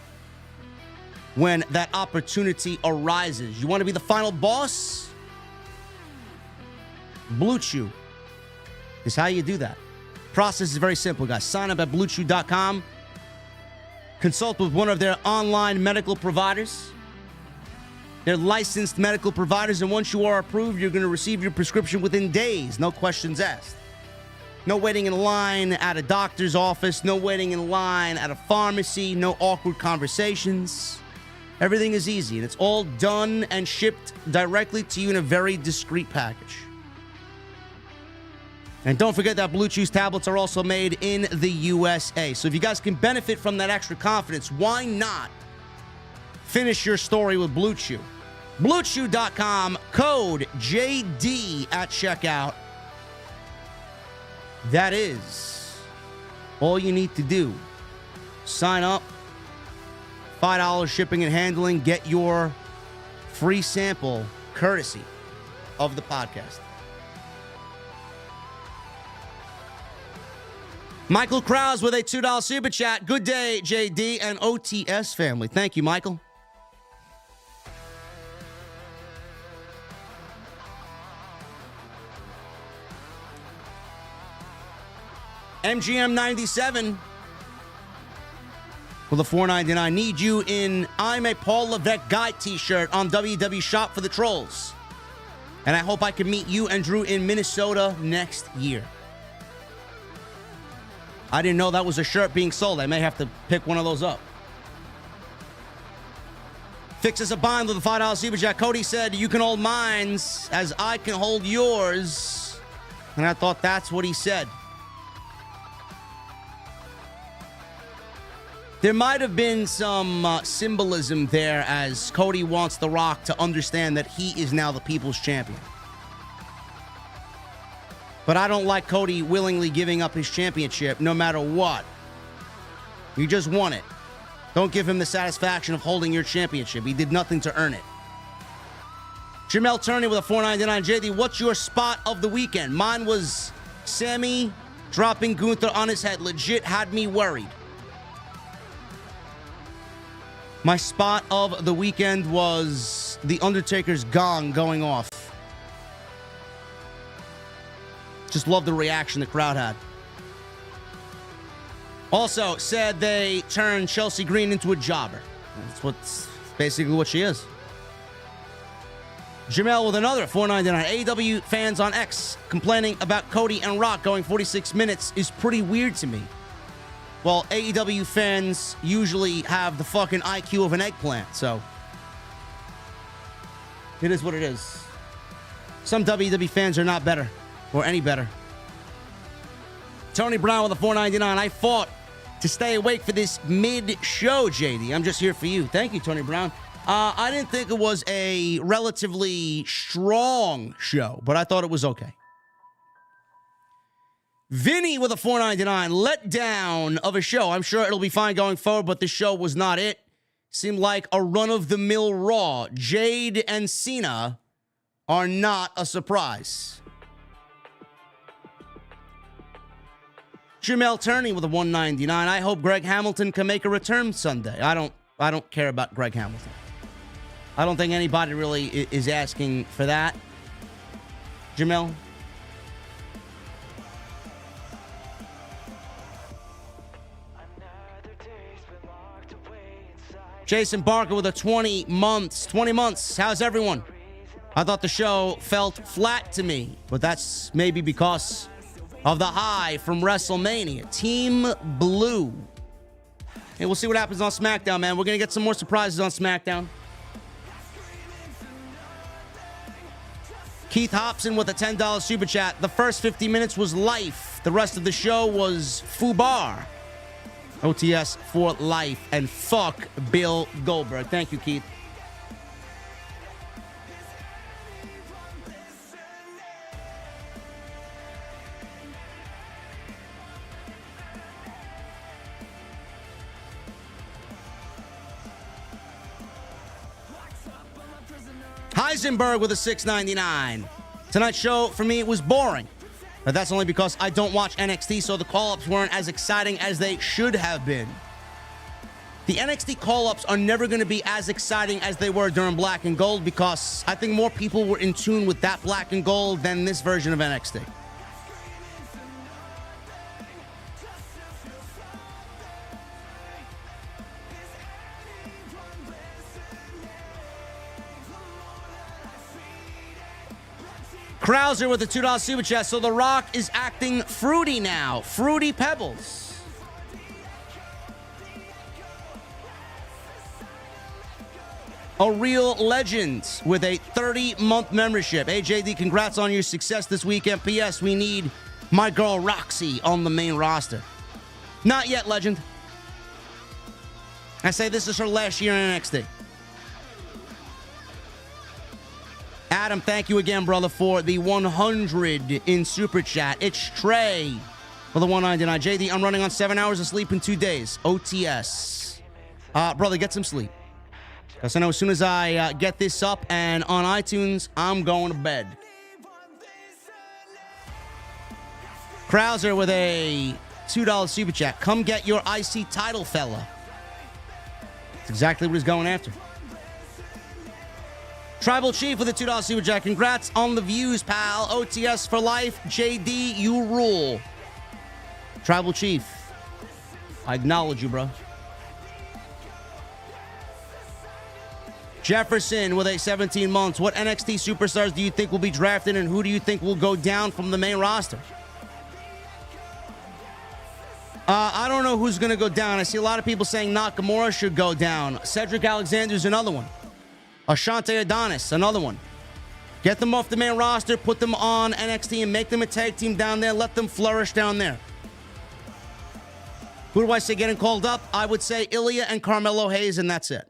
when that opportunity arises. You want to be the final boss? Blue Chew is how you do that. Process is very simple, guys. Sign up at BlueChew.com. Consult with one of their online medical providers. They're licensed medical providers, and once you are approved, you're going to receive your prescription within days. No questions asked. No waiting in line at a doctor's office. No waiting in line at a pharmacy. No awkward conversations. Everything is easy, and it's all done and shipped directly to you in a very discreet package. And don't forget that Blue Chew's tablets are also made in the USA. So if you guys can benefit from that extra confidence, why not finish your story with Blue Chew? BlueChew.com, code JD at checkout. That is all you need to do. Sign up. $5 shipping and handling. Get your free sample courtesy of the podcast. Michael Krause with a $2 super chat. Good day, JD and OTS family. Thank you, Michael. MGM 97 with a $4.99. Need you in I'm a Paul Levesque guy t-shirt on WWE Shop for the Trolls. And I hope I can meet you and Drew in Minnesota next year. I didn't know that was a shirt being sold. I may have to pick one of those up. Fix us a bind with a $5 super chat. Cody said, you can hold mine as I can hold yours. And I thought that's what he said. There might have been some symbolism there, as Cody wants The Rock to understand that he is now the people's champion. But I don't like Cody willingly giving up his championship no matter what. You just won it. Don't give him the satisfaction of holding your championship. He did nothing to earn it. Jamel Turney with a $4.99. JD, what's your spot of the weekend? Mine was Sammy dropping Gunther on his head legit had me worried. My spot of the weekend was The Undertaker's gong going off. Just love the reaction the crowd had. Also, said they turned Chelsea Green into a jobber. That's basically what she is. Jamel with another $4.99. AEW fans on X complaining about Cody and Rock going 46 minutes is pretty weird to me. Well, AEW fans usually have the fucking IQ of an eggplant, so it is what it is. Some WWE fans are not better or any better. Tony Brown with a $4.99. I fought to stay awake for this mid-show, JD. I'm just here for you. Thank you, Tony Brown. I didn't think it was a relatively strong show, but I thought it was okay. Vinny with a $4.99. Letdown of a show. I'm sure it'll be fine going forward, but this show was not it. Seemed like a run-of-the-mill Raw. Jade and Cena are not a surprise. Jamel Turney with a $1.99. I hope Greg Hamilton can make a return Sunday. I don't care about Greg Hamilton. I don't think anybody really is asking for that. Jamel? Jason Barker with a 20 months. How's everyone? I thought the show felt flat to me, but that's maybe because of the high from WrestleMania. Team Blue. Hey, we'll see what happens on SmackDown, man. We're going to get some more surprises on SmackDown. Keith Hobson with a $10 super chat. The first 50 minutes was life. The rest of the show was FUBAR. OTS for life. And fuck Bill Goldberg. Thank you, Keith. Heisenberg with a $6.99. Tonight's show, for me, was boring. But that's only because I don't watch NXT, so the call-ups weren't as exciting as they should have been. The NXT call-ups are never going to be as exciting as they were during Black and Gold because I think more people were in tune with that Black and Gold than this version of NXT. Krauser with a $2 super chat. So The Rock is acting fruity now. Fruity Pebbles. A real legend with a 30-month membership. AJD, congrats on your success this weekend. P.S. We need my girl Roxy on the main roster. Not yet, legend. I say this is her last year in NXT. Adam, thank you again, brother, for the 100 in Super Chat. It's Trey for the 199. JD, I'm running on 7 hours of sleep in 2 days. OTS. Brother, get some sleep. Because I know as soon as I get this up and on iTunes, I'm going to bed. Krauser with a $2 Super Chat. Come get your IC title, fella. That's exactly what he's going after. Tribal Chief with a $2 Super Chat. Congrats on the views, pal. OTS for life. JD, you rule. Tribal Chief, I acknowledge you, bro. Jefferson with a 17 months. What NXT superstars do you think will be drafted and who do you think will go down from the main roster? I don't know who's going to go down. I see a lot of people saying Nakamura should go down. Cedric Alexander's another one. Ashante Adonis, another one. Get them off the main roster, put them on NXT, and make them a tag team down there. Let them flourish down there. Who do I say getting called up? I would say Ilya and Carmelo Hayes, and that's it.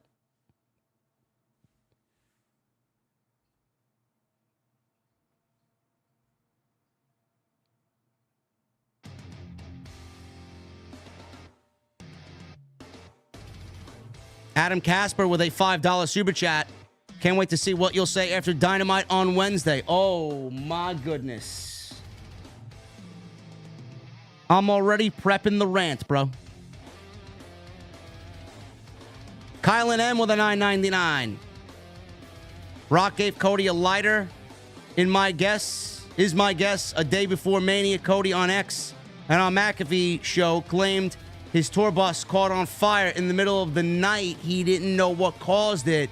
Adam Casper with a $5 super chat. Can't wait to see what you'll say after Dynamite on Wednesday. Oh, my goodness. I'm already prepping the rant, bro. Kylan M with a $9.99. Rock gave Cody a lighter. Is my guess, a day before Mania, Cody on X and on McAfee show claimed his tour bus caught on fire in the middle of the night. He didn't know what caused it.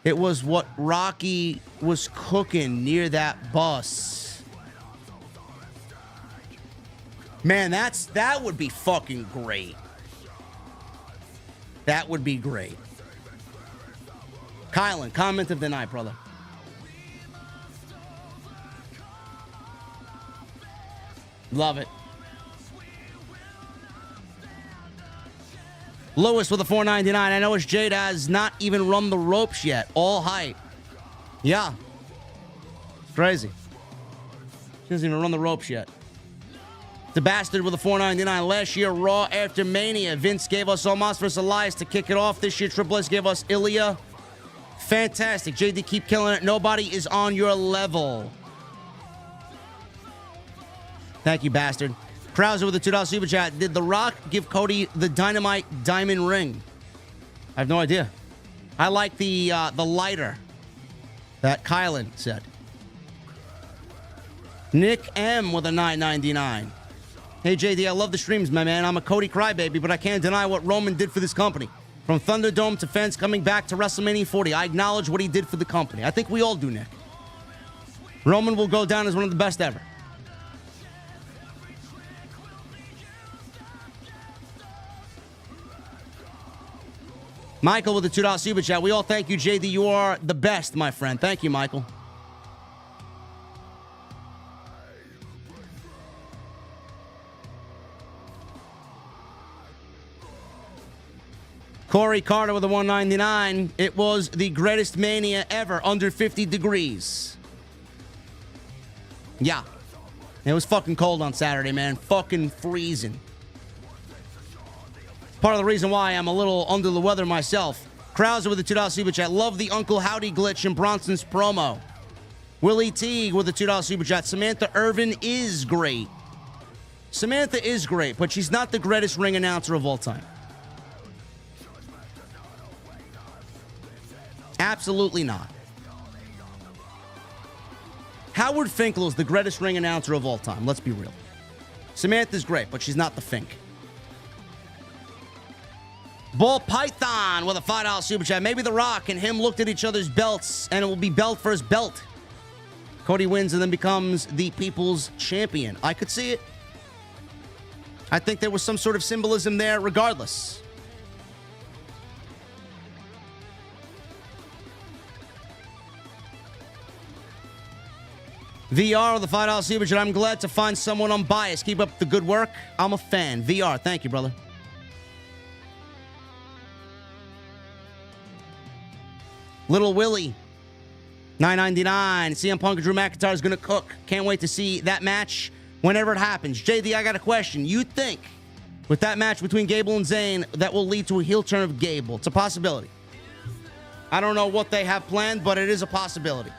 It was what Rocky was cooking near that bus. Man, that would be fucking great. That would be great. Kylan, comment of the night, brother. Love it. Lewis with a $4.99. I know his Jade has not even run the ropes yet. All hype. Yeah. It's crazy. She doesn't even run the ropes yet. The Bastard with a $4.99. Last year, Raw after Mania, Vince gave us Omos vs. Elias to kick it off. This year, Triple H gave us Ilja. Fantastic. JD, keep killing it. Nobody is on your level. Thank you, Bastard. Krauser with a $2 super chat. Did The Rock give Cody the Dynamite Diamond Ring? I have no idea. I like the lighter that Kylan said. Nick M with a $9.99. Hey, JD, I love the streams, my man. I'm a Cody crybaby, but I can't deny what Roman did for this company. From Thunderdome to fans coming back to WrestleMania 40, I acknowledge what he did for the company. I think we all do, Nick. Roman will go down as one of the best ever. Michael with a $2 super chat. We all thank you, JD. You are the best, my friend. Thank you, Michael. Corey Carter with a $1.99. It was the greatest Mania ever, under 50 degrees. Yeah. It was fucking cold on Saturday, man. Fucking freezing. Part of the reason why I'm a little under the weather myself. Krauser with a $2 super chat. Love the Uncle Howdy glitch in Bronson's promo. Willie Teague with a $2 super chat. Samantha Irvin is great. Samantha is great, but she's not the greatest ring announcer of all time. Absolutely not. Howard Finkel is the greatest ring announcer of all time. Let's be real. Samantha's great, but she's not the Fink. Ball Python with a $5 super chat. Maybe The Rock and him looked at each other's belts, and it will be belt for his belt. Cody wins and then becomes the People's Champion. I could see it. I think there was some sort of symbolism there regardless. VR with a $5 super chat. I'm glad to find someone unbiased. Keep up the good work. I'm a fan. VR, thank you, brother. Little Willie, $9.99. CM Punk and Drew McIntyre is going to cook. Can't wait to see that match whenever it happens. JD, I got a question. You think with that match between Gable and Zayn that will lead to a heel turn of Gable? It's a possibility. I don't know what they have planned, but it is a possibility.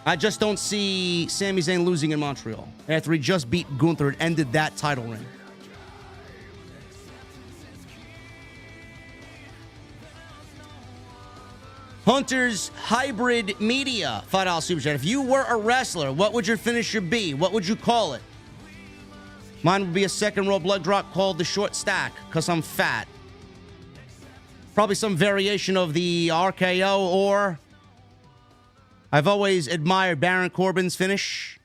I just don't see Sami Zayn losing in Montreal after he just beat Gunther and ended that title reign. Hunter's Hybrid Media, $5 super chat. If you were a wrestler, what would your finisher be? What would you call it? Mine would be a second row blood drop called the short stack, because I'm fat. Probably some variation of the RKO, or I've always admired Baron Corbin's finish,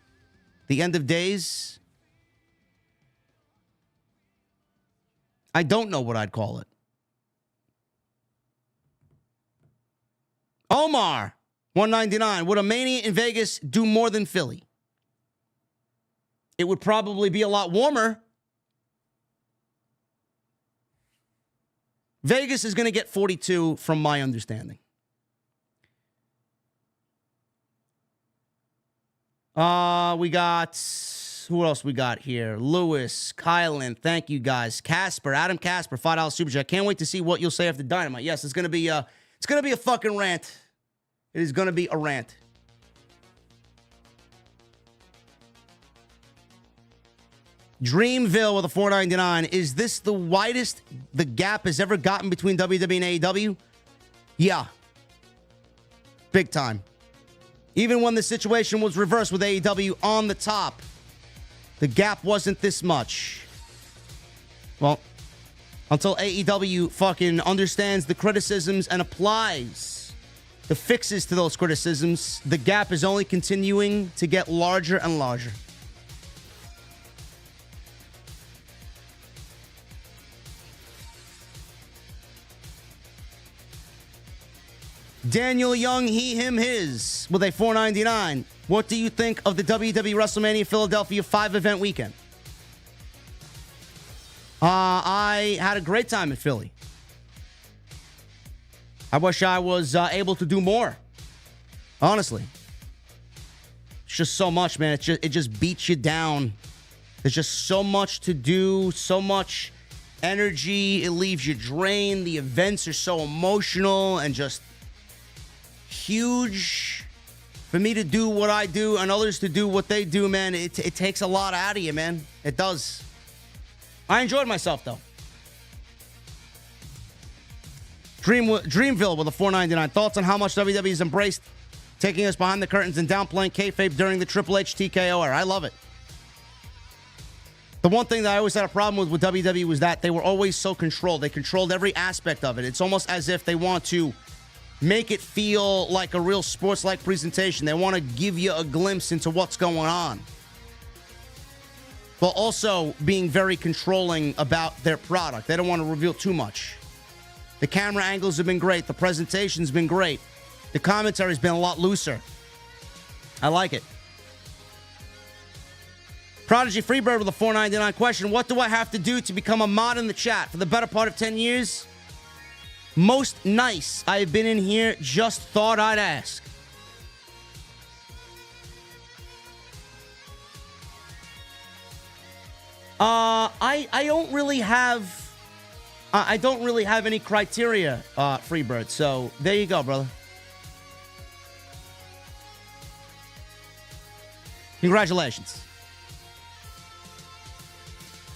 the End of Days. I don't know what I'd call it. Omar, $1.99. Would a Mania in Vegas do more than Philly? It would probably be a lot warmer. Vegas is going to get 42 from my understanding. We got, who else we got here? Lewis, Kylan, thank you guys. Casper, Adam Casper, $5 super chat. Can't wait to see what you'll say after Dynamite. Yes, it's going to be a fucking rant. It is going to be a rant. Dreamville with a $4.99. Is this the widest the gap has ever gotten between WWE and AEW? Yeah. Big time. Even when the situation was reversed with AEW on the top, the gap wasn't this much. Well, until AEW fucking understands the criticisms and applies the fixes to those criticisms, the gap is only continuing to get larger and larger. Daniel Young, he, him, his, with a $4.99. What do you think of the WWE WrestleMania Philadelphia 5-event weekend? I had a great time in Philly. I wish I was able to do more. Honestly. It's just so much, man. It just beats you down. There's just so much to do, so much energy. It leaves you drained. The events are so emotional and just huge. For me to do what I do and others to do what they do, man, it takes a lot out of you, man. It does. I enjoyed myself, though. Dreamville with a $4.99. Thoughts on how much WWE has embraced taking us behind the curtains and downplaying kayfabe during the Triple H TKO era. I love it. The one thing that I always had a problem with WWE was that they were always so controlled. They controlled every aspect of it. It's almost as if they want to make it feel like a real sports-like presentation. They want to give you a glimpse into what's going on, while also being very controlling about their product. They don't want to reveal too much. The camera angles have been great. The presentation's been great. The commentary's been a lot looser. I like it. Prodigy Freebird with a $4.99 question. What do I have to do to become a mod in the chat? For the better part of 10 years? Most nice. I've been in here. Just thought I'd ask. I don't really have any criteria, Freebird. So there you go, brother. Congratulations.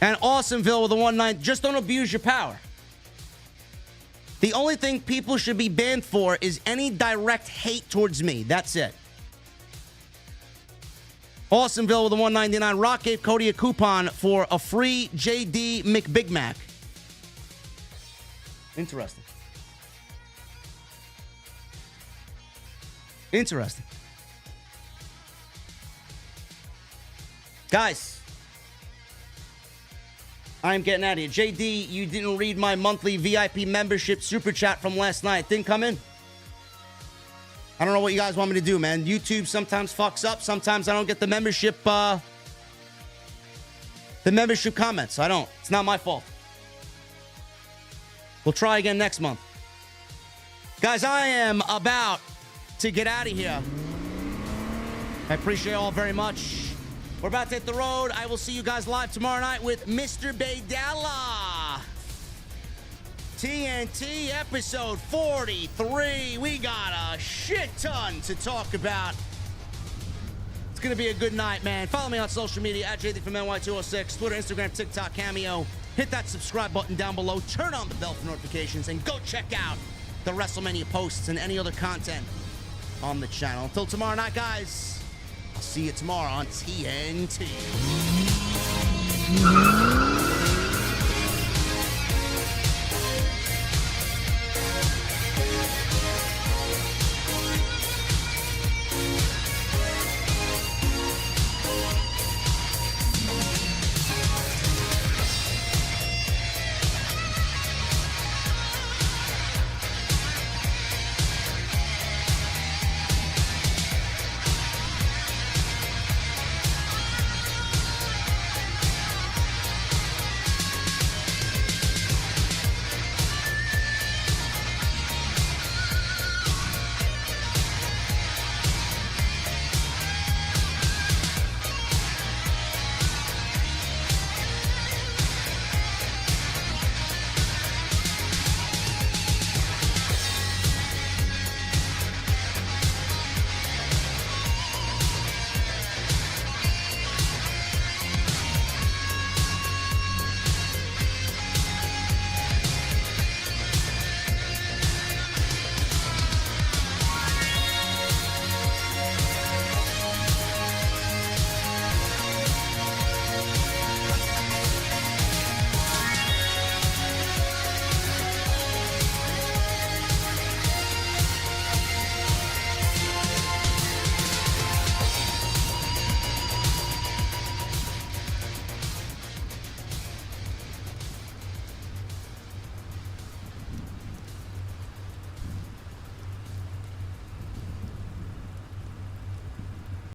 And Awesomeville with a 1.9. Just don't abuse your power. The only thing people should be banned for is any direct hate towards me. That's it. Awesomeville with a $1.99. Rock gave Cody a coupon for a free JD McBig Mac. Interesting. Interesting. Guys, I'm getting out of here. JD, you didn't read my monthly VIP membership super chat from last night. Didn't come in. I don't know what you guys want me to do, man. YouTube sometimes fucks up. Sometimes I don't get the membership comments. I don't. It's not my fault. We'll try again next month. Guys, I am about to get out of here. I appreciate you all very much. We're about to hit the road. I will see you guys live tomorrow night with Mr. Baydala. TNT episode 43. We got a shit ton to talk about. It's going to be a good night, man. Follow me on social media at JD from NY206, Twitter, Instagram, TikTok, Cameo. Hit that subscribe button down below. Turn on the bell for notifications and go check out the WrestleMania posts and any other content on the channel. Until tomorrow night, guys. I'll see you tomorrow on TNT.